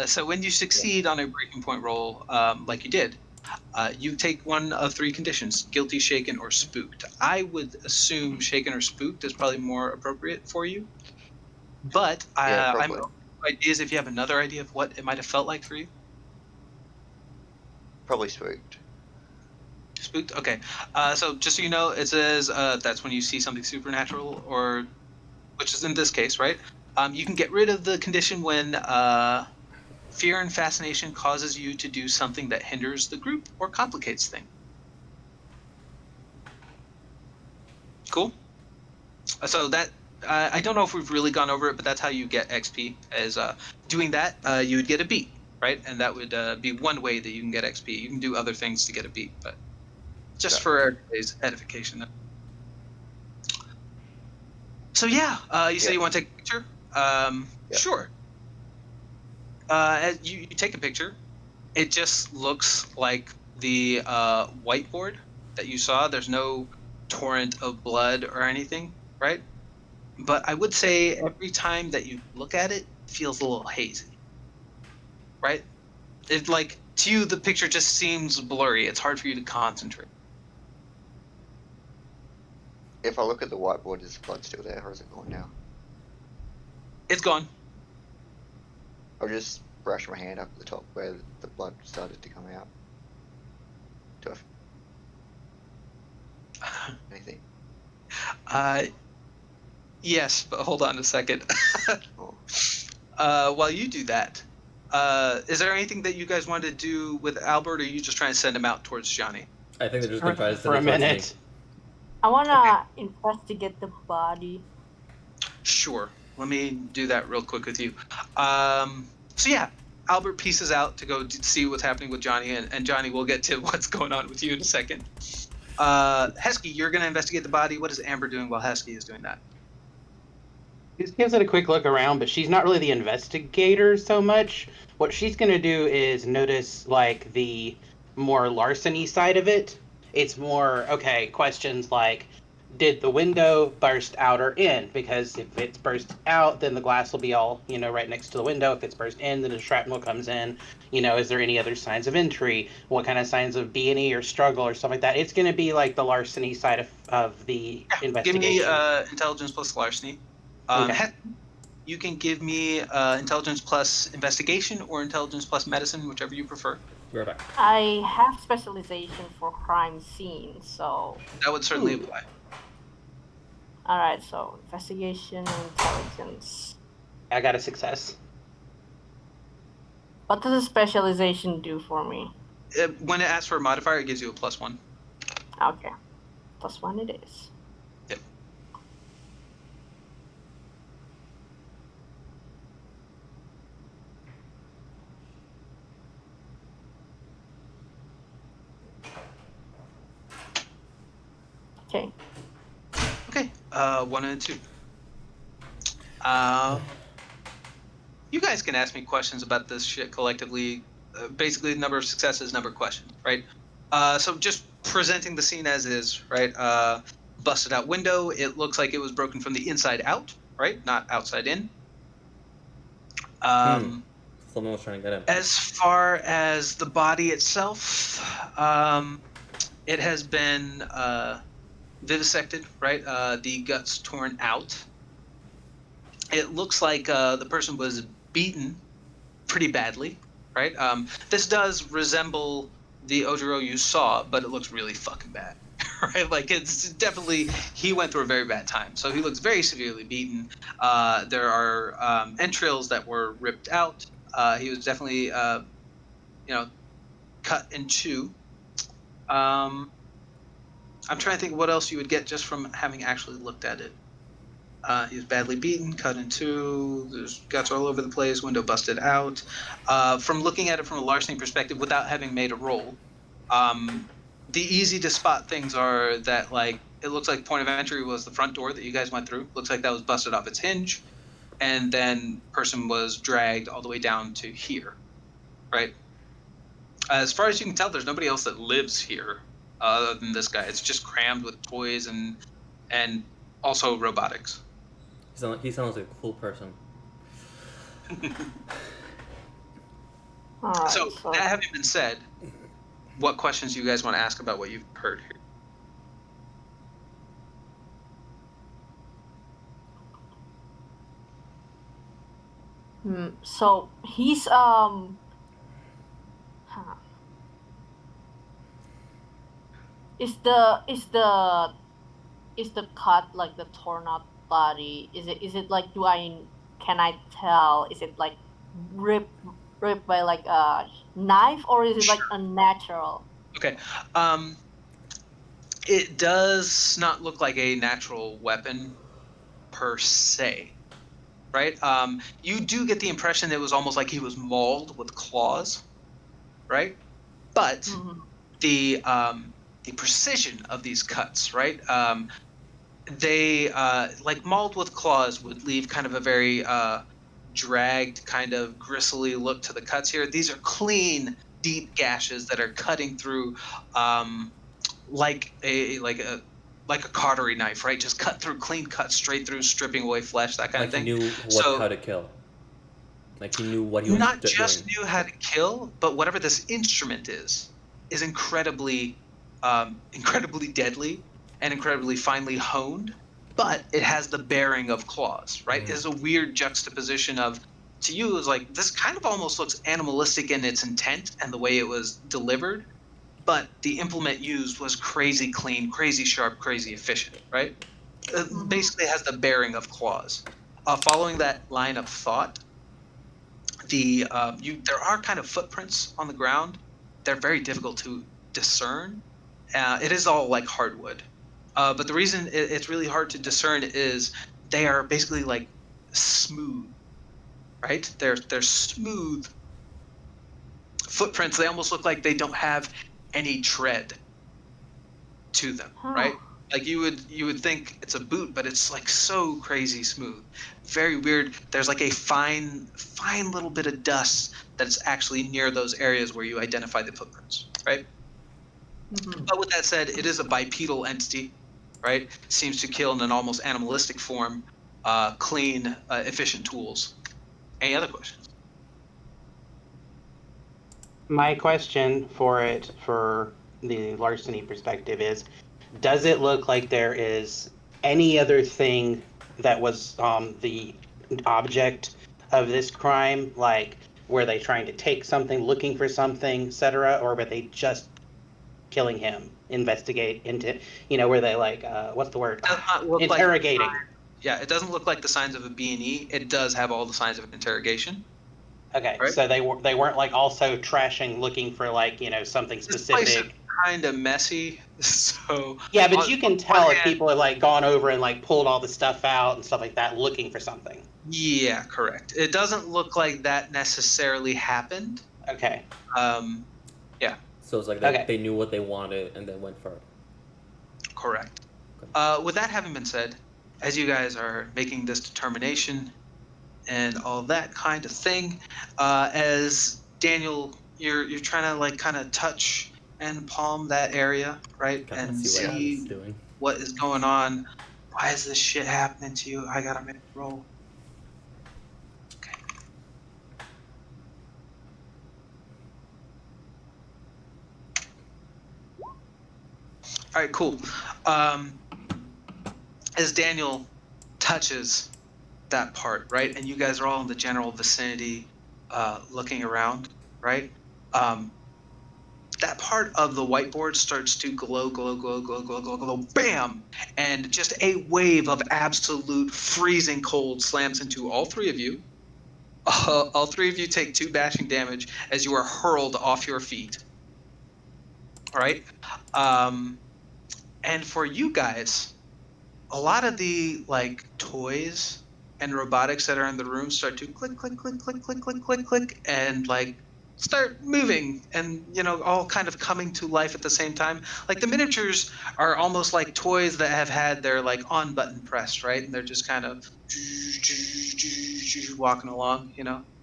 So when you succeed on a breaking point roll, like you did, you take one of three conditions: guilty, shaken, or spooked. I would assume shaken or spooked is probably more appropriate for you, but Yeah, I'm probably. open to ideas if you have another idea of what it might have felt like for you. Probably spooked. Spooked. Okay. So just so you know, it says that's when you see something supernatural, or which is in this case, right? You can get rid of the condition when fear and fascination causes you to do something that hinders the group or complicates things. Cool. So that I don't know if we've really gone over it, but that's how you get XP. As doing that, you would get a beat, right? And that would be one way that you can get XP. You can do other things to get a beat, but just for everybody's edification. So yeah, you say you want to take a picture? Sure. You take a picture. It just looks like the whiteboard that you saw. There's no torrent of blood or anything, right? But I would say every time that you look at it, it feels a little hazy, right? It like to you the picture just seems blurry. It's hard for you to concentrate. If I look at the whiteboard, is the blood still there, or is it gone now? It's gone. I'll just brush my hand up at the top where the blood started to come out. Do I... anything? Yes, but hold on a second. Oh. While you do that, is there anything that you guys wanted to do with Albert, or are you just trying to send him out towards Johnny? I think they're just gonna try to For send a it towards me. minute. I wanna investigate the body. Sure. Let me do that real quick with you. So yeah, Albert pieces out to go see what's happening with Johnny, and Johnny, we'll get to what's going on with you in a second. Heskey, you're going to investigate the body. What is Amber doing while Heskey is doing that? She just gives it a quick look around, but she's not really the investigator so much. What she's going to do is notice, like, the more larceny side of it. It's more, okay, questions like, did the window burst out or in? Because if it's burst out, then the glass will be all, right next to the window. If it's burst in, then the shrapnel comes in. Is there any other signs of entry? What kind of signs of B&E or struggle or stuff like that? It's going to be like the larceny side of the investigation. Give me intelligence plus larceny. Okay. You can give me intelligence plus investigation or intelligence plus medicine, whichever you prefer. We're back. I have specialization for crime scene, so. That would certainly apply. All right, so investigation and intelligence. I got a success. What does a specialization do for me? When it asks for a modifier, it gives you a +1. Okay, +1 it is. Yep. Okay. Okay. 1 and 2. You guys can ask me questions about this shit collectively. Basically, the number of successes, number of questions, right? So just presenting the scene as is, right? Busted out window. It looks like it was broken from the inside out, right? Not outside in. Someone was trying to get in. As far as the body itself, it has been vivisected, right? The guts torn out. It looks like the person was beaten pretty badly, right? This does resemble the Ojiro you saw, but it looks really fucking bad, right? Like, it's definitely, he went through a very bad time. So he looks very severely beaten. There are entrails that were ripped out. He was definitely, cut in two. I'm trying to think what else you would get just from having actually looked at it. He was badly beaten, cut in two. There's guts all over the place. Window busted out. From looking at it from a larceny perspective, without having made a roll, the easy to spot things are that, like, it looks like point of entry was the front door that you guys went through. Looks like that was busted off its hinge, and then person was dragged all the way down to here, right? As far as you can tell, there's nobody else that lives here other than this guy. It's just crammed with toys and also robotics. He sounds like a cool person. All right, So that having been said, what questions do you guys want to ask about what you've heard here? So he's Is the cut like the torn out body? Is it like can I tell? Is it like ripped by like a knife, or is it like unnatural? Okay. It does not look like a natural weapon per se, right? You do get the impression it was almost like he was mauled with claws, right? But the precision of these cuts, right? They like mauled with claws would leave kind of a very dragged, kind of gristly look to the cuts here. These are clean, deep gashes that are cutting through, like a cautery knife, right? Just cut through, clean cut straight through, stripping away flesh, that kind of thing. Like he knew how to kill. Like he knew what he was not doing. just knew how to kill, but whatever this instrument is incredibly deadly and incredibly finely honed, but it has the bearing of claws, right? Mhm. It's a weird juxtaposition of, to you, it was like, this kind of almost looks animalistic in its intent and the way it was delivered, but the implement used was crazy clean, crazy sharp, crazy efficient, right? It Mhm. basically has the bearing of claws. Following that line of thought, there are kind of footprints on the ground. They're very difficult to discern. It is all like hardwood, but the reason it's really hard to discern is they are basically like smooth, right? They're smooth footprints. They almost look like they don't have any tread to them, Huh. right? Like you would think it's a boot, but it's like so crazy smooth, very weird. There's like a fine little bit of dust that's actually near those areas where you identify the footprints, right? Mhm. But with that said, it is a bipedal entity, right? Seems to kill in an almost animalistic form, clean, efficient tools. Any other questions? My question for it, for the larceny perspective, is does it look like there is any other thing that was the object of this crime? Like, were they trying to take something, looking for something, etc., or were they just killing him? Investigate into, were they like, what's the word? Does not look like Interrogating. Yeah, it doesn't look like the signs of a B&E. It does have all the signs of an interrogation, Okay, right? so they weren't like also trashing, looking for like something This place is specific. kind of messy, so Yeah, but on you can one tell if hand, people are like gone over and like pulled all the stuff out and stuff like that, looking for something. yeah, correct. It doesn't look like that necessarily happened. Okay. Um, yeah, So it's like Okay. they knew what they wanted and then went for it. correct. With that having been said, as you guys are making this determination and all that kind of thing, as Daniel, you're trying to like kind of touch and palm that area, right, Kind of and see what Alex is see doing. what is going on. Why is this shit happening to you? I gotta make a roll. All right, cool. Um, as Daniel touches that part, right, and you guys are all in the general vicinity, looking around, right? Um, that part of the whiteboard starts to glow, glow, glow, glow, glow, glow, glow, bam! And just a wave of absolute freezing cold slams into all three of you. All three of you take 2 bashing damage as you are hurled off your feet. All right. Um, and for you guys, a lot of the like toys and robotics that are in the room start to click, click, click, click, click, click, click, click, and like start moving and all kind of coming to life at the same time. Like the miniatures are almost like toys that have had their like on button pressed, right? And they're just kind of walking along,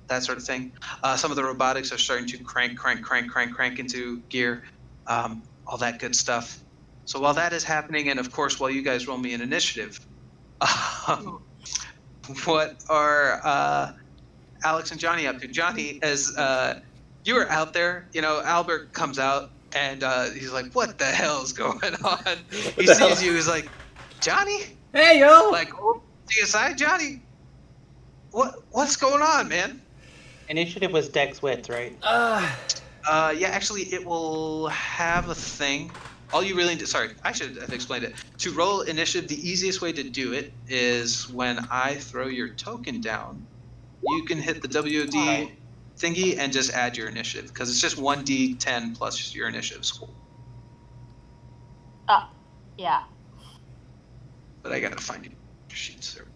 that sort of thing. Some of the robotics are starting to crank, crank, crank, crank, crank into gear, all that good stuff. So while that is happening, and of course, while you guys roll me an initiative, um, what are Alex and Johnny up to? Johnny, as you are out there, Albert comes out and he's like, "What the hell is going on?" He the hell? sees you. He's like, "Johnny, Hey yo! like, oh, CSI, Johnny, what's going on, man?" Initiative was Dex Wits, right? Yeah, actually, it will have a thing. All you really need, sorry, I should have explained it. To roll initiative, the easiest way to do it is when I throw your token down, you can hit the WOD Right. thingy and just add your initiative because it's just 1d10 plus your initiative score. Yeah. But I gotta find your sheets there.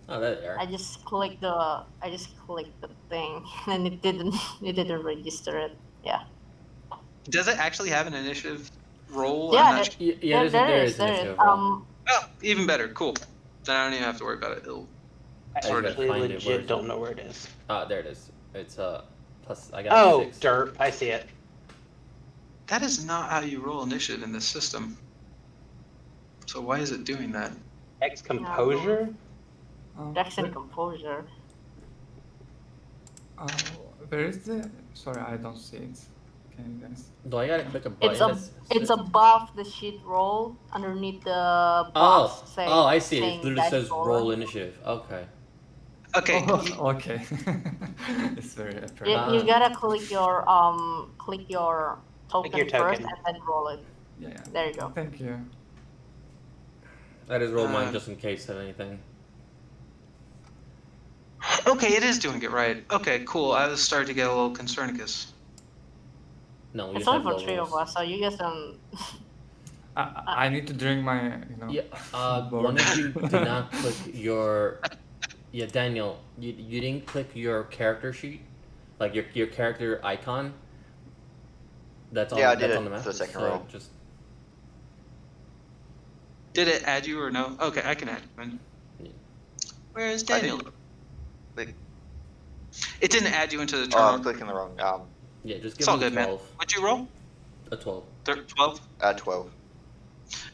Oh, there they are. I just clicked the thing and it didn't register it. Yeah. Does it actually have an initiative roll? Yeah, I'm not there, sure. Yeah, there is there is. initiative roll. Oh, even better. Cool. Then I don't even have to worry about it. It'll I sort of actually find it. Where legit is don't it? know where it is. There it is. It's plus I got Oh, 6. derp. I see it. That is not how you roll initiative in this system. So why is it doing that? X composure? Dex and composure. Where is the? Sorry, I don't see it. Okay, guys. Do I gotta click a button? It's above the sheet roll underneath the box. I see. It saying literally dash says roller. roll initiative. Okay. Okay. Oh, okay. It's very apparent. You gotta click your token your first token. and then roll it. Yeah. There you go. Thank you. I just roll mine just in case of anything. Okay, it is doing it right. Okay, cool. I was starting to get a little concerned because No, we It's just only have for low 3 of rolls. us, so you guys don't. I need to drink my, Yeah. board. One of you did not click your. Yeah, Daniel, you didn't click your character sheet, like your character icon. That's on. Yeah, I did that's it on the map. for the second so roll. Just did it add you or no? Okay, I can add you. Man. Where is Daniel? Click. It didn't add you into the Oh, terminal. I'm clicking the wrong. yeah, just It's give all me good, man. 12. What'd you roll? A 12. 12? 12.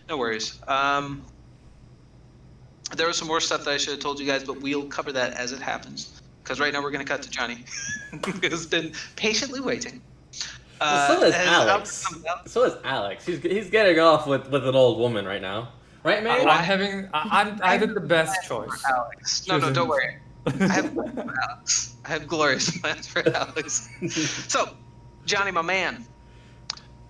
No worries. There was some more stuff that I should have told you guys, but we'll cover that as it happens. Because right now we're going to cut to Johnny, who's been patiently waiting. Well, so is as Alex. Albert comes out- So is Alex. He's getting off with an old woman right now, right, man? I did the best choice. Alex. No, don't worry. I have plans for Alex. I have glorious plans for Alex. So, Johnny, my man,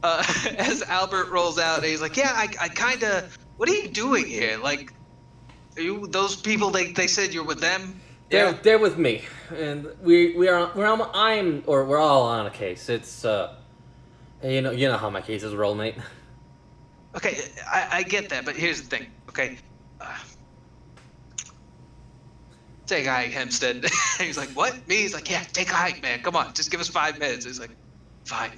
as Albert rolls out, he's like, "Yeah, I kind of. What are you doing here? Like, are you those people? They said you're with them. They're with me, and we're all on a case. It's you know how my cases roll, mate. Okay, I get that, but here's the thing. Okay, take a hike, Hempstead." He's like, "What? Me?" He's like, "Yeah, take a hike, man. Come on, just give us 5 minutes." He's like, "Fine."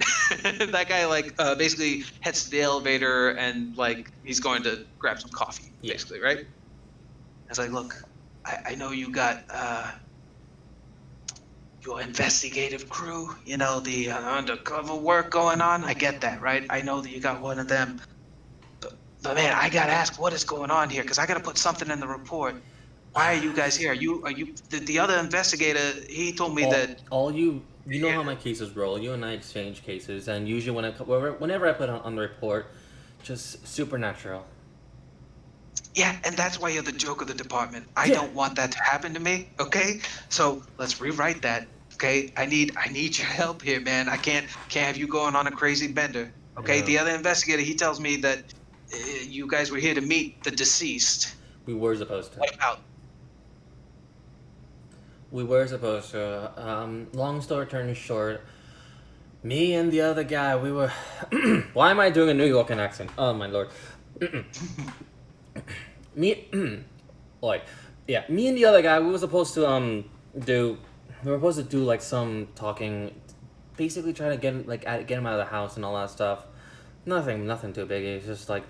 That guy basically heads to the elevator and he's going to grab some coffee, basically, right? I was like, "Look, I know you got your investigative crew, you know, the undercover work going on. I get that, right? I know that you got one of them. But man, I gotta ask, what is going on here? Because I gotta put something in the report. Why are you guys here? Are you the other investigator? He told me that You know how my cases roll. You and I exchange cases, and usually whenever I put on the report, just supernatural. Yeah, and that's why you're the joke of the department. I don't want that to happen to me, okay? So let's rewrite that, okay? I need your help here, man. I can't have you going on a crazy bender, okay? Yeah. The other investigator, he tells me that you guys were here to meet the deceased. We were supposed to. What about? We were supposed to. Long story turned short, me and the other guy, we were. Why am I doing a New Yorker accent? Oh my lord. Me and the other guy, we were supposed to do like some talking, basically trying to get him out of the house and all that stuff. Nothing too big. It's just like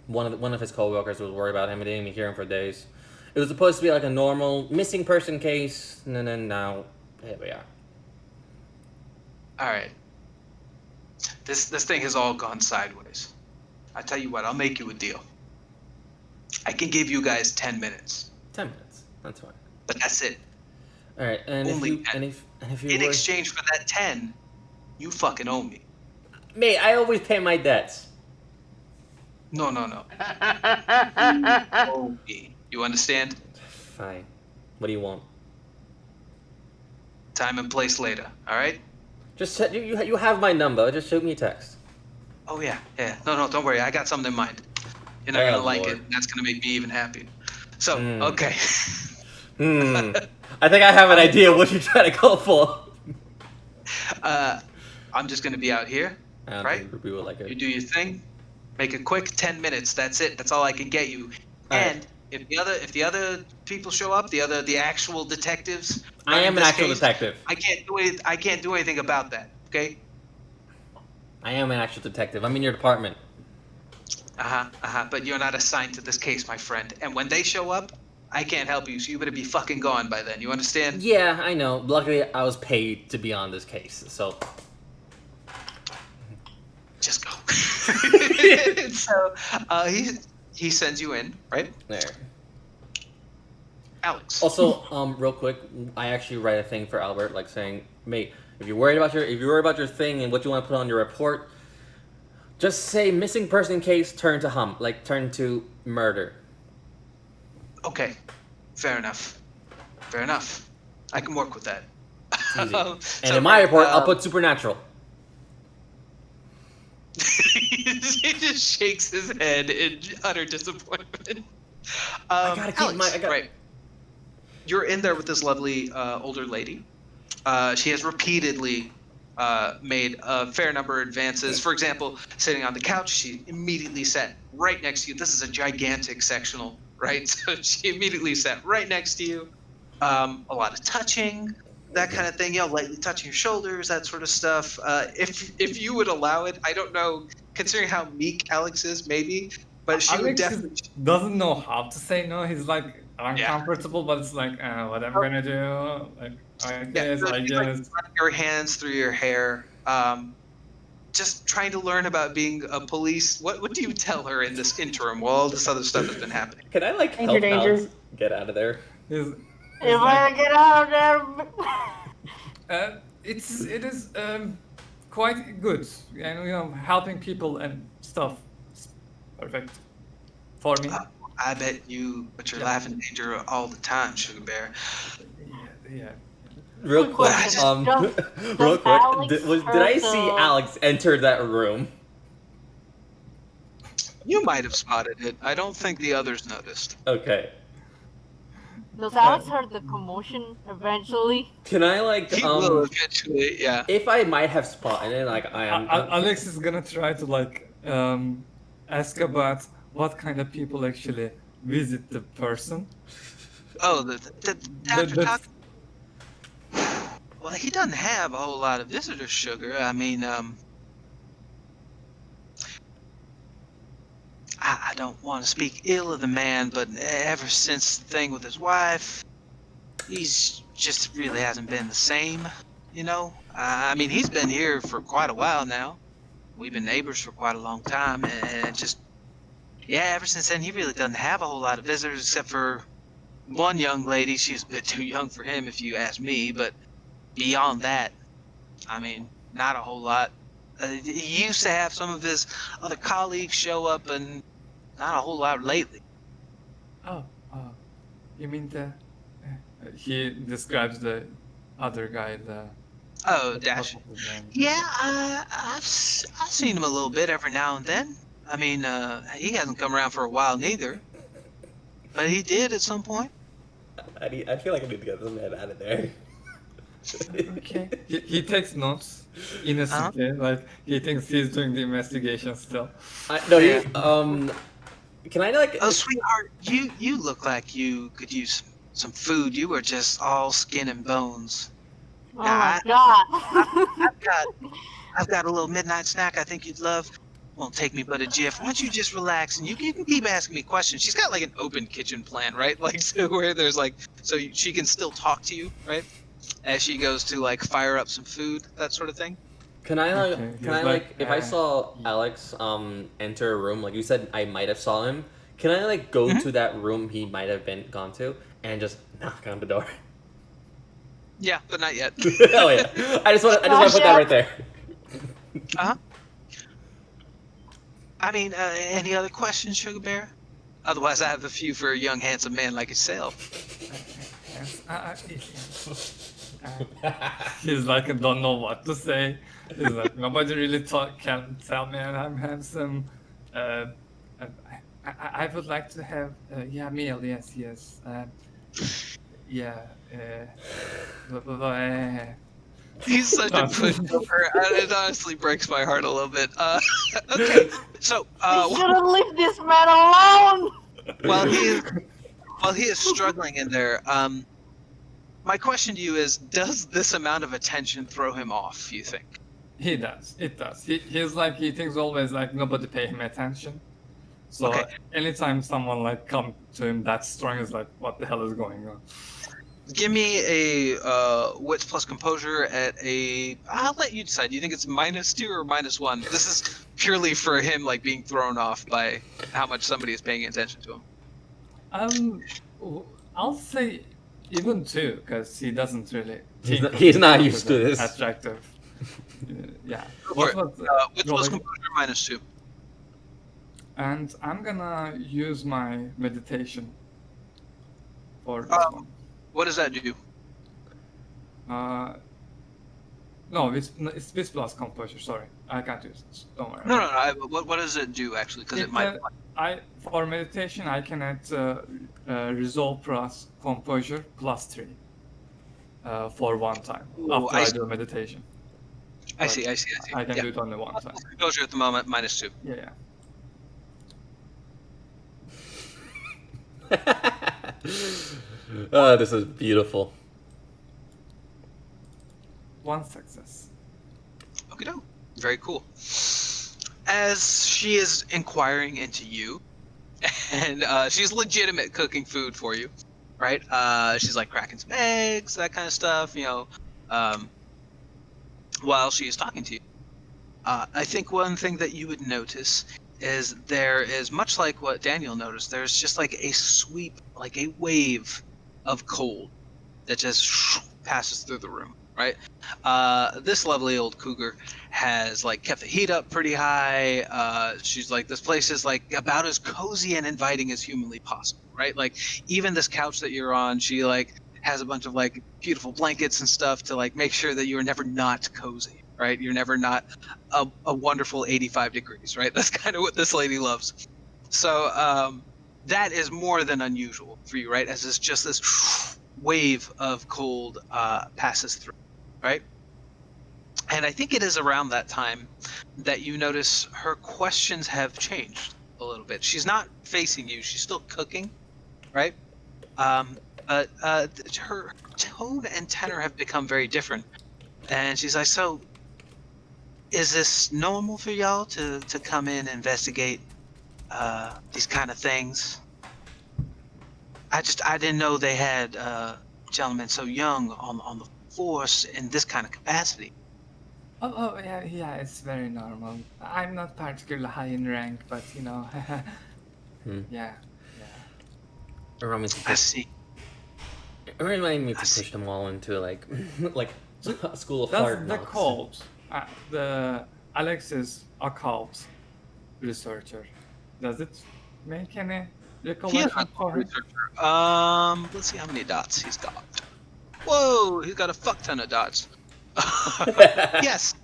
one of his coworkers was worried about him and didn't even hear him for days. It was supposed to be like a normal missing person case, and then now here we are. All right. This thing has all gone sideways. I tell you what, I'll make you a deal. I can give you guys 10 minutes. 10 minutes. That's fine. But that's it. All right, and Only if you In were... exchange for that 10, you fucking owe me. Mate, I always pay my debts. No. You owe me. You understand? Fine. What do you want? Time and place later. All right? Just you have my number. Just shoot me a text. Oh yeah. No, don't worry. I got something in mind. You're not gonna like Lord. it. And that's gonna make me even happier. So okay. I think I have an idea what you're trying to go for. I'm just gonna be out here, right? We would like You it. do your thing. Make a quick 10 minutes. That's it. That's all I can get you. All right. And if the other people show up, the actual detectives. I am an this actual case, detective. I can't do anything about that. Okay. I am an actual detective. I'm in your department. But you're not assigned to this case, my friend. And when they show up, I can't help you. So you better be fucking gone by then. You understand? Yeah, I know. Luckily, I was paid to be on this case, so. Just go. So he sends you in, right? There. Alex. Also, real quick, I actually write a thing for Albert, like saying, "Mate, If you're worried about your thing and what you want to put on your report, just say missing person case turn to murder. Okay, fair enough. Fair enough. I can work with that. Easy. And So, in my right, report, I'll put supernatural. he just shakes his head in utter disappointment. I gotta keep Alex, right. You're in there with this lovely older lady. She has repeatedly made a fair number of advances. For example, sitting on the couch, she immediately sat right next to you. This is a gigantic sectional, right? So she immediately sat right next to you. A lot of touching, that kind of thing. Lightly touching your shoulders, that sort of stuff. If you would allow it, I don't know, considering how meek Alex is, maybe, but she would Alex definitely. doesn't know how to say no. He's like uncomfortable, but it's like what I'm gonna do. Like I guess, So I she's like guess. running her hands through your hair, just trying to learn about being a police. What do you tell her in this interim while all this other stuff has been happening? Can I Danger, help danger. Alex get out of there? He's If like, I get out of there. it is quite good, and helping people and stuff is perfect for me. I bet you, but you're laughing at danger all the time, Sugar Bear. Yeah. Real Quick quick, question. real quick, Alex did I hurt see the- Alex enter that room? You might have spotted it. I don't think the others noticed. Okay. Does Alex heard the commotion eventually? Can I He will eventually, yeah. if I might have spotted it, like I am. Alex is gonna try to ask about what kind of people actually visit the person. Oh, the Dr. the- Tuck. Well, he doesn't have a whole lot of visitors, Sugar. I mean, I don't want to speak ill of the man, but ever since the thing with his wife, he's just really hasn't been the same, I mean, he's been here for quite a while now. We've been neighbors for quite a long time, and just, ever since then, he really doesn't have a whole lot of visitors except for one young lady. She's a bit too young for him, if you ask me, but beyond that, I mean, not a whole lot. He used to have some of his other colleagues show up, and not a whole lot lately. Oh, you mean he describes the other guy, Oh, Dash. Yeah, I've seen him a little bit every now and then. I mean, he hasn't come around for a while neither, but he did at some point. I feel like I need to get this man out of there. Okay. He takes notes innocently, like he thinks he's doing the investigation still. Can I Oh, sweetheart, you look like you could use some food. You were just all skin and bones. Oh my god. I've got a little midnight snack I think you'd love. Won't take me but a jiff. Why don't you just relax and you can keep asking me questions. She's got like an open kitchen plan, right? Like so where there's like so she can still talk to you, right? As she goes to like fire up some food, that sort of thing. Can I Okay, if I saw Alex enter a room, like you said I might have saw him, can I go to that room he might have gone to and just knock on the door? Yeah, but not yet. Oh yeah. I just want to put that right there. Uh-huh. I mean, any other questions, Sugar Bear? Otherwise, I have a few for a young, handsome man like yourself. He's like, I don't know what to say. He's like, nobody really can tell me I'm handsome. I would like to have, meal, yes. He's such a pushover. It honestly breaks my heart a little bit. Okay, so You shouldn't leave this man alone. while he is struggling in there, my question to you is: does this amount of attention throw him off? You think? He does. It does. He's like, he thinks always like nobody pay him attention. So Okay. anytime someone come to him that strong, is like, what the hell is going on? Give me a wits plus composure at a. I'll let you decide. Do you think it's -2 or -1? This is purely for him being thrown off by how much somebody is paying attention to him. I'll say even 2, because he doesn't really He's not used to this. Attractive. Yeah. Or, What was which was rolling? composure -2. And I'm gonna use my meditation for this one. What does that do? No, it's this plus composure. Sorry, I can't use this. Don't worry. No. What does it do actually? Because it might. For meditation, I can add resolve plus composure plus 3 for one time after I do meditation. I see. I can do it only one time. Composure at the moment -2. Yeah. Oh, this is beautiful. One success. Okay, very cool. As she is inquiring into you, and she's legitimate cooking food for you, right? She's like cracking some eggs, that kind of stuff, while she's talking to you. I think one thing that you would notice is there is, much like what Daniel noticed, there's just like a sweep, like a wave of cold that just passes through the room, right? This lovely old cougar has like kept the heat up pretty high. She's like, this place is like about as cozy and inviting as humanly possible, right? Like even this couch that you're on, she like has a bunch of like beautiful blankets and stuff to like make sure that you are never not cozy, right? You're never not a wonderful 85 degrees, right? That's kind of what this lady loves. So that is more than unusual for you, right? As it's just this wave of cold passes through, right? And I think it is around that time that you notice her questions have changed a little bit. She's not facing you. She's still cooking, right? But her tone and tenor have become very different. And she's like, so is this normal for y'all to come in and investigate these kind of things? I didn't know they had gentlemen so young on the force in this kind of capacity. Oh yeah, it's very normal. I'm not particularly high in rank, but yeah. Remind me to I see. push them all into like a school of hard The knocks. cult, the Alex is occult researcher. Does it make any He is recollection a for her? researcher. Let's see how many dots he's got. Whoa, he's got a fuck ton of dots. Yes,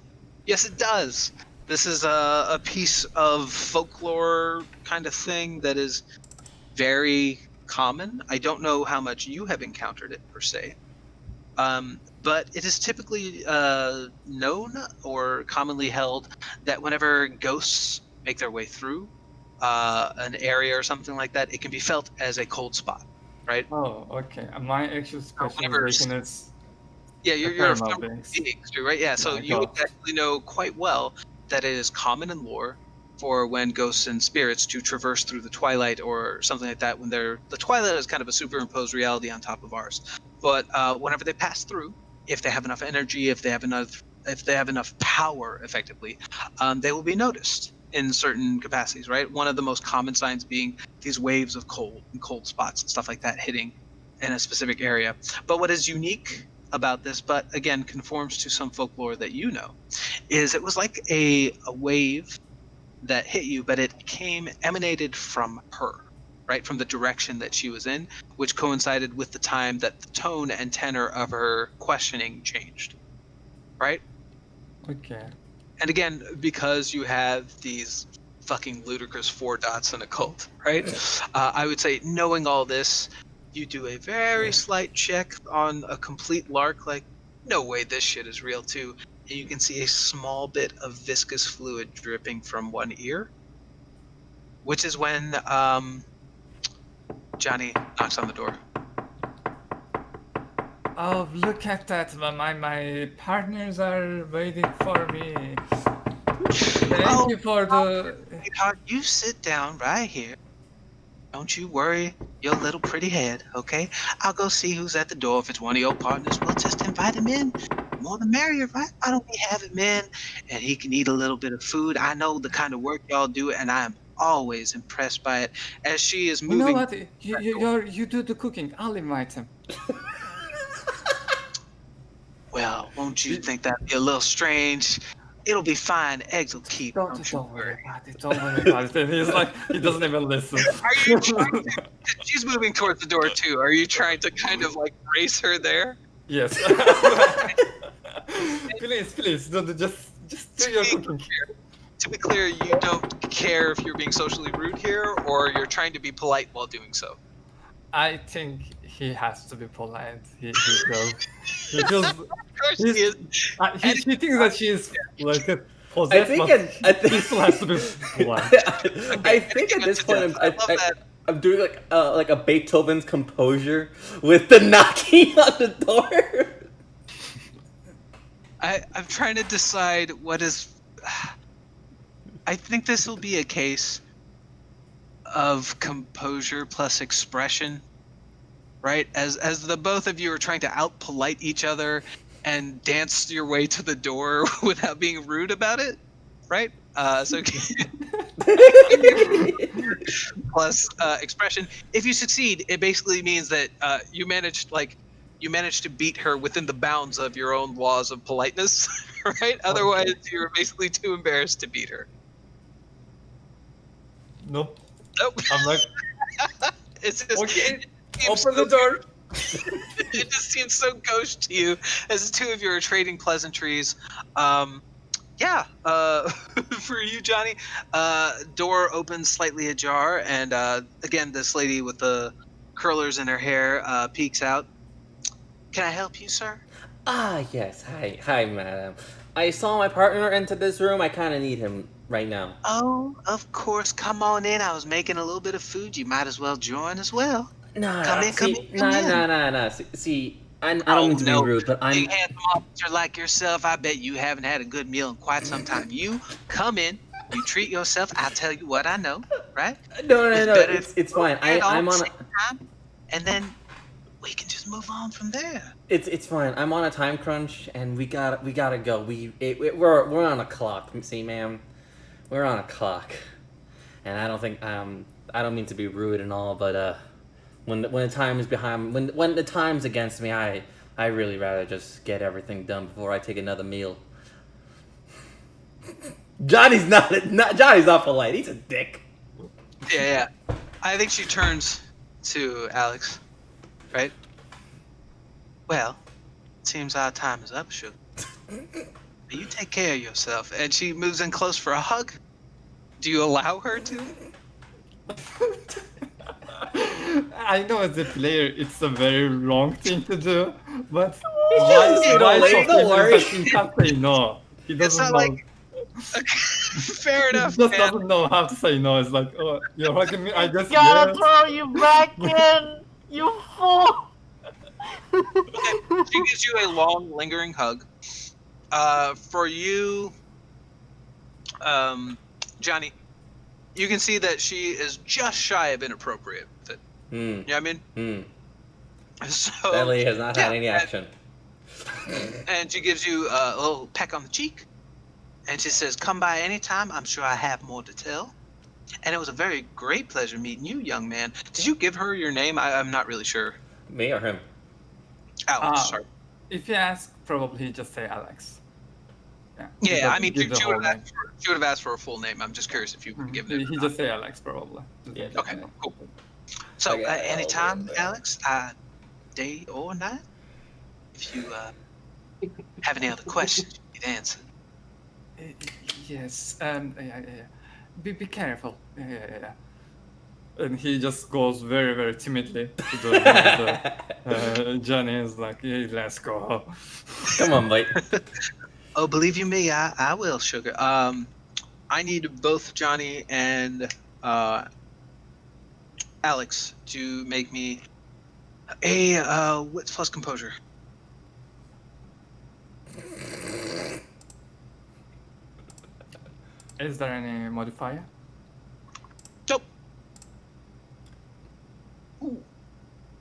it does. This is a piece of folklore kind of thing that is very common. I don't know how much you have encountered it per se, but it is typically known or commonly held that whenever ghosts make their way through an area or something like that, it can be felt as a cold spot, right? Oh, okay. My actual whenever- specialization is Yeah, you're a thermal thermal beings. being, right? Yeah, so My you would God. actually know quite well that it is common in lore for when ghosts and spirits to traverse through the twilight or something like that. When the twilight is kind of a superimposed reality on top of ours, but whenever they pass through, if they have enough energy, if they have enough power, effectively, they will be noticed in certain capacities, right? One of the most common signs being these waves of cold and cold spots and stuff like that hitting in a specific area. But what is unique about this, but again conforms to some folklore that you know, is it was like a wave that hit you, but it emanated from her, right, from the direction that she was in, which coincided with the time that the tone and tenor of her questioning changed, right? Okay. And again, because you have these fucking ludicrous 4 dots in a cult, right? I would say, knowing all this, you do a very slight check on a complete lark, like, no way this shit is real too. And you can see a small bit of viscous fluid dripping from one ear, which is when Johnny knocks on the door. Oh, look at that! My partners are waiting for me. Thank you for the. Sweetheart, you sit down right here. Don't you worry your little pretty head, okay? I'll go see who's at the door. If it's one of your partners, we'll just invite him in. More the merrier, right? Why don't we have him in and he can eat a little bit of food? I know the kind of work y'all do, and I am always impressed by it. As she is You moving. know what? You do the cooking. I'll invite him. Don't you think that'd be a little strange? It'll be fine. Eggs will keep. Don't you Don't worry worry. about it. Don't worry about it. And he's like, he doesn't even listen. Are you trying to, she's moving towards the door too. Are you trying to kind of like brace her there? Yes. Please, just do your cooking. To be clear, you don't care if you're being socially rude here, or you're trying to be polite while doing so. I think he has to be polite. He feels Of course he is. he thinks that she's like I possessed, think but at, he still has to be polite. I think at this point I love that. I'm doing like a Beethoven's composure with the knocking on the door. I'm trying to decide what is. I think this will be a case of composure plus expression, right? As the both of you are trying to out polite each other and dance your way to the door without being rude about it, right? So plus expression. If you succeed, it basically means that you managed to beat her within the bounds of your own laws of politeness, right? Otherwise, you're basically too embarrassed to beat her. Nope. Nope. I'm like, It's just, okay, it seems open the so- door. It just seems so gauche to you as the two of you are trading pleasantries. Yeah, for you, Johnny, door opens slightly ajar, and again, this lady with the curlers in her hair peeks out. Can I help you, sir? Ah, yes. Hi, madam. I saw my partner enter this room. I kind of need him right now. Oh, of course. Come on in. I was making a little bit of food. You might as well join as well. Nah, Come in, come see, in, come in. nah. See, I don't mean to be rude, but I'm. Big handsome officer like yourself, I bet you haven't had a good meal in quite some time. You come in, you treat yourself. I'll tell you what I know, right? No. better It's if fine. we get I'm on. same time, and then we can just move on from there. It's fine. I'm on a time crunch, and we gotta go. We're on a clock. See, ma'am, we're on a clock, and I don't think I don't mean to be rude and all, but when the time is behind, when the time's against me, I really rather just get everything done before I take another meal. Johnny's not polite. He's a dick. Yeah. I think she turns to Alex, right? Well, it seems our time is up, sugar. You take care of yourself. And she moves in close for a hug. Do you allow her to? I know as a player it's a very wrong thing to do, but just my don't opinion worry. is that he can't say no. He doesn't not know. like- Fair enough, He just man. doesn't know how to say no. It's like, oh, you're hugging me. I guess Gotta yes. throw you back in, you fool! She gives you a long, lingering hug. For you, Johnny, you can see that she is just shy of inappropriate with it. Hmm. You know what I mean? So, That lady has not had yeah, any action. And she gives you a little peck on the cheek. And she says, come by anytime. I'm sure I have more to tell. And it was a very great pleasure meeting you, young man. Did you give her your name? I'm not really sure. Me or him? Alex, sorry. If you ask, probably just say Alex. He Yeah, doesn't I mean, give she the would whole have name. asked for a full name. I'm just curious if you would give it. He just say Alex, probably. Just Yeah. like, Okay, cool. So, I got it all anytime, written down. Alex, day or night, if you have any other questions, you can answer. Yes. Yeah. Be careful. Yeah. And he just goes very, very timidly to the Johnny is like, yeah, let's go. Come on, mate. Oh, believe you me, I will, sugar. I need both Johnny and Alex to make me a wits plus composure. Is there any modifier? Nope.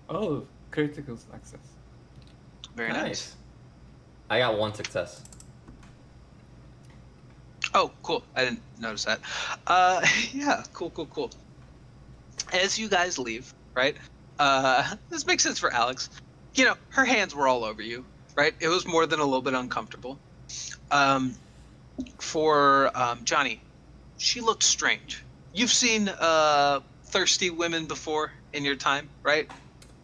Oh, critical success. Very nice. I got one success. Oh, cool. I didn't notice that. Yeah, cool. As you guys leave, right? This makes sense for Alex. You know, her hands were all over you. right? It was more than a little bit uncomfortable. For Johnny, she looked strange. You've seen thirsty women before in your time, right?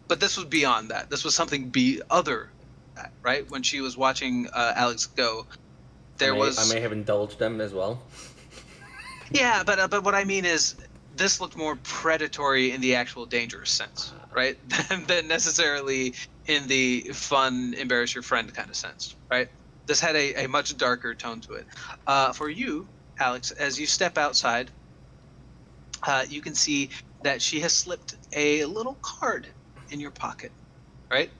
But this was beyond that. This was something other that, right? When she was watching Alex go, there I was may have indulged them as well. yeah, but what I mean is this looked more predatory in the actual dangerous sense, right? than necessarily in the fun, embarrass your friend kind of sense, right? This had a much darker tone to it. For you, Alex, as you step outside, you can see that she has slipped a little card in your pocket, right?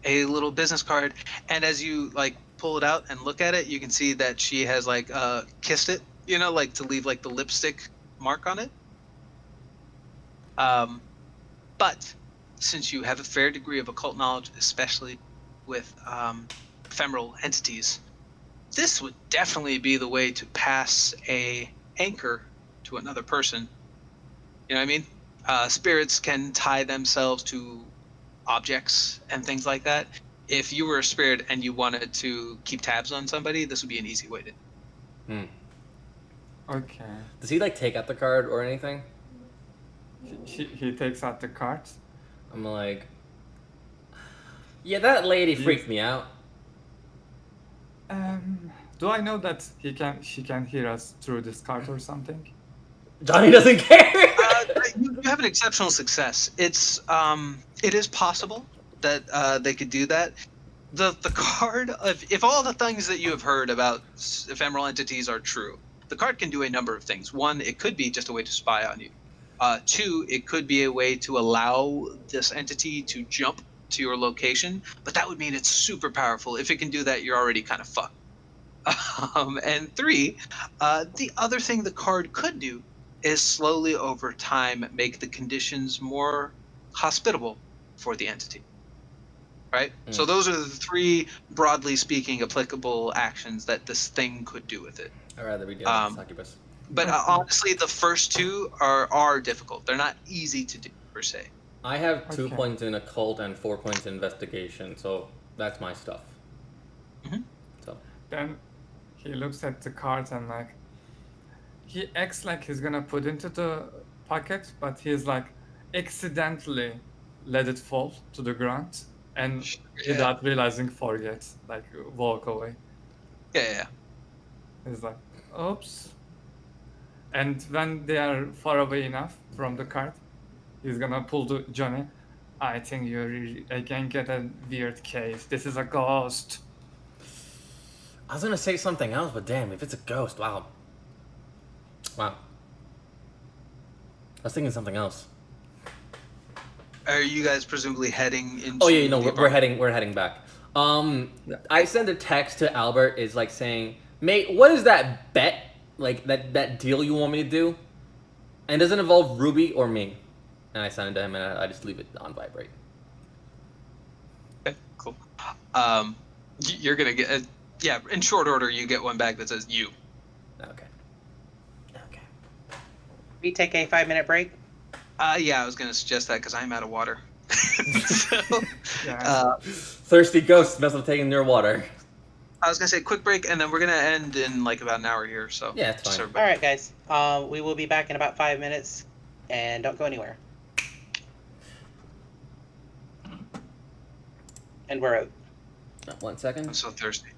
A little business card, and as you like pull it out and look at it, you can see that she has like kissed it, like to leave like the lipstick mark on it. Um, but since you have a fair degree of occult knowledge, especially with ephemeral entities, this would definitely be the way to pass a anchor to another person. You know what I mean? Spirits can tie themselves to objects and things like that. If you were a spirit and you wanted to keep tabs on somebody, this would be an easy way to. Hmm. Okay. Does he like take out the card or anything? He takes out the cards. I'm like, yeah, that lady Yes. freaked me out. Do I know that she can hear us through this card or something? Johnny doesn't care. You have an exceptional success. It is possible that they could do that. The card of if all the things that you have heard about ephemeral entities are true, the card can do a number of things. One, it could be just a way to spy on you. Two, it could be a way to allow this entity to jump to your location, but that would mean it's super powerful. If it can do that, you're already kind of fucked. And three, the other thing the card could do is slowly over time make the conditions more hospitable for the entity. Right? So those are the three, broadly speaking, applicable actions that this thing could do with it. I'd rather be dealing with Um, succubus. but honestly, the first two are difficult. They're not easy to do per se. I have 2 Okay. points in occult and 4 points in investigation, so that's my stuff. Mhm. So Then he looks at the cards and like he acts like he's gonna put into the pocket, but he's like accidentally let it fall to the ground and Yeah. without realizing forget, like walk away. Yeah. He's like, oops. And when they are far away enough from the card, he's gonna pull to Johnny. I think you again get a weird case. This is a ghost. I was gonna say something else, but damn, if it's a ghost, wow. Wow. I was thinking something else. Are you guys presumably heading into? Oh yeah, no, the we're apartment? heading back. I sent a text to Albert. Is like saying, mate, what is that bet? Like that deal you want me to do? And does it involve Ruby or me? And I send it to him, and I just leave it on vibrate. Okay, cool. You're gonna get yeah. In short order, you get one back that says you. Okay. Okay. We take a 5-minute break. Yeah, I was gonna suggest that because I'm out of water. So, Yeah. Thirsty ghosts mess with taking your water. I was gonna say quick break, and then we're gonna end in like about an hour here. So Yeah, it's just fine. everybody- All right, guys. We will be back in about 5 minutes, and don't go anywhere. And we're out. 1 second. I'm so thirsty.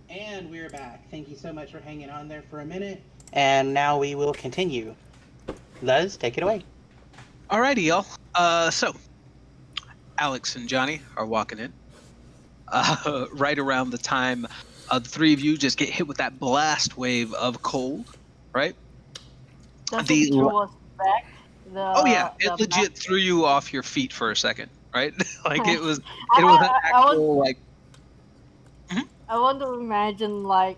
And we're back. Thank you so much for hanging on there for a minute. And now we will continue. Luz, take it away. Alrighty, y'all. So Alex and Johnny are walking in. Right around the time the three of you just get hit with that blast wave of cold, right? Does The it throw us back? Oh yeah, The it legit threw you off your feet for a second, right? Like it was I, an I want actual like. I want to imagine like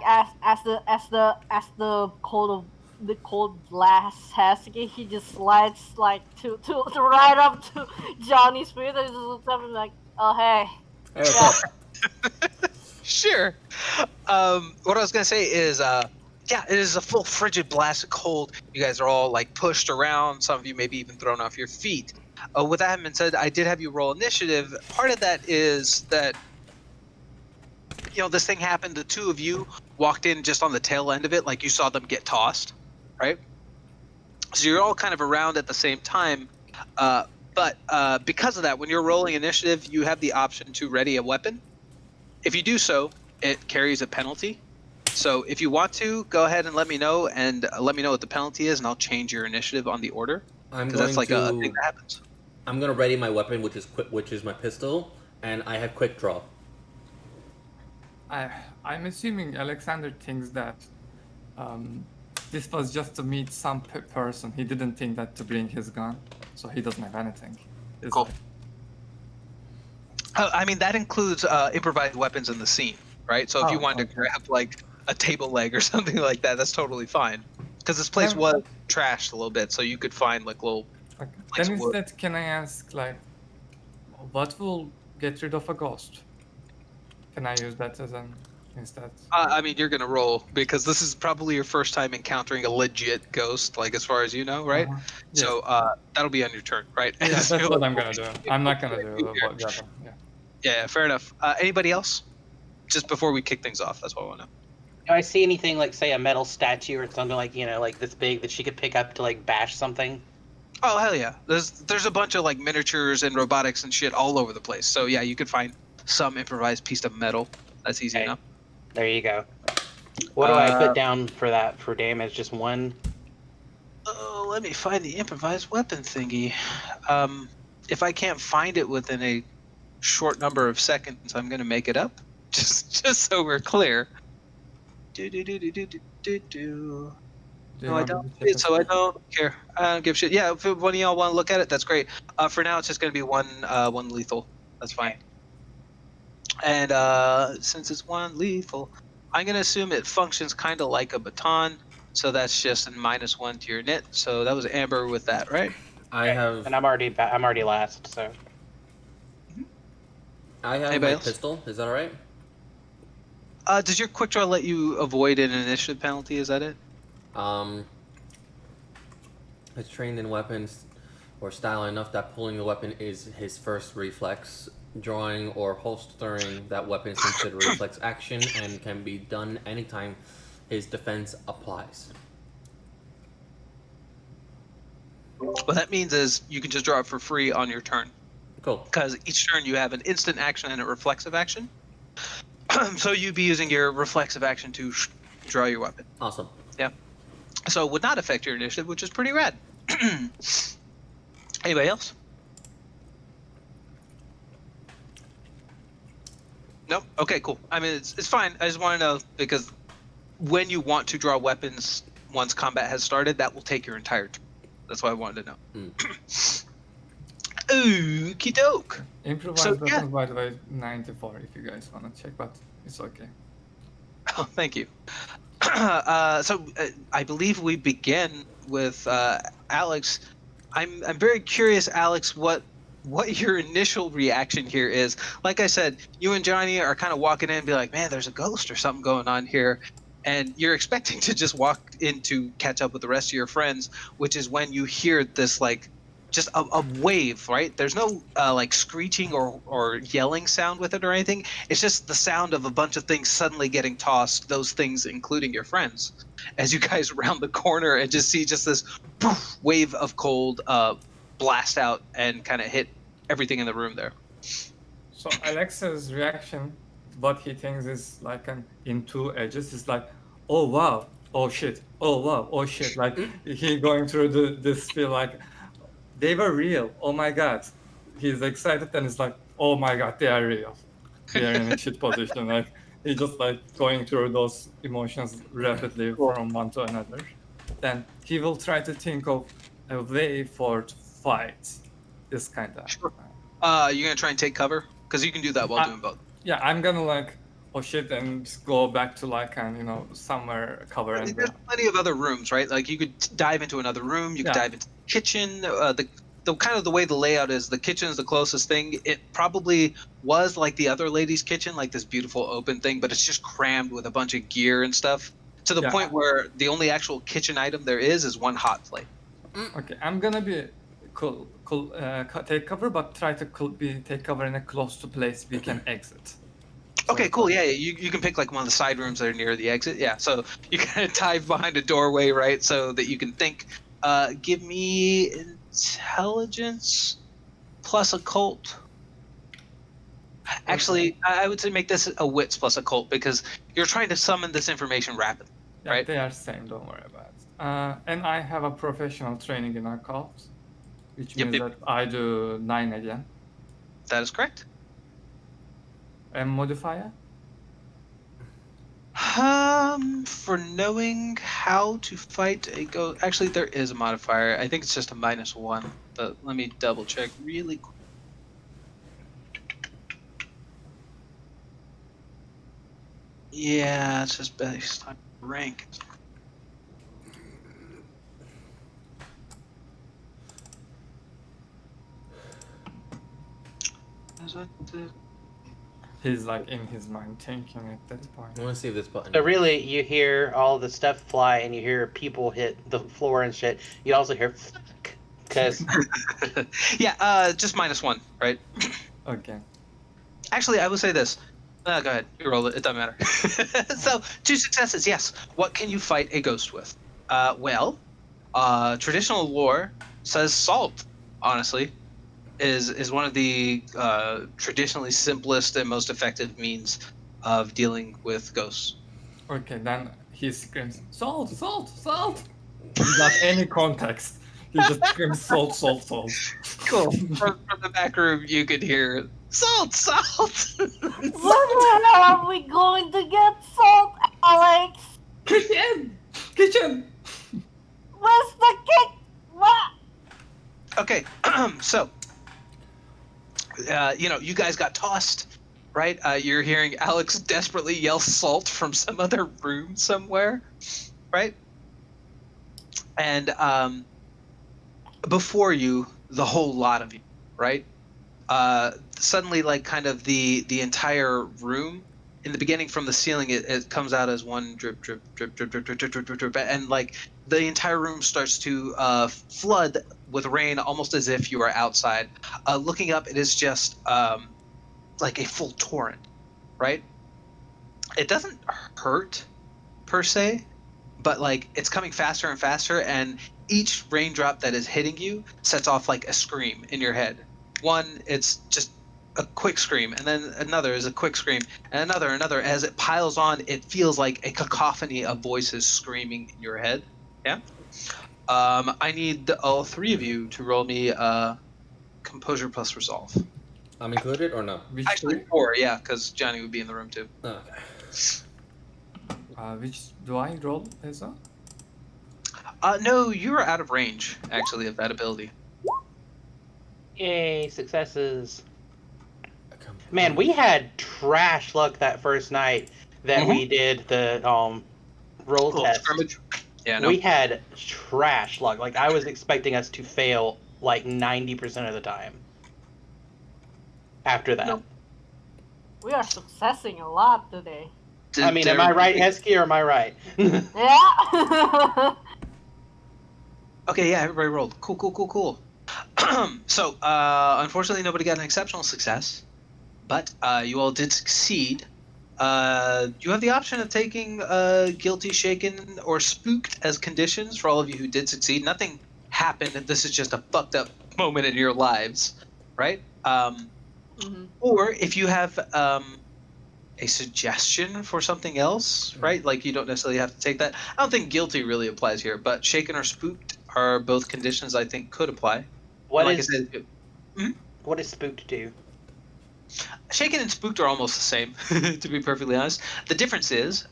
as the cold blast has he just slides like to right up to Johnny's feet and just something like, oh hey, Hey, what's yeah. up? Sure. What I was gonna say is, yeah, it is a full frigid blast of cold. You guys are all like pushed around. Some of you maybe even thrown off your feet. With that having been said, I did have you roll initiative. Part of that is that this thing happened. The two of you walked in just on the tail end of it, like you saw them get tossed, right? So you're all kind of around at the same time. But because of that, when you're rolling initiative, you have the option to ready a weapon. If you do so, it carries a penalty. So if you want to, go ahead and let me know, and let me know what the penalty is, and I'll change your initiative on the order. I'm Because that's going like a thing to. that happens. I'm gonna ready my weapon, which is my pistol, and I have quick draw. I'm assuming Alexander thinks that this was just to meet some person. He didn't think that to bring his gun, so he doesn't have anything. It's Cool. like, I mean, that includes improvised weapons in the scene, right? So if you Oh, wanted to okay. grab like a table leg or something like that, that's totally fine. Because this place Then- was trashed a little bit, so you could find like little okay. planks Then of wood. instead, can I ask, like, what will get rid of a ghost? Can I use that as an instead? I mean, you're gonna roll because this is probably your first time encountering a legit ghost, like as far as you know, right? Uh-huh. Yes. So that'll be on your turn, right? Yeah, So that's you're what like, I'm gonna do. I'm not gonna do here. the other. Yeah. Yeah, fair enough. Anybody else? Just before we kick things off, that's what I want to know. Do I see anything like, say, a metal statue or something like, like this big that she could pick up to like bash something? Oh hell yeah! There's a bunch of like miniatures and robotics and shit all over the place. So yeah, you could find some improvised piece of metal. That's easy Okay. enough. There you go. What do I put down for that for damage? Just one? Oh, let me find the improvised weapon thingy. If I can't find it within a short number of seconds, I'm gonna make it up. Just so we're clear. Do do do do do do do do. Do you No, I want me don't. to check So I it? don't care. I don't give a shit. Yeah, if one of y'all want to look at it, that's great. For now, it's just gonna be one lethal. That's fine. And since it's one lethal, I'm gonna assume it functions kind of like a baton. So that's just a -1 to your knit. So that was Amber with that, right? I have. And I'm already last, so. I have Anybody my else? pistol. Is that all right? Does your quick draw let you avoid an initiative penalty? Is that it? He's trained in weapons or style enough that pulling the weapon is his first reflex. Drawing or holstering that weapon is considered a reflex action and can be done anytime his defense applies. What that means is you can just draw it for free on your turn. Cool. Because each turn you have an instant action and a reflexive action. So you'd be using your reflexive action to draw your weapon. Awesome. Yeah. So it would not affect your initiative, which is pretty rad. Anybody else? Nope. Okay, cool. I mean, it's fine. I just want to know because when you want to draw weapons once combat has started, that will take your entire turn. That's why I wanted to know. Okie doke. Improvised So, weapons, yeah. by the way, 94 if you guys want to check, but it's okay. Oh, thank you. So I believe we begin with Alex. I'm very curious, Alex, what your initial reaction here is. Like I said, you and Johnny are kind of walking in and be like, man, there's a ghost or something going on here. And you're expecting to just walk in to catch up with the rest of your friends, which is when you hear this like just a wave, right? There's no like screeching or yelling sound with it or anything. It's just the sound of a bunch of things suddenly getting tossed, those things including your friends, as you guys round the corner and just see just this poof, wave of cold blast out and kind of hit everything in the room there. So Alexa's reaction what he thinks is like an in two edges. It's like, oh wow, oh shit, oh wow, oh shit. Like he going through this feel like they were real. Oh my god, he's excited and it's like, oh my god, they are real. We are in a shit position. Like he just like going through those emotions rapidly Cool. from one to another. Then he will try to think of a way for to fight this kind of. Sure. You're gonna try and take cover because you can do that while doing both. Yeah, I'm gonna like oh shit and just go back to like an somewhere cover and There's plenty of other rooms, right? Like you could dive into another room. You could Yeah. dive into the kitchen. The kind of the way the layout is, the kitchen is the closest thing. It probably was like the other lady's kitchen, like this beautiful open thing, but it's just crammed with a bunch of gear and stuff to the Yeah. point where the only actual kitchen item there is one hot plate. Okay, I'm gonna be take cover, but try to take cover in a close to place we can exit. Okay, cool. Yeah, you can pick like one of the side rooms that are near the exit. Yeah, so you kind of dive behind a doorway, right, so that you can think. Give me intelligence plus occult. Actually, I would say make this a wits plus occult because you're trying to summon this information rapidly. Yeah, Right. they are same. Don't worry about it. And I have a professional training in occult, which Yep, means yep. that I do 9 again. That is correct. And modifier. For knowing how to fight a ghost. Actually, there is a modifier. I think it's just a -1. But let me double check really quick. Yeah, it's just based on rank. Is that the... He's like in his mind thinking at that point. I want to see if this button. So really, you hear all the stuff fly, and you hear people hit the floor and shit. You also hear fuck, because Yeah, just -1, right? Okay. Actually, I will say this. Go ahead. You roll it. It doesn't matter. So, 2 successes. Yes. What can you fight a ghost with? Well, traditional lore says salt. Honestly, is one of the traditionally simplest and most effective means of dealing with ghosts. Okay, then he screams, salt, salt, salt! Without any context. He just screams, salt, salt, salt. Cool. From the back room, you could hear salt, salt. Where the hell are we going to get salt, Alex? Kitchen! Kitchen! Where's the cake? What? Okay, so, you guys got tossed, right? You're hearing Alex desperately yell salt from some other room somewhere, right? And before you, the whole lot of you, right? Suddenly, like, kind of the entire room, in the beginning from the ceiling, it comes out as one drip, drip, drip, drip, drip, drip, drip, drip, drip, drip, and like the entire room starts to flood with rain, almost as if you were outside. Looking up, it is just like a full torrent, right? It doesn't hurt per se, but like it's coming faster and faster, and each raindrop that is hitting you sets off like a scream in your head. One, it's just a quick scream, and then another is a quick scream, and another. As it piles on, it feels like a cacophony of voices screaming in your head. Yeah. I need all 3 of you to roll me composure plus resolve. I'm included or no? Which Actually, three? 4, yeah, because Johnny would be in the room too. Okay. Which do I roll as well? No, you are out of range, actually, of that ability. yay, successes. Man, we had trash luck that first night that we did the roll Little test. scrimmage. Yeah, no. We had trash luck. Like, I was expecting us to fail like 90% of the time. After that. Nope. We are successing a lot today. I mean, am I right, Hesky, or am I right? Yeah. Okay, yeah, everybody rolled. Cool. So, unfortunately, nobody got an exceptional success, but you all did succeed. You have the option of taking guilty, shaken, or spooked as conditions for all of you who did succeed. Nothing happened, and this is just a fucked up moment in your lives, right? Mhm. Or if you have a suggestion for something else, right? Like you don't necessarily have to take that. I don't think guilty really applies here, but shaken or spooked are both conditions I think could apply. What And like is I said, what does spooked do? shaken and spooked are almost the same, to be perfectly honest. The difference is,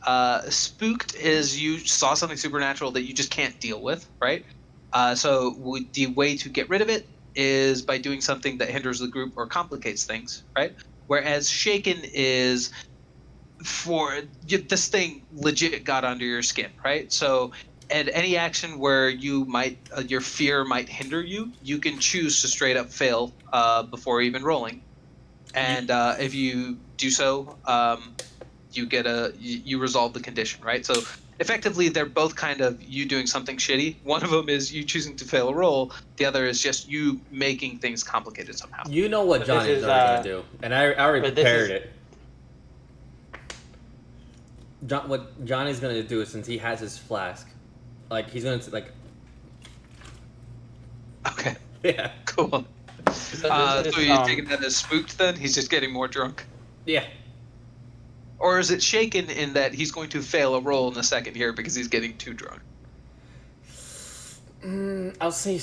spooked is you saw something supernatural that you just can't deal with, right? So the way to get rid of it is by doing something that hinders the group or complicates things, right? Whereas shaken is this thing legit got under your skin, right? So at any action where you might your fear might hinder you, you can choose to straight up fail before even rolling, and if you do so, you resolve the condition, right? So effectively, they're both kind of you doing something shitty. One of them is you choosing to fail a roll. The other is just you making things complicated somehow. You know what But this Johnny's is already gonna do, and I already but this prepared is it. What Johnny's gonna do is, since he has his flask, like he's gonna like, Okay, so yeah, cool. this So is you're taking that as spooked then? He's just getting more drunk? yeah. Or is it shaken in that he's going to fail a roll in a second here because he's getting too drunk? I'll say. I'll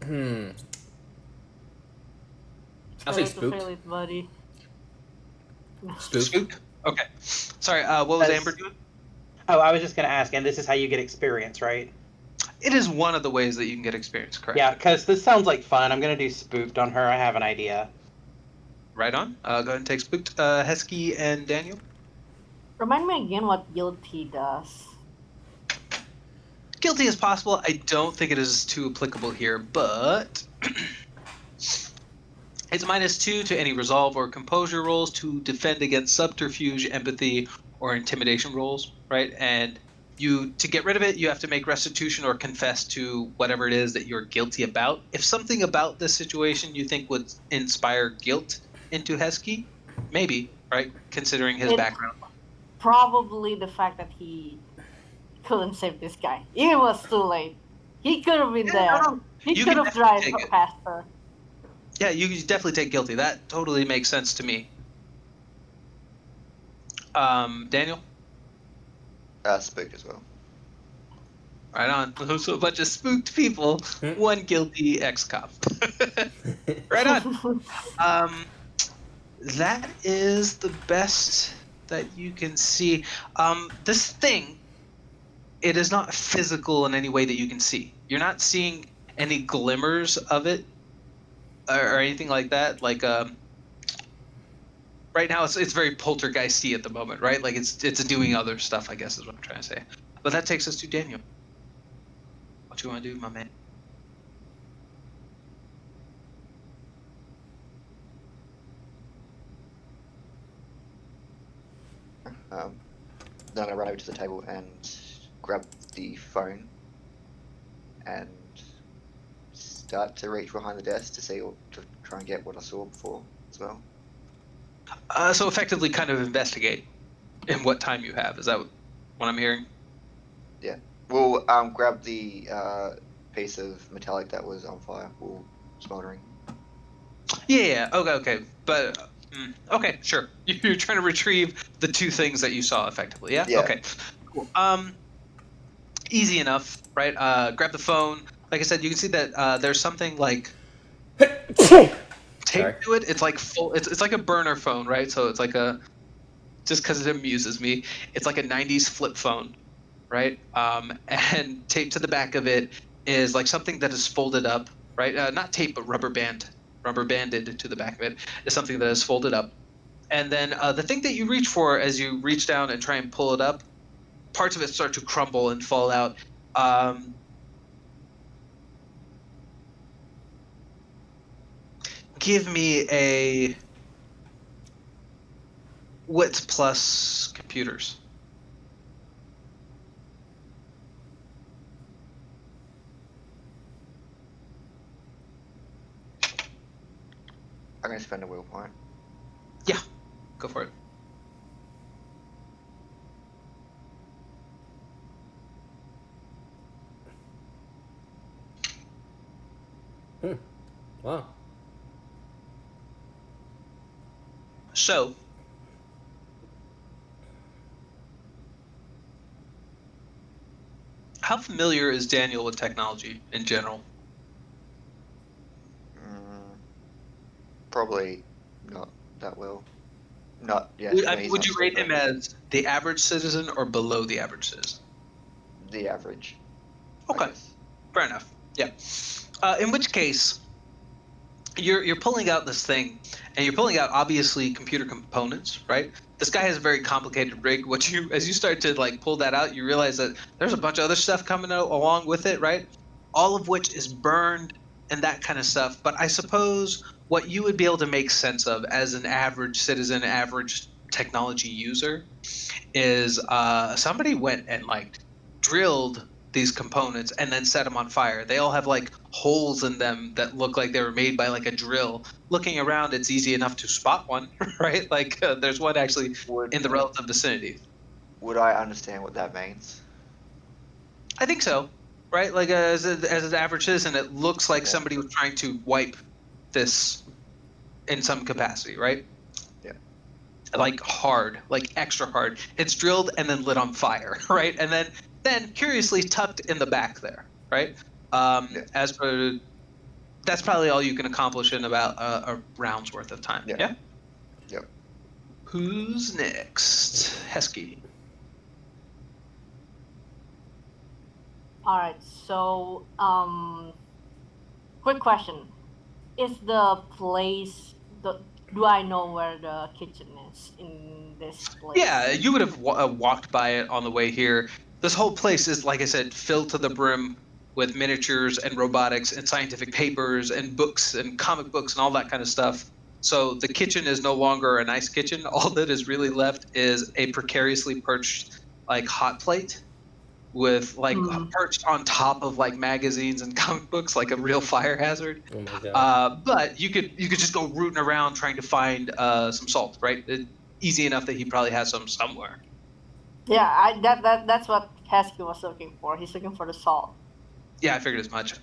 say Better to spooked. fail it, buddy. Spooked. Spooked? Okay. Sorry, what was That's- Amber doing? Oh, I was just gonna ask, and this is how you get experience, right? It is one of the ways that you can get experience, correct? Yeah, because this sounds like fun. I'm gonna do spooked on her. I have an idea. Right on. Go ahead and take spooked. Heskey and Daniel? Remind me again what guilty does. Guilty as possible. I don't think it is too applicable here, but it's -2 to any resolve or composure rolls to defend against subterfuge, empathy, or intimidation rolls, right? And to get rid of it, you have to make restitution or confess to whatever it is that you're guilty about. If something about this situation you think would inspire guilt into Heskey, maybe, right? Considering his It's background. probably the fact that he couldn't save this guy. It was too late. He could have been there. No. He You could can have definitely driven take it. past her. Yeah, you can definitely take guilty. That totally makes sense to me. Daniel? Spooked as well. Right on. So a bunch of spooked people, one guilty ex-cop. Right on. That is the best that you can see. This thing, it is not physical in any way that you can see. You're not seeing any glimmers of it or anything like that. Like right now, it's very poltergeisty at the moment, right? Like it's doing other stuff, I guess is what I'm trying to say. But that takes us to Daniel. What you want to do, my man? Then I run over to the table and grab the phone and start to reach behind the desk to try and get what I saw before as well. So effectively, kind of investigate in what time you have. Is that what I'm hearing? Yeah. We'll grab the piece of metallic that was on fire, or smoldering. Yeah. Okay. But okay, sure. You're trying to retrieve the two things that you saw, effectively. Yeah. Yeah. Okay. Cool. Easy enough, right? Grab the phone. Like I said, you can see that there's something like Sorry. taped to it. It's like full. It's like a burner phone, right? So it's like just because it amuses me, it's like a '90s flip phone, right? And taped to the back of it is like something that is folded up, right? Not tape, but rubber banded to the back of it is something that is folded up. And then the thing that you reach for as you reach down and try and pull it up, parts of it start to crumble and fall out. Give me a wit plus computers. I'm going to spend a will point. Yeah, go for it. Wow. So, how familiar is Daniel with technology in general? Probably not that well. Not yes. Would you rate him as the average citizen or below the average citizen? the average? Okay, fair enough. Yeah. In which case, you're pulling out this thing, and you're pulling out obviously computer components, right? This guy has a very complicated rig. As you start to like pull that out, you realize that there's a bunch of other stuff coming out along with it, right? All of which is burned and that kind of stuff. But I suppose what you would be able to make sense of as an average citizen, average technology user, is somebody went and like drilled these components and then set them on fire. They all have like holes in them that look like they were made by like a drill. Looking around, it's easy enough to spot one, right? Like there's one actually in the relative vicinity. Would I understand what that means? I think so, right? Like as an average citizen, it looks like somebody was trying to wipe this in some capacity, right? Yeah. Like hard, like extra hard. It's drilled and then lit on fire, right? And then curiously tucked in the back there, right? As for that's probably all you can accomplish in about a round's worth of time. Yeah. Yep. Who's next? Heskey. All right. So, quick question: Is the place do I know where the kitchen is in this place? Yeah, you would have walked by it on the way here. This whole place is, like I said, filled to the brim with miniatures and robotics and scientific papers and books and comic books and all that kind of stuff. So the kitchen is no longer a nice kitchen. All that is really left is a precariously perched like hot plate with like perched on top of like magazines and comic books, like a real fire hazard. Oh my god. But you could just go rooting around trying to find some salt, right? Easy enough that he probably has some somewhere. Yeah, that's what Heskey was looking for. He's looking for the salt. Yeah, I figured as much.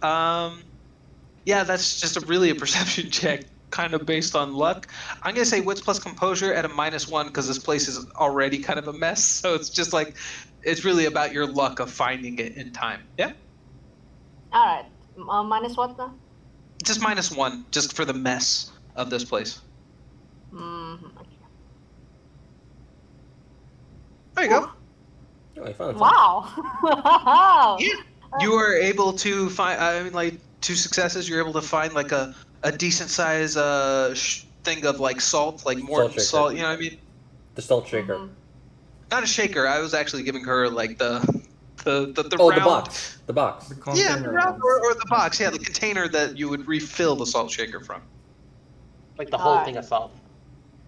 Yeah, that's just a perception check, kind of based on luck. I'm gonna say wits plus composure at a -1 because this place is already kind of a mess. So it's just like it's really about your luck of finding it in time. Yeah. All right. Minus what now? Just -1, just for the mess of this place. Okay. There you go. Oh, I found Wow. Yeah. You were able to find. I mean, like 2 successes. You're able to find like a decent size thing of like salt, like more Salt shaker. salt. You know what I mean? the salt shaker. Not a shaker. I was actually giving her like the Oh, round. the box. The box. The Yeah, container the round ones. or the box. Yeah, the container that you would refill the salt shaker from. Like the whole Alright. thing of salt.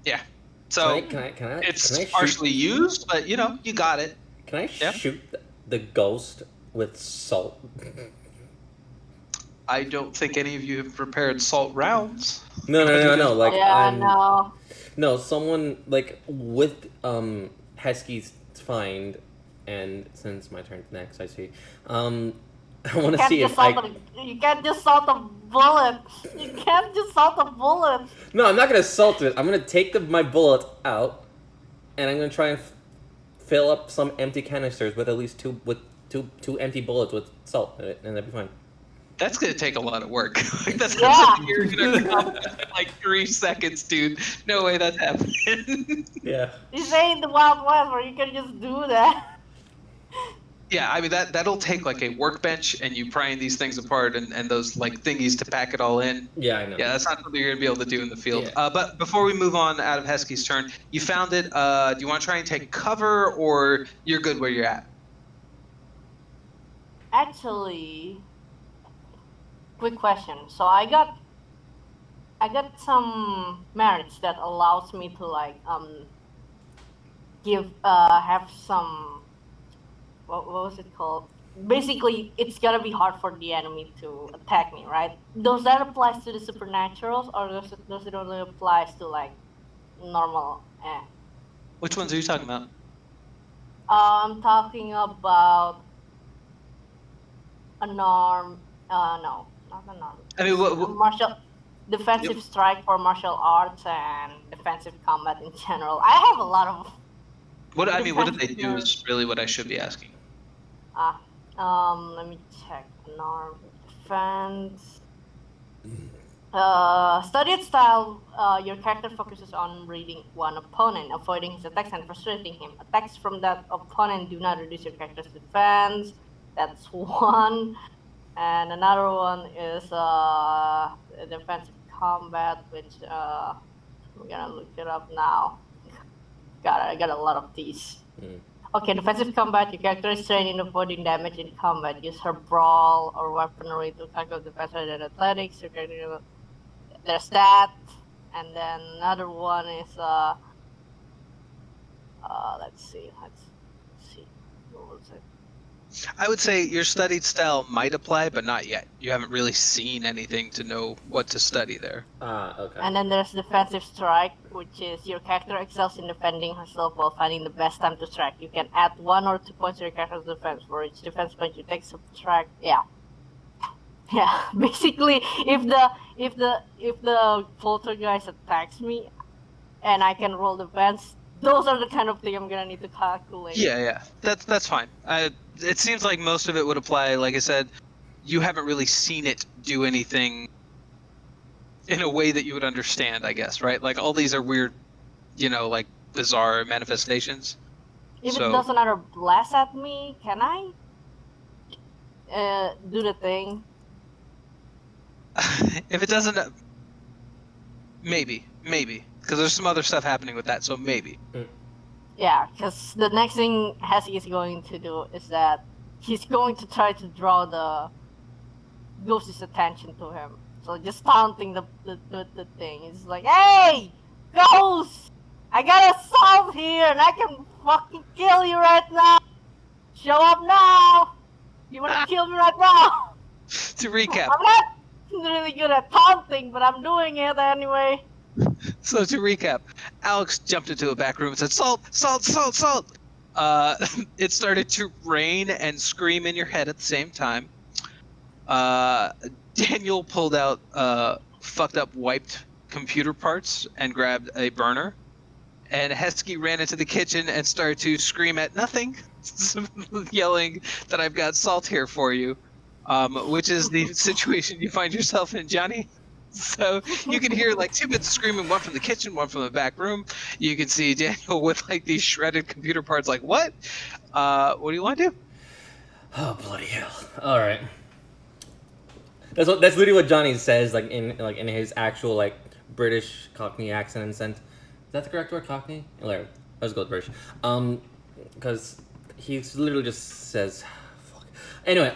Yeah. So Can I it's can I shoot, partially used, but you know, you got it. Can I Yeah. shoot the ghost with salt? I don't think any of you have prepared salt rounds. No. Like Yeah, no. someone like with Heskey's find, and since my turn's next, I see. I want to see if You can't just salt a bullet. You can't just salt a bullet. No, I'm not gonna salt it. I'm gonna take my bullet out, and I'm gonna try and fill up some empty canisters with at least two empty bullets with salt in it, and that'd be fine. That's gonna take a lot of work. Like that's Yeah. not something you're gonna accomplish in like 3 seconds, dude. No way that's happening. Yeah. This ain't the Wild West where you can just do that. Yeah, I mean that'll take like a workbench and you prying these things apart and those like thingies to pack it all in. Yeah, I know. Yeah, that's not something you're gonna be able to do in the field. Yeah. But before we move on out of Heskey's turn, you found it. Do you want to try and take cover, or you're good where you're at? Actually, quick question. So I got some merits that allows me to like have some what was it called? Basically, it's gonna be hard for the enemy to attack me, right? Does that apply to the supernaturals, or does it only apply to like normal? Which ones are you talking about? I'm talking about an arm. No, not an arm. I mean, what Martial. defensive strike for martial arts, and defensive combat in general. I have a lot of. What do they defensive do moves. is really what I should be asking. Let me check. Norm defense. Studied style, your character focuses on reading one opponent, avoiding his attacks and frustrating him. Attacks from that opponent do not reduce your character's defense. That's one. And another one is defensive combat, which I'm gonna look it up now. I got a lot of these. Okay, defensive combat. Your character is trained in avoiding damage in combat. Use her brawl or weaponry to tackle defense rather than athletics. Your character, there's that, and then another one is let's see. What was it? I would say your studied style might apply, but not yet. You haven't really seen anything to know what to study there. Okay. And then there's defensive strike, which is your character excels in defending herself while finding the best time to strike. You can add 1 or 2 points to your character's defense. For each defense point you take, subtract. Yeah. Basically, if the poltergeist attacks me, and I can roll defense, those are the kind of thing I'm gonna need to calculate. Yeah. That's fine. It seems like most of it would apply. Like I said, you haven't really seen it do anything in a way that you would understand, I guess, right? Like all these are weird, like bizarre manifestations. If it does another blast at me, can I do the thing? If it doesn't, maybe, because there's some other stuff happening with that, so maybe. Yeah, because the next thing Hesky is going to do is that he's going to try to draw the ghost's attention to him. So just taunting the thing. It's like, hey, ghost! I got a solve here and I can fucking kill you right now! Show up now! You wanna kill me right now? To recap. I'm not really good at taunting, but I'm doing it anyway. So to recap, Alex jumped into a back room and said, "Salt, salt, salt, salt." It started to rain and scream in your head at the same time. Daniel pulled out fucked up wiped computer parts and grabbed a burner. And Hesky ran into the kitchen and started to scream at nothing, yelling that I've got salt here for you, which is the situation you find yourself in, Johnny. So you can hear like 2 bits of screaming, one from the kitchen, one from the back room. You can see Daniel with like these shredded computer parts like, what? What do you want to do? Oh, bloody hell. All right. That's literally what Johnny says, like in his actual like British Cockney accent and sense. Is that the correct word, Cockney? Let's go with British. Because he literally just says, fuck. Anyway,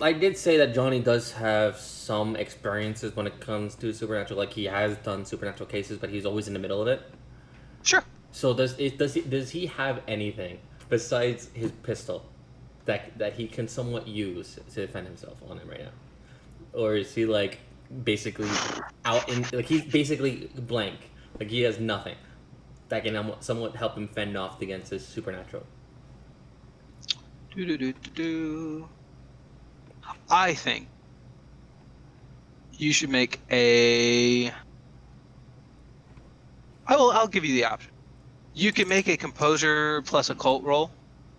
I did say that Johnny does have some experiences when it comes to supernatural. Like he has done supernatural cases, but he's always in the middle of it. Sure. So does he have anything besides his pistol that he can somewhat use to defend himself on him right now, or is he like basically out in like he's basically blank, like he has nothing that can somewhat help him fend off against his supernatural? I think you should make a. I'll give you the option. You can make a composure plus occult roll,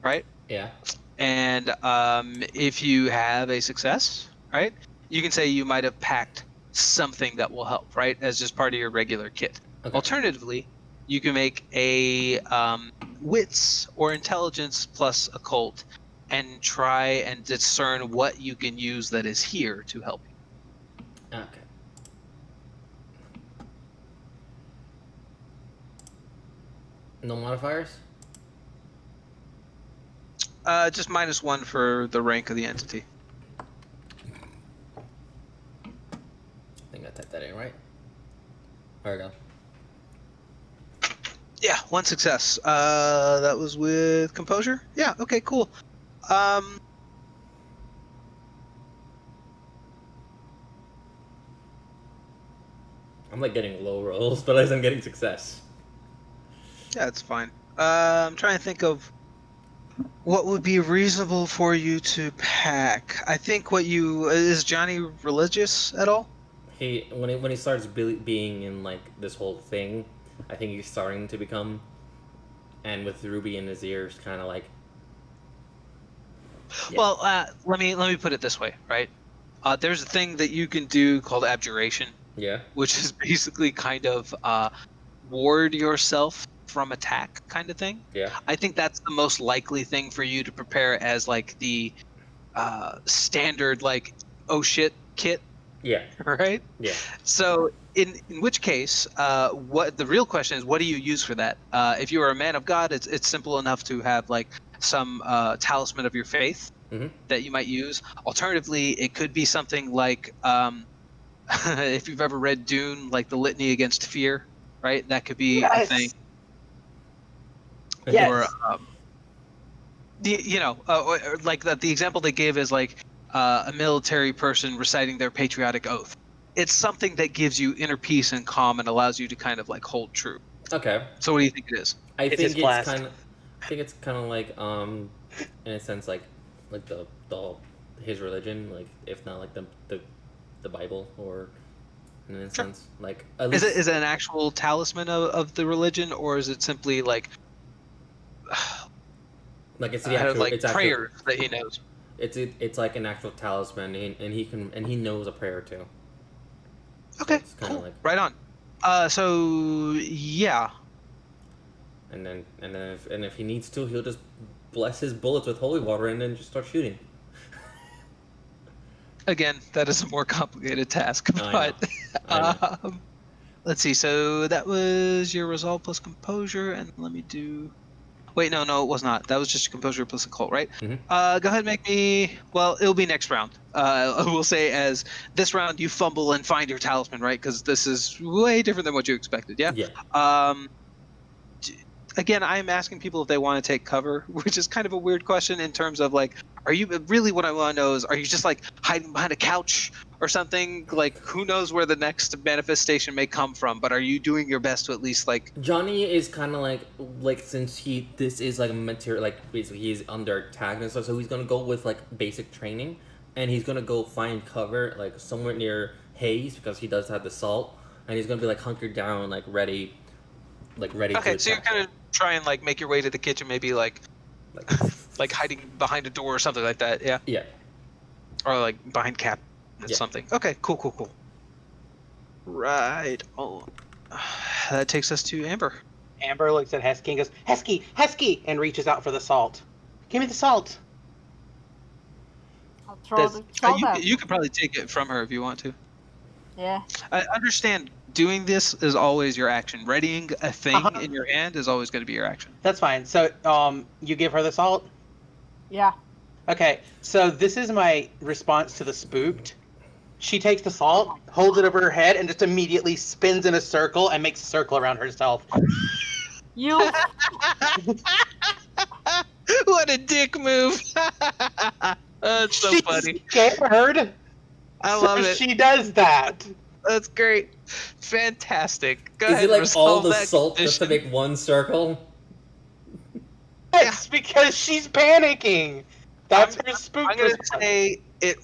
right? Yeah. And if you have a success, right, you can say you might have packed something that will help, right, as just part of your regular kit. Okay. Alternatively, you can make a wits or intelligence plus occult and try and discern what you can use that is here to help you. Okay. No modifiers? Just -1 for the rank of the entity. I think I typed that in right. There we go. Yeah, 1 success. That was with composure? Yeah, okay, cool. I'm like getting low rolls, but at least I'm getting success. Yeah, it's fine. I'm trying to think of what would be reasonable for you to pack. I think is Johnny religious at all? when he starts being in like this whole thing, I think he's starting to become, and with Ruby in his ears, kind of like. Yeah. Well, let me put it this way, right? There's a thing that you can do called abjuration, Yeah. which is basically kind of ward yourself from attack kind of thing. Yeah. I think that's the most likely thing for you to prepare as like the standard like oh shit kit, Yeah. right? Yeah. So in which case, what the real question is, what do you use for that? If you are a man of God, it's simple enough to have like some talisman of your faith Mm-hmm. that you might use. Alternatively, it could be something like if you've ever read Dune, like the Litany Against Fear, right? That could be a thing. Yes. Or or like the example they give is like a military person reciting their patriotic oath. It's something that gives you inner peace and calm and allows you to kind of like hold true. Okay. So what do you think it is? I It's think his blast. I think it's kind of like in a sense like the his religion, like if not like the Bible, or in a sense like at least Is it an actual talisman of the religion, or is it simply like like it's the actual like it's actual, prayer that he knows? it's like an actual talisman, and he knows a prayer too. Okay, it's kinda cool. like- Right on. So yeah, And then if he needs to, he'll just bless his bullets with holy water and then just start shooting. again, that is a more complicated task, I but know. let's see. So that was your resolve plus composure, and let me do. Wait, no, it was not. That was just composure plus occult, right? Mhm. Go ahead, and make me. Well, it'll be next round. We'll say as this round you fumble and find your talisman, right? Because this is way different than what you expected. Yeah. Yeah. Again, I'm asking people if they want to take cover, which is kind of a weird question in terms of like, are you really what I want to know is, are you just like hiding behind a couch or something? Like, who knows where the next manifestation may come from? But are you doing your best to at least like? Johnny is kind of like since this is like a material, like basically he's under attack and stuff, so he's gonna go with like basic training, and he's gonna go find cover like somewhere near Hayes because he does have the salt, and he's gonna be like hunkered down, like ready to Okay, so you're attack. kind of try and like make your way to the kitchen, maybe like Like, like hiding behind a door or something like that, yeah, yeah. or like behind cabinets, Yeah. something. Okay, cool. Right. Oh, that takes us to Amber. Amber looks at Hesky and goes, Hesky, and reaches out for the salt. Give me the salt. I'll throw Does- the salt at You could probably take it from her if you want to. Yeah. I understand doing this is always your action. Readying a thing Uh-huh. in your hand is always going to be your action. That's fine. So, you give her the salt? Yeah. Okay, so this is my response to the spooked. She takes the salt, holds it over her head, and just immediately spins in a circle and makes a circle around herself. You. What a dick move! That's so She's funny. scared. I love so it. She does that. That's great. Fantastic. Go Is ahead it and like all resolve the that salt just to condition. make one circle? It's because she's panicking. That's her spooked I'm gonna response. say it.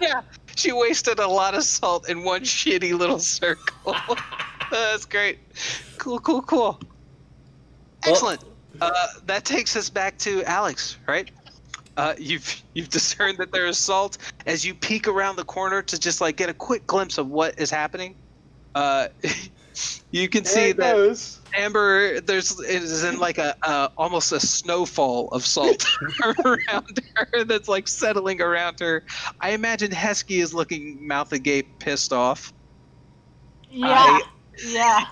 Yeah, she wasted a lot of salt in one shitty little circle. That's great. Cool. Excellent. That takes us back to Alex, right? You've discerned that there is salt as you peek around the corner to just like get a quick glimpse of what is happening. You can There see it that goes. Amber it is in like a almost a snowfall of salt around her that's like settling around her. I imagine Hesky is looking mouth agape, pissed off. Yeah. Yeah.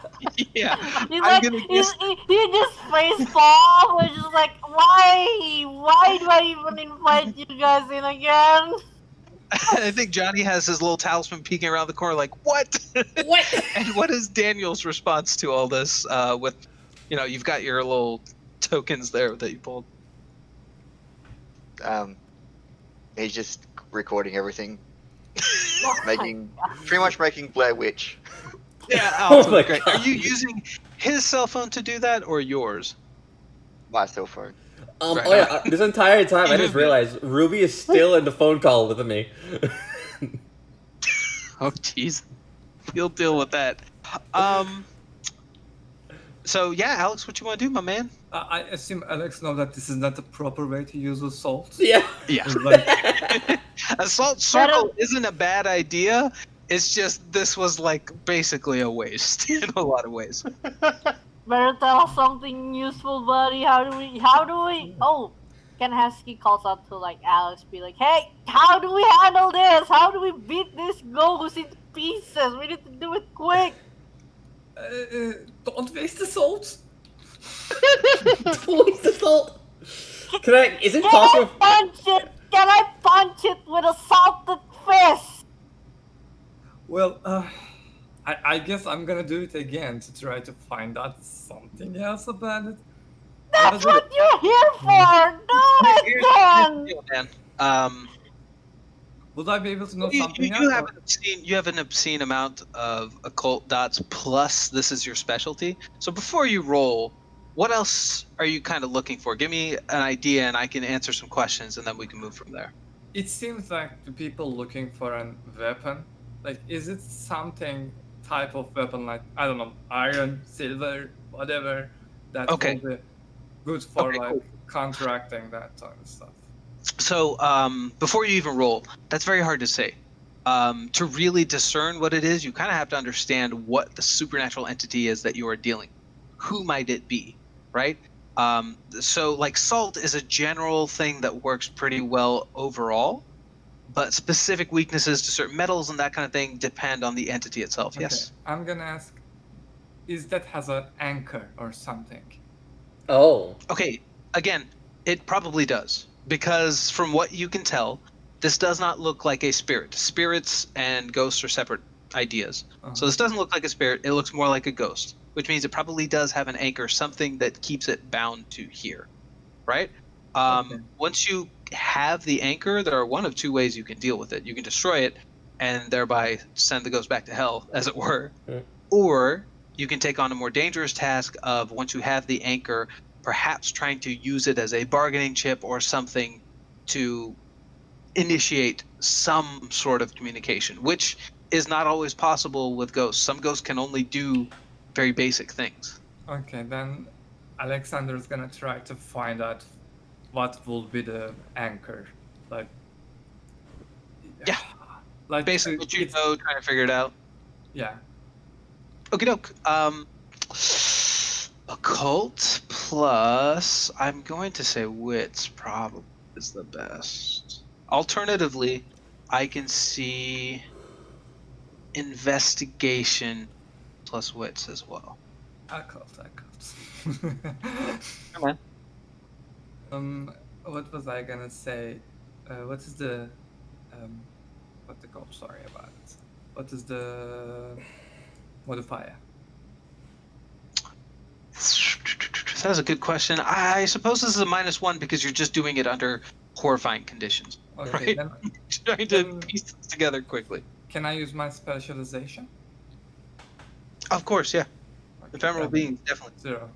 Yeah, He's I'm like, gonna guess. he just face palm, which is like, why do I even invite you guys in again? I think Johnny has his little talisman peeking around the corner, like what? What? And what is Daniel's response to all this? With, you've got your little tokens there that you pulled. He's just recording everything, pretty much making Blair Witch. Yeah, Oh my great. God. Are you using his cell phone to do that or yours? My cell phone. Right. Oh yeah, this entire time I just realized Ruby is still in the phone call with me. Oh, jeez. You'll deal with that. So yeah, Alex, what you want to do, my man? I assume Alex knows that this is not the proper way to use assault. Yeah. Yeah. It's like, Assault circle isn't a bad idea. It's just this was like basically a waste in a lot of ways. Better tell us something useful, buddy. How do we? Oh, Ken Heskey calls out to like Alex, be like, "Hey, how do we handle this? How do we beat this ghost into pieces? We need to do it quick." don't waste assault. Don't waste the salt. Is it Can possible? I punch it? Can I punch it with a salted fist? Well, I guess I'm gonna do it again to try to find out something else about it. That's what you're here for. Do it Here's the then. deal, man. Would I be able to know You something you else? have an obscene amount of occult dots, plus this is your specialty. So before you roll, what else are you kind of looking for? Give me an idea, and I can answer some questions, and then we can move from there. It seems like the people looking for a weapon, like, is it something type of weapon, like, I don't know, iron, silver, whatever, that Okay. will be good for Okay, like cool. counteracting that kind of stuff? So before you even roll, that's very hard to say. To really discern what it is, you kind of have to understand what the supernatural entity is that you are dealing with. Who might it be, right? So like salt is a general thing that works pretty well overall, but specific weaknesses to certain metals and that kind of thing depend on the entity itself. Yes. Okay, I'm gonna ask, is that has an anchor or something? Oh. Okay, again, it probably does, because from what you can tell, this does not look like a spirit. Spirits and ghosts are separate ideas. So this doesn't look like a spirit, it looks more like a ghost, which means it probably does have an anchor, something that keeps it bound to here, right? Okay. Once you have the anchor, there are one of two ways you can deal with it. You can destroy it and thereby send the ghost back to hell, as it were. Or you can take on a more dangerous task of, once you have the anchor, perhaps trying to use it as a bargaining chip or something to initiate some sort of communication, which is not always possible with ghosts. Some ghosts can only do very basic things. Okay, then Alexander's gonna try to find out what will be the anchor. Like, Yeah. like Basically, what you it's- know, trying to figure it out. Yeah. Okie doke. Occult plus, I'm going to say wits probably is the best. Alternatively, I can see investigation plus wits as well. Occult. Come on. What was I gonna say? What is the what the call? Sorry about it. What is the modifier? That's a good question. I suppose this is a -1 because you're just doing it under horrifying conditions. Okay, Right. then Trying to then- piece this together quickly. can I use my specialization? Of course, yeah. Okay, Ephemeral then beings, definitely. 0.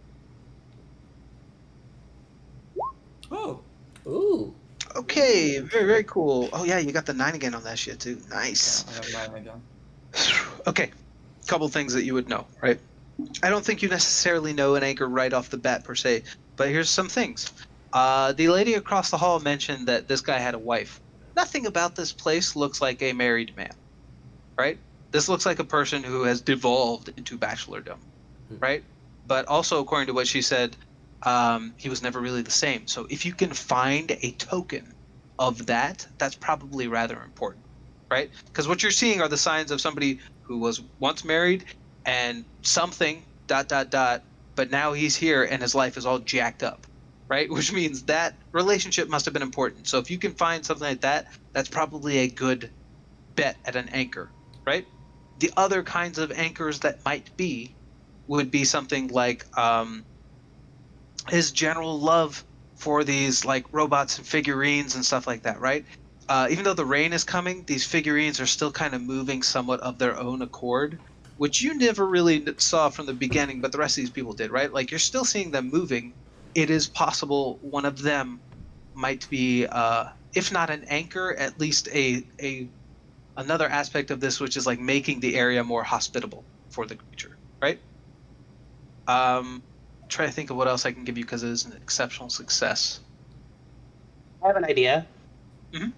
Oh, Ooh. Okay, very, very cool. Oh yeah, you got the 9 again on that shit too. Nice. I have 9 again. Okay, couple things that you would know, right? I don't think you necessarily know an anchor right off the bat per se, but here's some things. The lady across the hall mentioned that this guy had a wife. Nothing about this place looks like a married man, right? This looks like a person who has devolved into bachelordom, right? But also, according to what she said, he was never really the same. So if you can find a token of that, that's probably rather important, right? Because what you're seeing are the signs of somebody who was once married and something ... but now he's here and his life is all jacked up, right? Which means that relationship must have been important. So if you can find something like that, that's probably a good bet at an anchor, right? The other kinds of anchors that might be would be something like his general love for these like robots and figurines and stuff like that, right? Even though the rain is coming, these figurines are still kind of moving somewhat of their own accord, which you never really saw from the beginning, but the rest of these people did, right? Like, you're still seeing them moving. It is possible one of them might be, if not an anchor, at least a another aspect of this, which is like making the area more hospitable for the creature, right? Try to think of what else I can give you because it is an exceptional success. I have an idea. Mhm.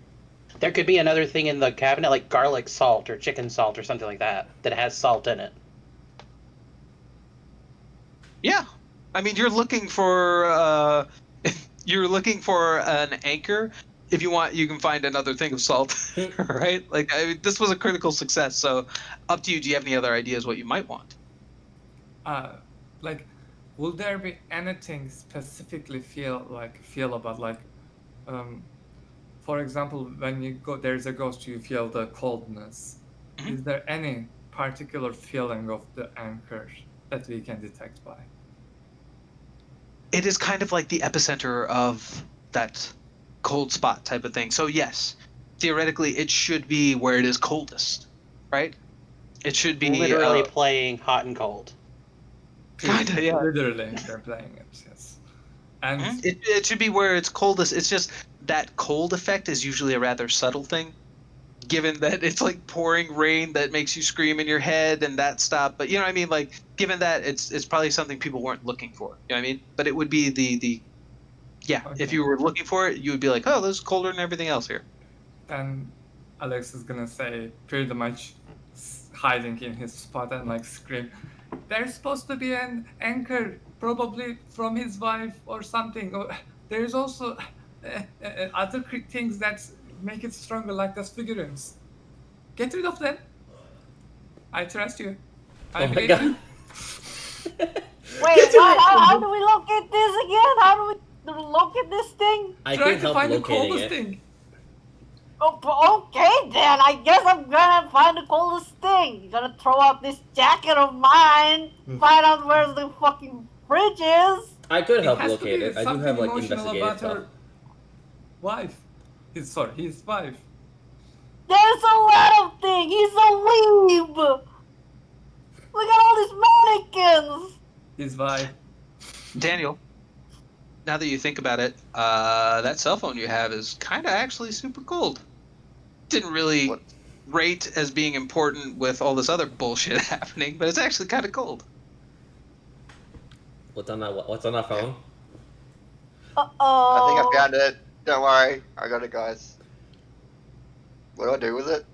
There could be another thing in the cabinet, like garlic salt or chicken salt or something like that has salt in it. Yeah, I mean you're looking for you're looking for an anchor. If you want, you can find another thing of salt, right? Like this was a critical success. So up to you. Do you have any other ideas what you might want? Like, will there be anything specifically feel about like, for example, when you go there's a ghost, you feel the coldness. Mhm. Is there any particular feeling of the anchor that we can detect by? It is kind of like the epicenter of that cold spot type of thing. So yes, theoretically, it should be where it is coldest, right? It should be Literally playing hot and cold. kind of yeah. Literally, they're playing it. Yes, and It should be where it's coldest. It's just that cold effect is usually a rather subtle thing, given that it's like pouring rain that makes you scream in your head and that stuff. But you know what I mean? Like given that it's probably something people weren't looking for. You know what I mean? But it would be the yeah. If okay. you were looking for it, you would be like, oh, this is colder than everything else here. Then Alex is gonna say pretty much hiding in his spot and like scream, "There's supposed to be an anchor, probably from his wife or something. Or there's also other things that make it stronger, like those figurines. Get rid of them. I trust you. I Oh my believe god. you." Wait, what? How do we locate this again? How do we locate this thing? I Try can to help find the locating coldest it. thing. Oh, okay then. I guess I'm gonna find the coldest thing. Gonna throw out this jacket of mine. Find out where the fucking fridge is. I could It help has to locate be it. I do something have like emotional investigative about stuff. her wife. His wife. There's a lot of things. He's a weeb. Look at all these mannequins. His wife. Daniel, now that you think about it, that cell phone you have is kind of actually super cold. Didn't really What? rate as being important with all this other bullshit happening, but it's actually kind of cold. What's on that phone? Uh-oh. I think I found it. Don't worry, I got it, guys. What do I do with it?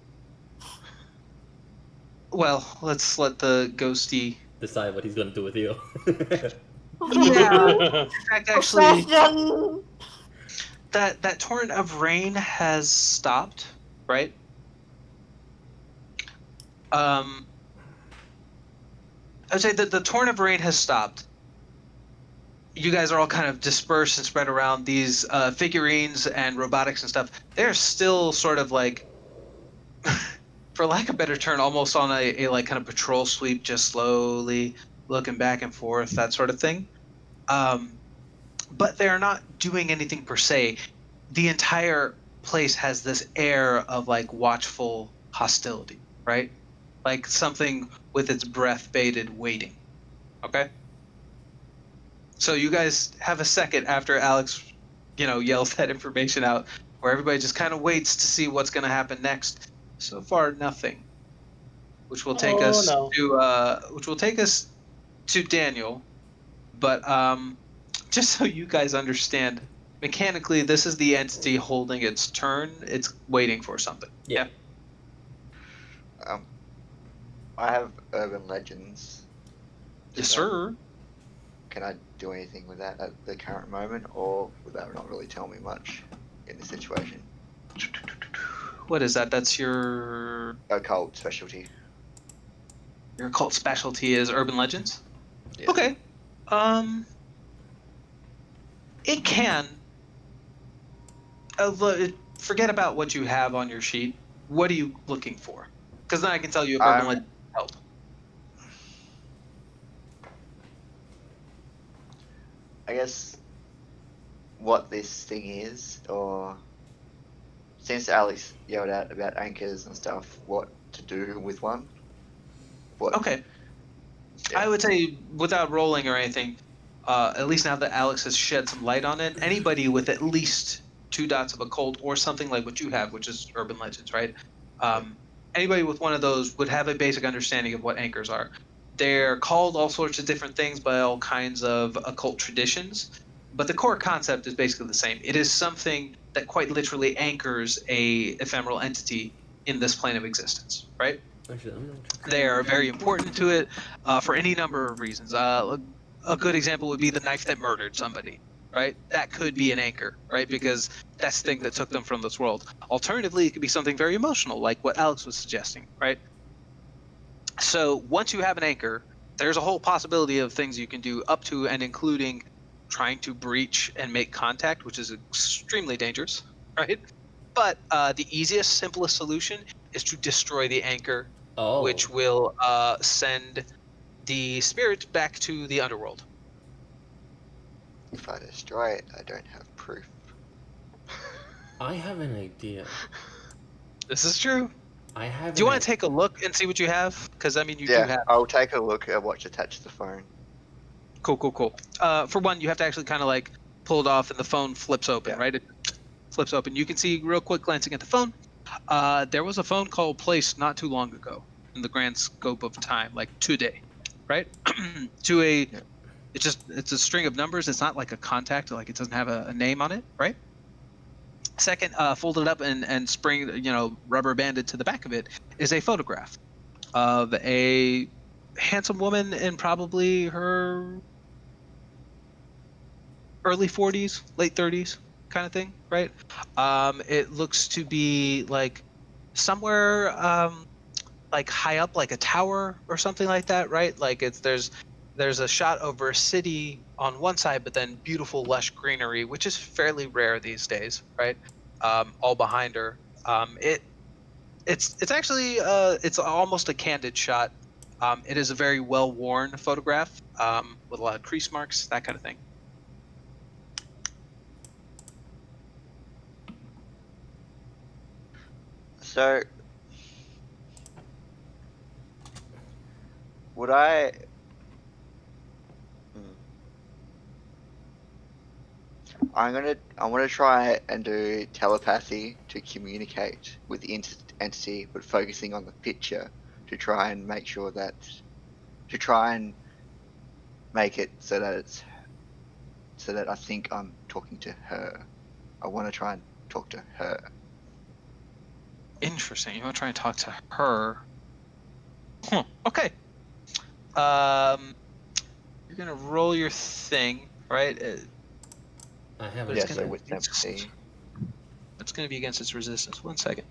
Well, let's let the ghosty. Decide what he's gonna do with you. Yeah. In fact, actually, Profession. that torrent of rain has stopped, right? I would say that the torrent of rain has stopped. You guys are all kind of dispersed and spread around. These figurines and robotics and stuff, they're still sort of like, for lack of a better term, almost on a like kind of patrol sweep, just slowly looking back and forth, that sort of thing. But they're not doing anything per se. The entire place has this air of like watchful hostility, right? Like something with its breath bated waiting. Okay? So you guys have a second after Alex, yells that information out, where everybody just kind of waits to see what's going to happen next. So far, nothing. Which will take Oh, us no. to Daniel. But just so you guys understand, mechanically, this is the entity holding its turn. It's waiting for something. Yeah. I have urban legends. Yes, Does that- sir. Can I do anything with that at the current moment, or would that not really tell me much in this situation? What is that? That's your Occult specialty. occult specialty is urban legends? Yes. Okay. It can. Forget about what you have on your sheet. What are you looking for? Because then I can tell you if urban legends help. I guess what this thing is, or since Alex yelled out about anchors and stuff, what to do with one? What? Okay. Yeah. I would say, without rolling or anything, at least now that Alex has shed some light on it, anybody with at least 2 dots of occult or something like what you have, which is urban legends, right? anybody with one of those would have a basic understanding of what anchors are. They're called all sorts of different things by all kinds of occult traditions, but the core concept is basically the same. It is something that quite literally anchors a ephemeral entity in this plane of existence, right? Actually, I'm gonna check. They are very important to it for any number of reasons. A good example would be the knife that murdered somebody, right? That could be an anchor, right? Because that's the thing that took them from this world. Alternatively, it could be something very emotional, like what Alex was suggesting, right? So once you have an anchor, there's a whole possibility of things you can do up to and including trying to breach and make contact, which is extremely dangerous, right? But the easiest, simplest solution is to destroy the anchor, Oh. which will send the spirit back to the underworld. If I destroy it, I don't have proof. I have an idea. This is true. I have. Do you want to take a look and see what you have? Because I mean, you do Yeah, have. I'll take a look at what's attached to the phone. Cool. For one, you have to actually kind of like pull it off, and the phone flips open, Yeah. right? It flips open. You can see real quick glancing at the phone. There was a phone call placed not too long ago in the grand scope of time, like today, right? To a, Yeah. it's a string of numbers. It's not like a contact, like it doesn't have a name on it, right? Second, folded up and spring, rubber banded to the back of it is a photograph of a handsome woman in probably her early 40s, late 30s kind of thing, right? It looks to be like somewhere like high up, like a tower or something like that, right? Like there's a shot over a city on one side, but then beautiful lush greenery, which is fairly rare these days, right? All behind her. It's actually it's almost a candid shot. It is a very well worn photograph with a lot of crease marks, that kind of thing. So, would I? Hmm. I want to try and do telepathy to communicate with the entity, but focusing on the picture to try and make sure that to try and make it so that I think I'm talking to her. I want to try and talk to her. Interesting. You want to try and talk to her? Okay. You're gonna roll your thing, right? I have But an it's Yeah, idea. so with empathy. It's gonna be against its resistance. 1 second.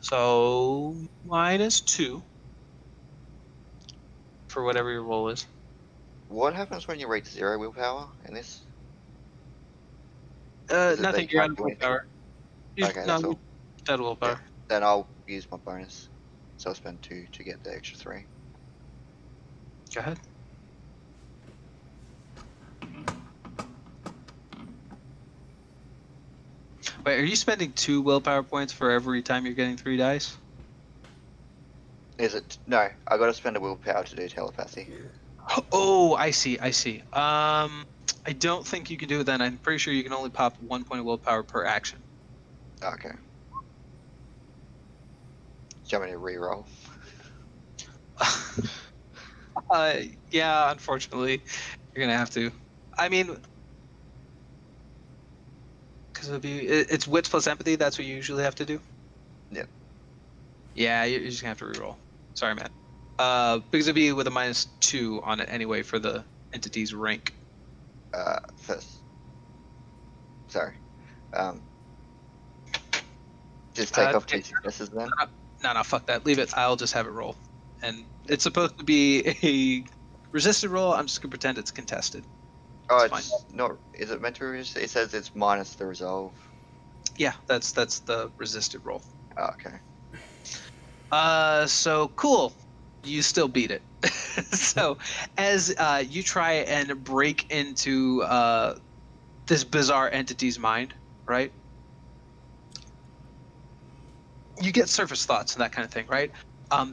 So -2 for whatever your roll is. What happens when you reach 0 willpower in this? Is it that Nothing. you You're can't on do anything? willpower. Okay, that's all. Dead willpower. Then I'll use my bonus. So I'll spend 2 to get the extra 3. Go ahead. Wait, are you spending 2 willpower points for every time you're getting 3 dice? Is it? No, I got to spend a willpower to do telepathy. Oh, I see. I don't think you can do it then. I'm pretty sure you can only pop 1 point of willpower per action. Okay. Do you want me to reroll? Yeah, unfortunately, you're gonna have to. I mean, because it's wits plus empathy. That's what you usually have to do. Yep. Yeah, you're just gonna have to reroll. Sorry, man. Because it'd be with a -2 on it anyway for the entity's rank. First. Sorry. Just take off 2 successes then. No, fuck that. Leave it. I'll just have it roll. And it's supposed to be a resisted roll. I'm just gonna pretend it's contested. Oh, It's it's not. Is it meant to? It says it's minus the resolve. Yeah, that's the resisted roll. Oh, okay. So cool. You still beat it. So as you try and break into this bizarre entity's mind, right? You get surface thoughts and that kind of thing, right?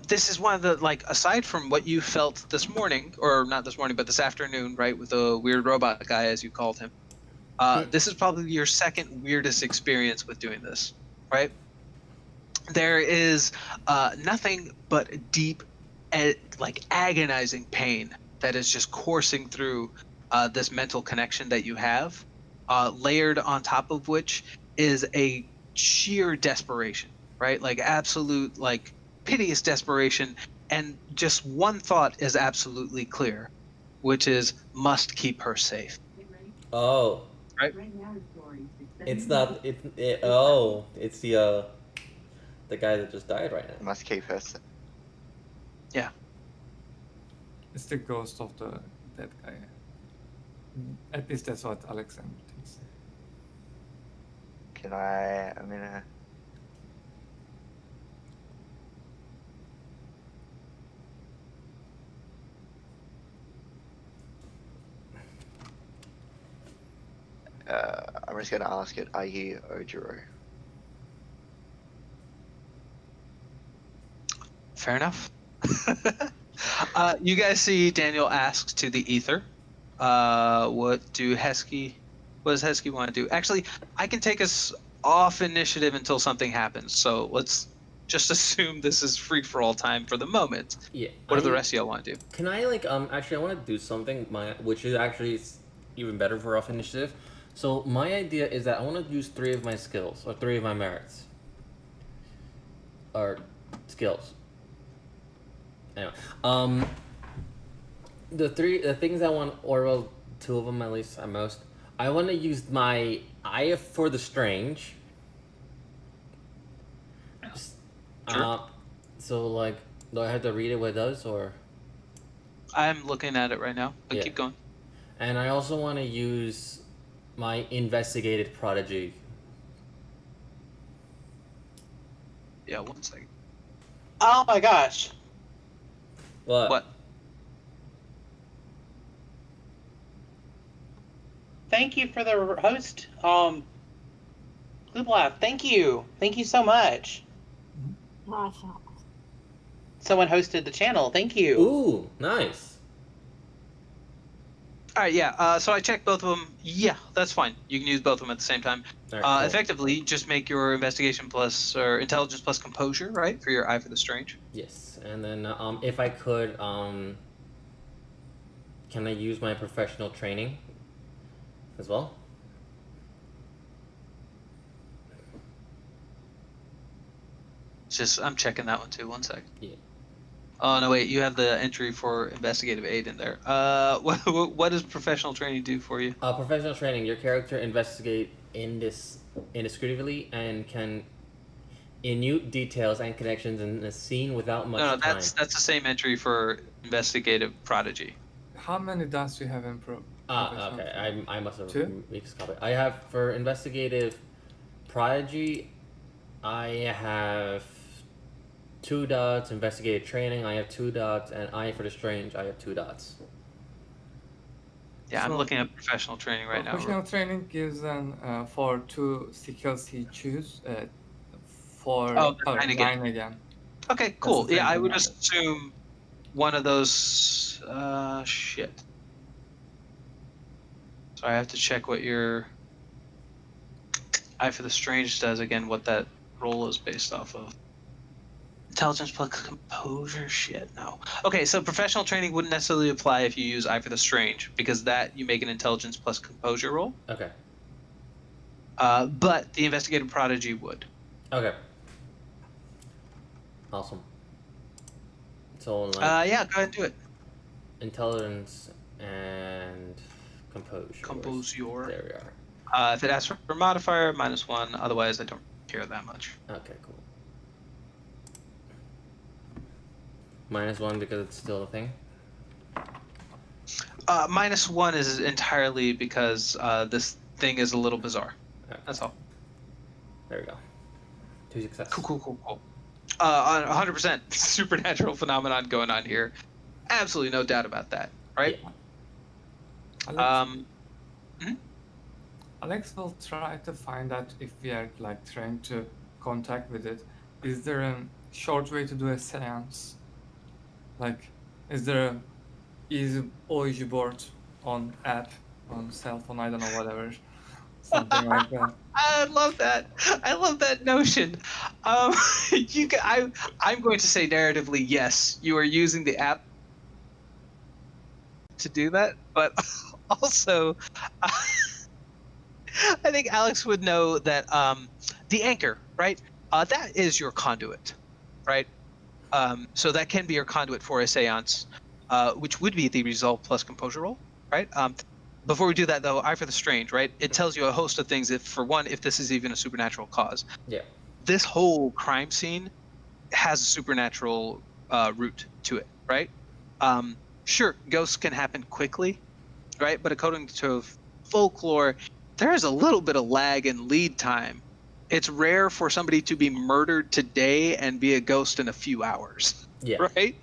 This is one of the, like, aside from what you felt this morning, or not this morning, but this afternoon, right, with the weird robot guy, as you called him. This is probably your second weirdest experience with doing this, right? there is nothing but deep, like agonizing pain that is just coursing through this mental connection that you have, layered on top of which is a sheer desperation, right? Like absolute, like piteous desperation. And just one thought is absolutely clear, which is must keep her safe. Oh, Right? it's not. It's the guy that just died right now. Must keep her. Yeah. It's the ghost of the dead guy. At least that's what Alexander thinks. Can I? I'm gonna. I'm just gonna ask it. Are you Ojiro? Fair enough. You guys see Daniel asks to the ether, what does Hesky want to do? Actually, I can take us off initiative until something happens. So let's just assume this is free for all time for the moment. Yeah. What do the rest of y'all want to do? Can I actually I want to do something which is actually even better for off initiative. So my idea is that I want to use 3 of my skills or 3 of my merits or skills. Anyway, the things I want, or well, 2 of them at least at most. I want to use my eye for the strange. Sure. So like, do I have to read it what it does or? I'm looking at it right now, but Yeah. keep going. And I also want to use my investigated prodigy. Yeah, 1 second. Oh my gosh. What? Thank you for the host. Glublav, thank you. Thank you so much. Nice. Someone hosted the channel. Thank you. Ooh, nice. All right, yeah. So I checked both of them. Yeah, that's fine. You can use both of them at the same time. All right, cool. Effectively, just make your investigation plus or intelligence plus composure, right, for your eye for the strange. Yes, and then if I could, can I use my professional training as well? I'm checking that one too. 1 sec. Yeah. Oh no, wait. You have the entry for investigative aid in there. What does professional training do for you? Professional training. Your character investigate indiscriminately and can inute details and connections in a scene without much No, time. that's the same entry for investigative prodigy. How many dots do you have in pro? Okay. I must have 2? mixed copy. I have for investigative prodigy. I have 2 dots. Investigative training. I have 2 dots, and eye for the strange. I have 2 dots. Yeah, I'm So- looking at professional training right now. Professional training gives an for 2 skills he choose for Oh, the 9 again. 9 again. Okay, cool. the Yeah, same I would thing. just assume one of those. Shit. So I have to check what your Eye for the Strange does again. What that roll is based off of. Intelligence plus composure. Shit, no. Okay, so professional training wouldn't necessarily apply if you use Eye for the Strange because that you make an intelligence plus composure roll. Okay. But the investigative prodigy would. Okay. Awesome. So like Yeah, go ahead and do it. intelligence and composure. Composure. There we are. If it asks for a modifier, -1. Otherwise, I don't care that much. Okay, cool. -1 because it's still a thing. -1 is entirely because this thing is a little bizarre. Okay. That's all. There we go. 2 successes. Cool. 100% supernatural phenomenon going on here. Absolutely no doubt about that, right? Yeah. Alex will try to find out if we are like trying to contact with it. Is there a short way to do a seance? Like, is there a easy Ouija board on app, on cell phone, I don't know, whatever. something like that. I love that. I love that notion. I'm going to say narratively, yes, you are using the app to do that, but also, I think Alex would know that the anchor, right? That is your conduit, right? So that can be your conduit for a seance, which would be the resolve plus composure roll, right? Before we do that, though, Eye for the Strange, right? It tells you a host of things. If for one, if this is even a supernatural cause, Yeah. this whole crime scene has a supernatural root to it, right? Sure, ghosts can happen quickly, right? But according to folklore, there is a little bit of lag and lead time. It's rare for somebody to be murdered today and be a ghost in a few hours, Yeah. right?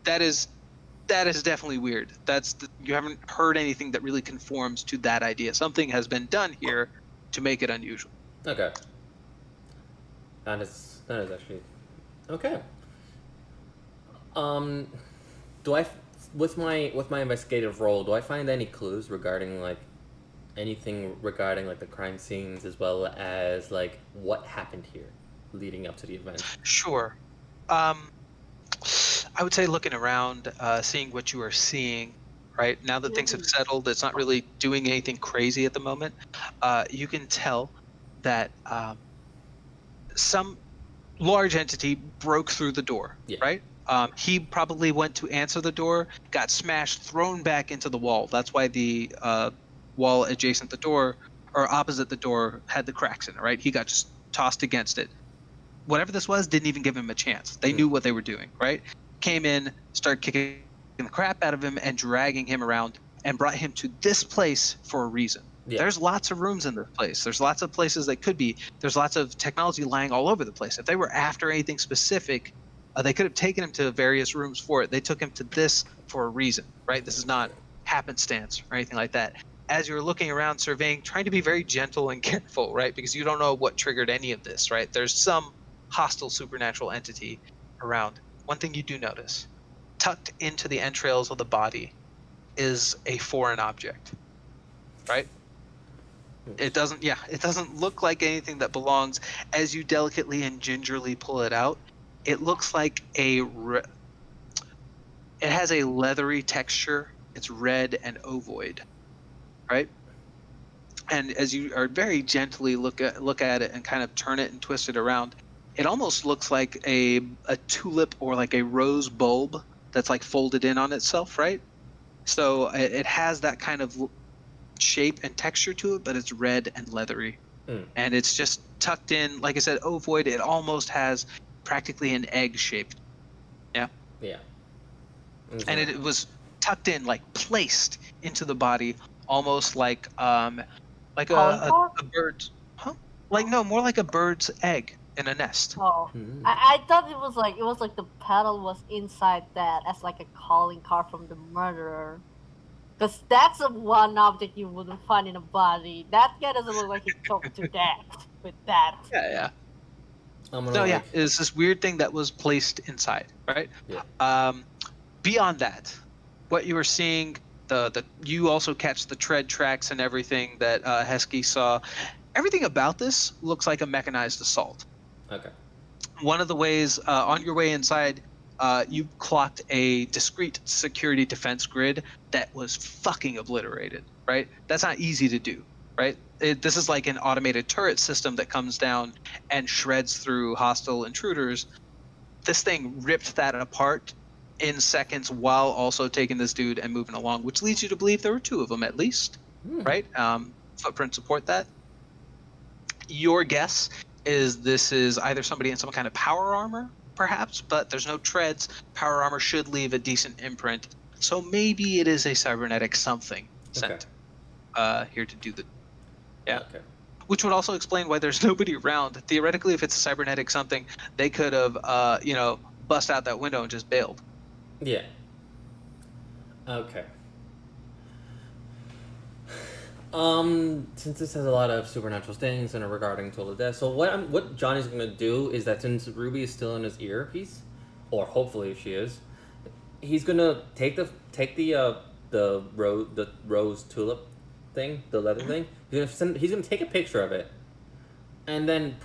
That is definitely weird. You haven't heard anything that really conforms to that idea. Something has been done here to make it unusual. Okay. That is actually okay. Um, do I with my investigative role, do I find any clues regarding like anything regarding like the crime scenes as well as like what happened here leading up to the event? Sure. I would say looking around, seeing what you are seeing, right? Now that things have settled, it's not really doing anything crazy at the moment. You can tell that some large entity broke through the door, Yeah. right? He probably went to answer the door, got smashed, thrown back into the wall. That's why the wall adjacent the door or opposite the door had the cracks in it, right? He got just tossed against it. Whatever this was didn't even give him a chance. They knew what they were doing, right? Came in, started kicking the crap out of him and dragging him around and brought him to this place for a reason. Yeah. There's lots of rooms in this place. There's lots of places that could be. There's lots of technology lying all over the place. If they were after anything specific, they could have taken him to various rooms for it. They took him to this for a reason, right? This is not happenstance or anything like that. As you're looking around, surveying, trying to be very gentle and careful, right? Because you don't know what triggered any of this, right? There's some hostile supernatural entity around. One thing you do notice, tucked into the entrails of the body is a foreign object, right? It doesn't look like anything that belongs. As you delicately and gingerly pull it out, it looks like it has a leathery texture. It's red and ovoid, right? And as you are very gently look at it and kind of turn it and twist it around, it almost looks like a tulip or like a rose bulb that's like folded in on itself, right? So it has that kind of shape and texture to it, but it's red and leathery. And it's just tucked in, like I said, ovoid. It almost has practically an egg shape. Yeah. Yeah. And it was tucked in, like placed into the body, almost like like Cauliflower? a bird's, huh? Like no, more like a bird's egg in a nest. Oh, I thought it was like the petal was inside that as like a calling card from the murderer. Because that's a one object you wouldn't find in a body. That guy doesn't look like he choked to death with that. Yeah. I'm gonna So yeah, like, it's this weird thing that was placed inside, right? Yeah. Beyond that, what you were seeing, the you also catch the tread tracks and everything that Heskey saw. Everything about this looks like a mechanized assault. Okay. One of the ways on your way inside, you clocked a discrete security defense grid that was fucking obliterated, right? That's not easy to do, right? This is like an automated turret system that comes down and shreds through hostile intruders. This thing ripped that apart in seconds while also taking this dude and moving along, which leads you to believe there were two of them at least, right? Footprints support that. Your guess is this is either somebody in some kind of power armor, perhaps, but there's no treads. Power armor should leave a decent imprint, so maybe it is a cybernetic something sent here to do the Okay. which would also explain why there's nobody around. Theoretically, if it's a cybernetic something, they could have bust out that window and just bailed. Yeah. Okay. Since this has a lot of supernatural things and regarding total death, so what Johnny's gonna do is that since Ruby is still in his earpiece, or hopefully she is, he's gonna take the rose tulip thing, the leather thing. He's gonna take a picture of it, and then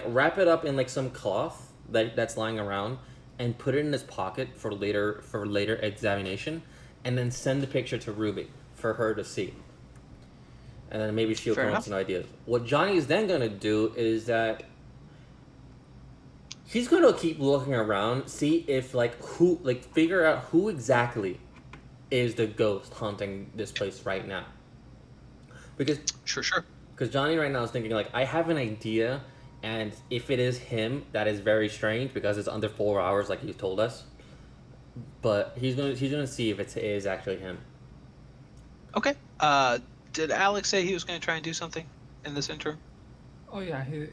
wrap it up in like some cloth that's lying around, and put it in his pocket for later examination, and then send the picture to Ruby for her to see. And then maybe she'll Fair come up enough. with some ideas. What Johnny is then gonna do is that he's gonna keep looking around, see if figure out who exactly is the ghost haunting this place right now. Because Sure. Johnny right now is thinking like, I have an idea, and if it is him, that is very strange because it's under 4 hours, like he told us. But he's gonna see if it is actually him. Okay. Did Alex say he was going to try and do something in this interim? Oh yeah, he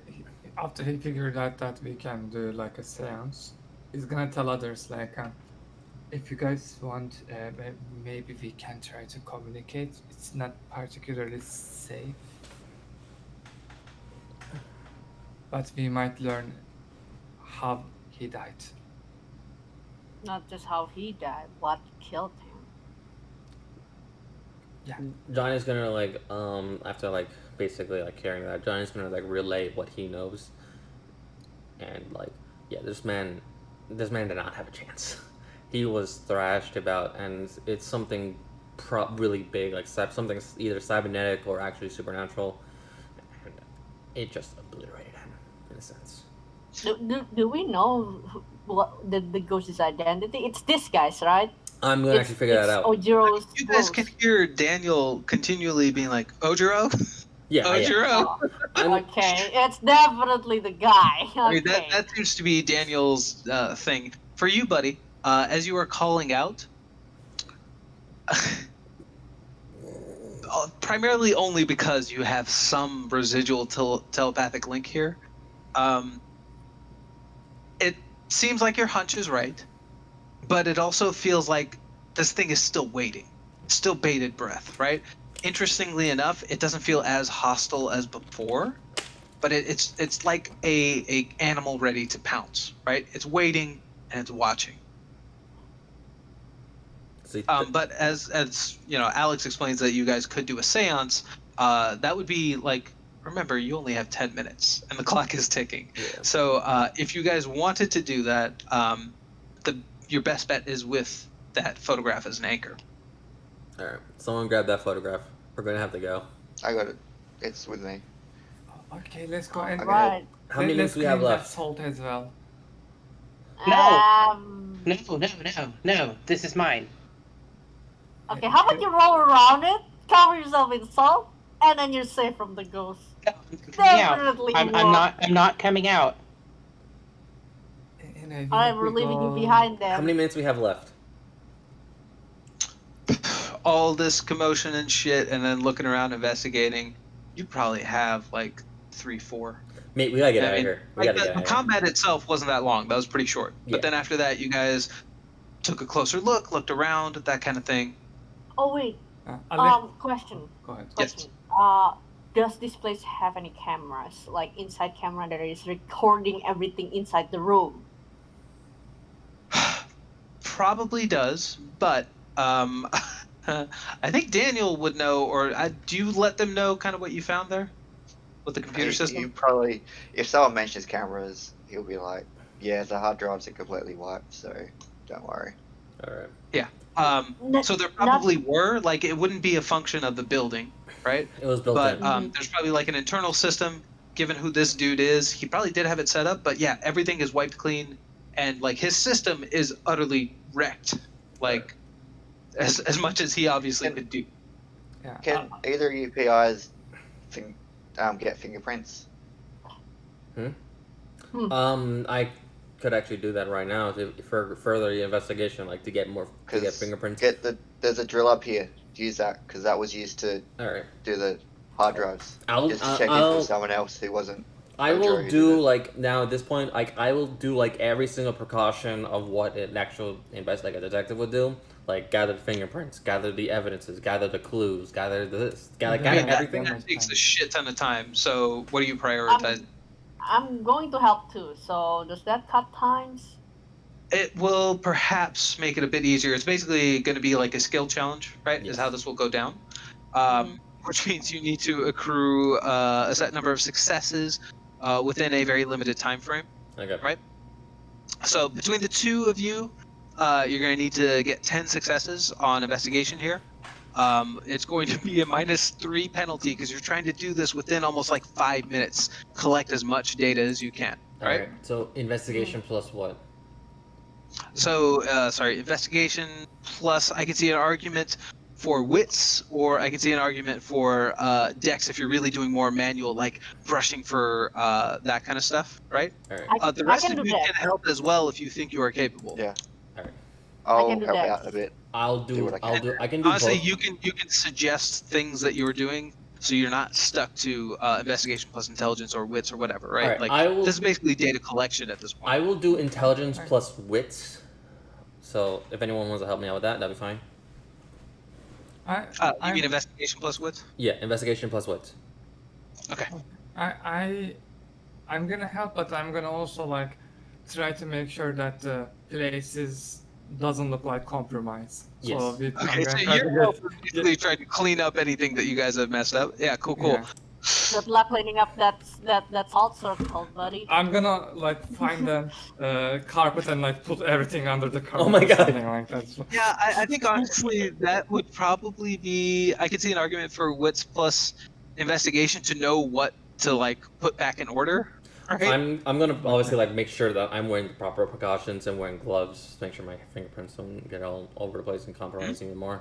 after he figured out that we can do like a seance, he's gonna tell others like, if you guys want, maybe we can try to communicate. It's not particularly safe, but we might learn how he died. Not just how he died, what killed him. Yeah. Johnny's gonna after basically hearing that, Johnny's gonna relay what he knows, and this man did not have a chance. He was thrashed about, and it's something really big, something either cybernetic or actually supernatural, and it just obliterated him in a sense. Do we know what the ghost's identity? It's this guy's, right? I'm gonna actually figure that out. Ojiro's You guys ghost. can hear Daniel continually being like, Ojiro? Yeah, Ojiro? Okay, it's definitely the guy. Okay. I mean, that seems to be Daniel's thing. For you, buddy, as you are calling out, primarily only because you have some residual telepathic link here, it seems like your hunch is right, but it also feels like this thing is still waiting, still bated breath, right? Interestingly enough, it doesn't feel as hostile as before, but it's like a animal ready to pounce, right? It's waiting and it's watching. But as you know, Alex explains that you guys could do a seance. That would be remember, you only have 10 minutes and the clock is ticking. Yeah. So if you guys wanted to do that, your best bet is with that photograph as an anchor. All right, someone grab that photograph. We're gonna have to go. I got it. It's with me. Okay, let's go and Right. How many minutes let's do we have clean that left? salt as well. No. No. This is mine. Okay, how about you roll around it, cover yourself in salt, and then you're safe from the ghost. No, I'm coming out. Definitely I'm not. not coming out. And I think I'm we leaving you go- behind them. How many minutes we have left? All this commotion and shit, and then looking around investigating, you probably have 3-4. Mate, we gotta get I out of mean, here. We gotta get out the of here. combat itself wasn't that long. That was pretty short. Yeah. But then after that, you guys took a closer look, looked around, that kind of thing. Oh wait, question. Go ahead. Yes. Question. Does this place have any cameras, like inside camera that is recording everything inside the room? Probably does, but I think Daniel would know, or do you let them know kind of what you found there with the computer system? You probably, if someone mentions cameras, he'll be like, "Yeah, the hard drives are completely wiped, so don't worry." All right. So there probably were, it wouldn't be a function of the building, right? It was built But in. there's probably an internal system. Given who this dude is, he probably did have it set up. But yeah, everything is wiped clean, and his system is utterly wrecked. As much as he obviously could do. Yeah. Can either UPIs get fingerprints? I could actually do that right now for further investigation, to get fingerprints. There's a drill up here. Use that because that was used to All right. do the hard drives. I'll Just to check if it was someone else who wasn't. I will Majority do did now at this point, I will do every single precaution of what an actual a detective would do. Gather the fingerprints, gather the evidences, gather the clues, gather this, gather everything. That takes a shit ton of time. So what do you prioritize? I'm going to help too. So does that cut times? It will perhaps make it a bit easier. It's basically going to be a skill challenge, right? Yes. Is how this will go down. which means you need to accrue a set number of successes within a very limited time frame. Okay. Right. So between the two of you, you're going to need to get 10 successes on investigation here. It's going to be a -3 penalty because you're trying to do this within almost like 5 minutes. Collect as much data as you can. All Right. right. So investigation plus what? So, sorry, investigation plus I can see an argument for wits, or I can see an argument for dex if you're really doing more manual, like brushing for that kind of stuff, right? All right. The I rest can of do you that. can help as well if you think you are capable. Yeah. All right. I'll do help that. out a bit. I'll Do do. what I I'll can. do. I can do Honestly, both. you can suggest things that you're doing, so you're not stuck to investigation plus intelligence or wits or whatever, right? Alright, Like I will- this is basically data collection at this point. I will do intelligence Alright. plus wits. So if anyone wants to help me out with that, that'd be fine. You I'm- mean investigation plus wits? Yeah, investigation plus wits. Okay. I'm gonna help, but I'm gonna also like try to make sure that the places doesn't look like compromise. Yes. So I'm Okay, so gonna try to you're get- basically trying to clean up anything that you guys have messed up. Yeah, cool. Yeah. Good luck cleaning up that salt circle, buddy. I'm gonna like find the carpet and like put everything under the carpet. Oh my or God. Something like that. So- Yeah, I think honestly that would probably be. I could see an argument for wits plus investigation to know what to like put back in order. Right? I'm gonna obviously like make sure that I'm wearing the proper precautions and wearing gloves to make sure my fingerprints don't get all over the place and compromise even more.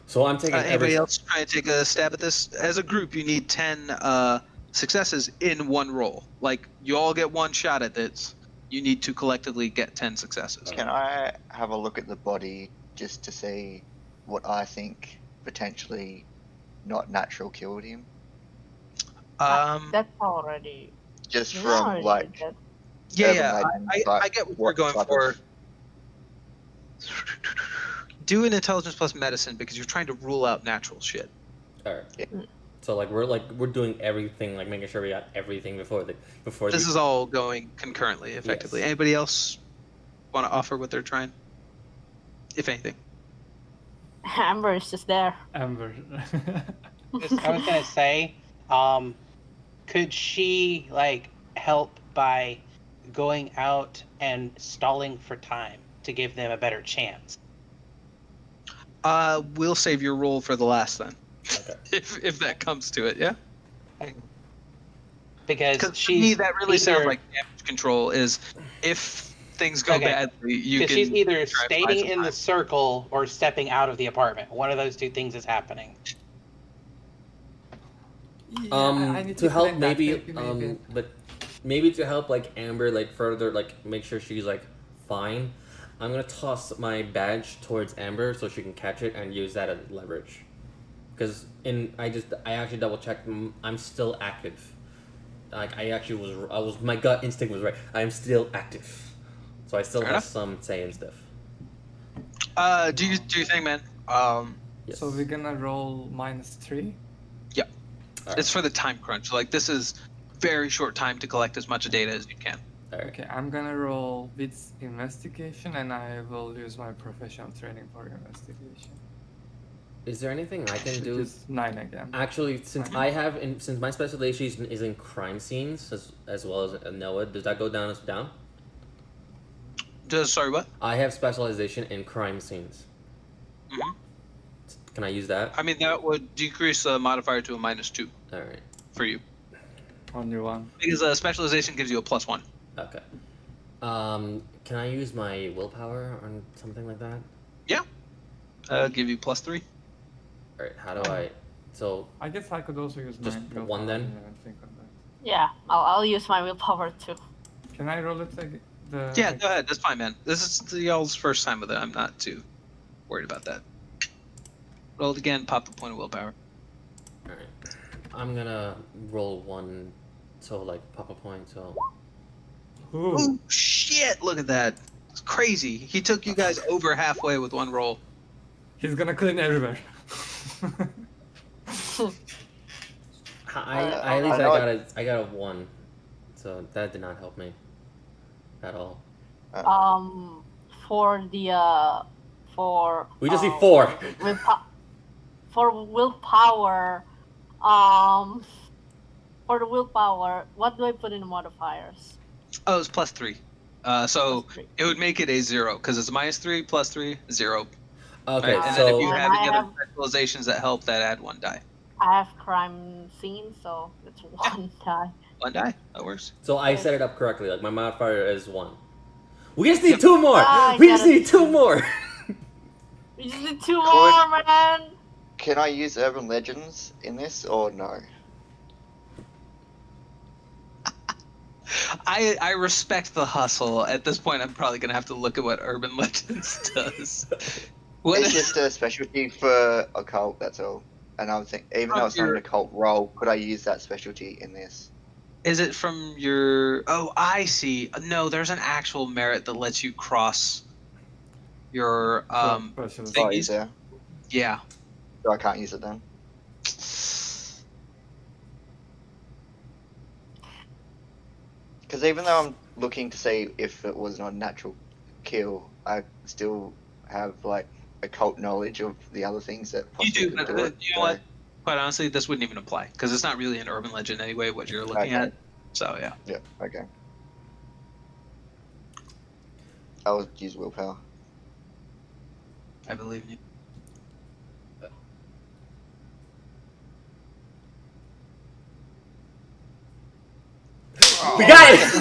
So I'm taking Anybody else trying to take a stab at this? As a group, you need 10 successes in one roll. Like you all get one shot at this. You need to collectively get 10 successes. Can I have a look at the body just to see what I think potentially not natural killed him? That's already. Just you from already like did that. Yeah, urban legends, I like, get what what you're going type for. of- Do an intelligence plus medicine because you're trying to rule out natural shit. Alright. Yeah. So we're doing everything, like making sure we got everything before This is all going concurrently, effectively. Yes. Anybody else want to offer what they're trying? If anything. Amber is just there. Amber. I was gonna say, could she like help by going out and stalling for time to give them a better chance? We'll save your roll for the last then. Okay. If that comes to it, yeah. Because Because to she's me, that really sounds either- like damage control. Is if things go Okay. badly, you Because can. she's either try and buy staying some in the time. circle or stepping out of the apartment. One of those two things is happening. I need to help connect that, maybe but maybe to help like Amber like further like make sure she's like fine. I'm gonna toss my badge towards Amber so she can catch it and use that as leverage. Because I actually double checked. I'm still active. Like I was my gut instinct was right. I'm still active, so I still Fair have enough. some say and stuff. Do you think, man? Yes. So we're gonna roll -3. Alright. It's for the time crunch. Like this is very short time to collect as much data as you can. Alright. Okay, I'm gonna roll with investigation, and I will use my professional training for investigation. Is there anything I can Which do? is 9 again. Actually, since since my specialization is in crime scenes as well as Noah, does that go down? Sorry, what? I have specialization in crime scenes. Mhm. Can I use that? I mean, that would decrease the modifier to a -2 All right. for you Only one. because specialization gives you a +1. Okay. Can I use my willpower or something like that? Give you +3. All right. How do I? So I guess I could also use Just my one then? willpower, yeah, think of that. Yeah, I'll use my willpower too. Can I roll it like the? Yeah, go ahead. That's fine, man. This is y'all's first time with it. I'm not too worried about that. Roll it again. Pop the point of willpower. all right. I'm gonna roll one, so like pop a point. So Ooh. Oh shit! Look at that. It's crazy. He took you guys over halfway with one roll. He's gonna clean everywhere. I at least I know I got a 1, so that did not help me at all. For the for We just need 4. for willpower, um, for the willpower, what do I put in the modifiers? Oh, it's +3. So Plus 3. it would make it a 0 because it's -3, +3, 0. Okay, Right? And then if you so And have any I other have specializations that help, that add 1 die. I have crime scene, so that's one die. 1 die. That works. I set Yes. it up correctly. Like my modifier is 1. We just need Yep. 2 more. I We just gotta need 2 see. more. We just need 2 more, man. Can I use urban legends in this or no? I respect the hustle. At this point, I'm probably gonna have to look at what Urban Legends does. What It's just a specialty for occult, that's all. And I was thinking, even though it's not an occult role, could I use that specialty in this? is it from your? Oh, I see. No, there's an actual merit that lets you cross your Specialist. Oh, is thingies. there? Yeah. So I can't use it then. Because even though I'm looking to see if it was not a natural kill, I still have like occult knowledge of the other things that You possibly do, could but do it. you know what? Quite honestly, this wouldn't even apply because it's not really an urban legend anyway. What you're looking Okay. at. So yeah. Yeah, okay. I'll use willpower. I believe you. We got it. Nice!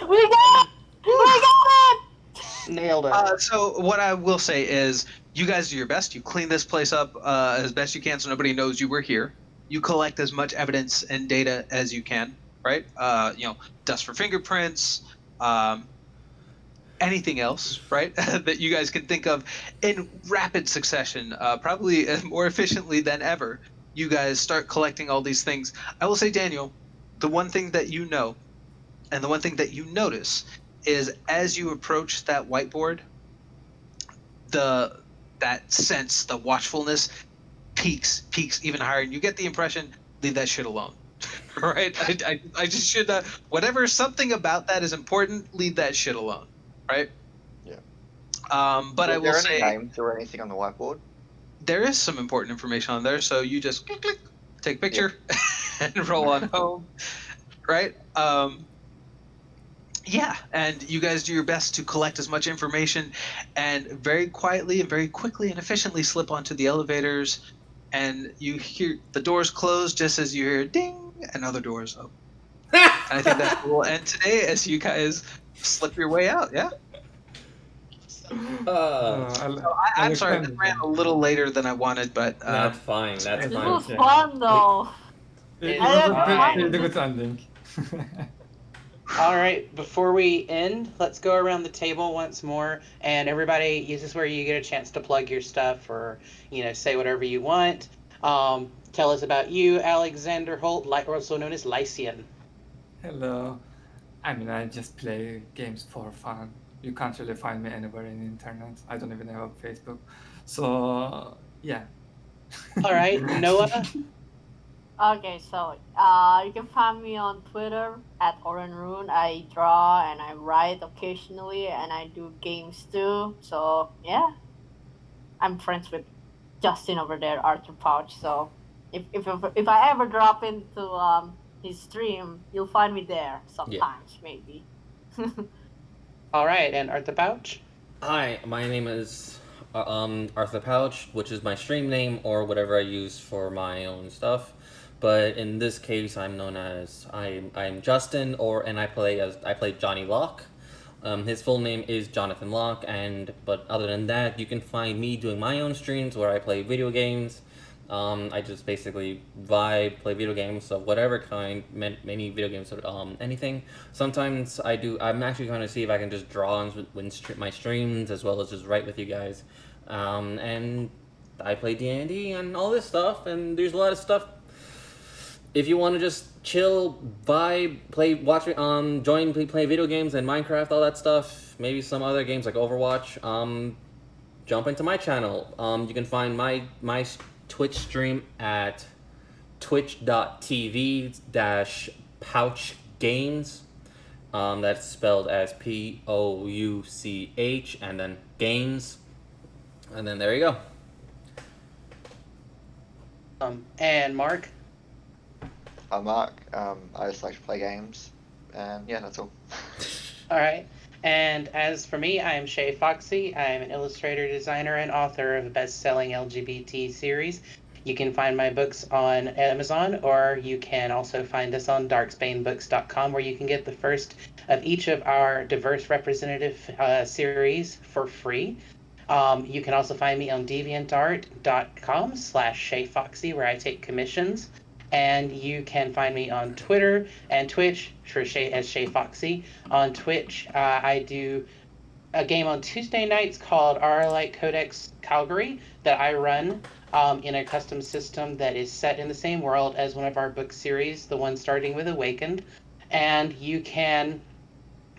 We got it! We got it! Nailed it. So what I will say is, you guys do your best. You clean this place up as best you can, so nobody knows you were here. You collect as much evidence and data as you can, right? Dust for fingerprints, anything else, right? That you guys can think of in rapid succession, probably more efficiently than ever. You guys start collecting all these things. I will say, Daniel, the one thing that you know, and the one thing that you notice is as you approach that whiteboard, that sense, the watchfulness peaks even higher, and you get the impression, leave that shit alone. Right? I just should whatever something about that is important, leave that shit alone. Right? Yeah. But I will Is there say any names or anything on the whiteboard? there is some important information on there, so you just click, take a picture, and roll on home. Right? Yeah, and you guys do your best to collect as much information and very quietly and very quickly and efficiently slip onto the elevators, and you hear the doors close just as you hear ding and other doors open. And I think that will end today as you guys slip your way out. Yeah. I'm sorry, this ran a little later than I wanted, but That's fine. That's This fine. was fun though. It I was had a fun. pretty good ending. All right, before we end, let's go around the table once more, and everybody, this is where you get a chance to plug your stuff or, say whatever you want. Tell us about you, Alexander Holt, also known as Lycian. Hello. I mean, I just play games for fun. You can't really find me anywhere in the internet. I don't even have a Facebook. So, yeah. All right, Noah. Okay, so you can find me on Twitter at OranRune. I draw and I write occasionally, and I do games too. So yeah, I'm friends with Justin over there, Arthur Pouch. So if I ever drop into his stream, you'll find me there sometimes, maybe. All right, and Arthur Pouch. Hi, my name is Arthur Pouch, which is my stream name or whatever I use for my own stuff. But in this case, I'm known as I'm Justin, and I play Johnny Locke. His full name is Jonathan Locke, but other than that, you can find me doing my own streams where I play video games. I just basically vibe, play video games of whatever kind, many video games, anything. Sometimes I'm actually trying to see if I can just draw on my streams as well as just write with you guys. And I play D&D and all this stuff, and there's a lot of stuff. If you want to just chill, vibe, play video games and Minecraft, all that stuff, maybe some other games like Overwatch, jump into my channel. You can find my Twitch stream at twitch.tv/pouchgames. That's spelled as POUCH and then games. And then there you go. And Mark? I'm Mark. I just like to play games, and yeah, that's all. All right. And as for me, I am Shay Foxy. I am an illustrator, designer, and author of a best-selling LGBT series. You can find my books on Amazon, or you can also find us on darkspanebooks.com, where you can get the first of each of our diverse representative series for free. You can also find me on deviantart.com/ShayFoxy, where I take commissions. And you can find me on Twitter and Twitch for Shay as Shay Foxy. On Twitch, I do a game on Tuesday nights called R Light Codex Calgary that I run in a custom system that is set in the same world as one of our book series, the one starting with Awakened. And you can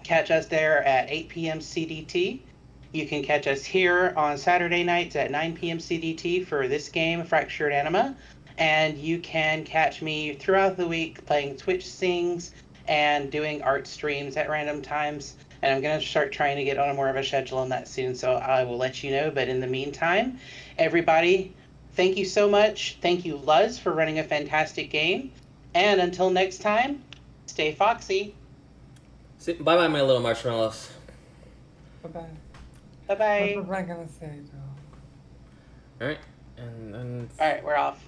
catch us there at 8 p.m. CDT. You can catch us here on Saturday nights at 9 p.m. CDT for this game, Fractured Anima. And you can catch me throughout the week playing Twitch Sings and doing art streams at random times. And I'm going to start trying to get on more of a schedule on that soon, so I will let you know. But in the meantime, everybody, thank you so much. Thank you, Luz, for running a fantastic game. And until next time, stay foxy. Bye bye, my little marshmallows. Bye bye. Bye-bye. What was I gonna say though? All right, and All right, we're off.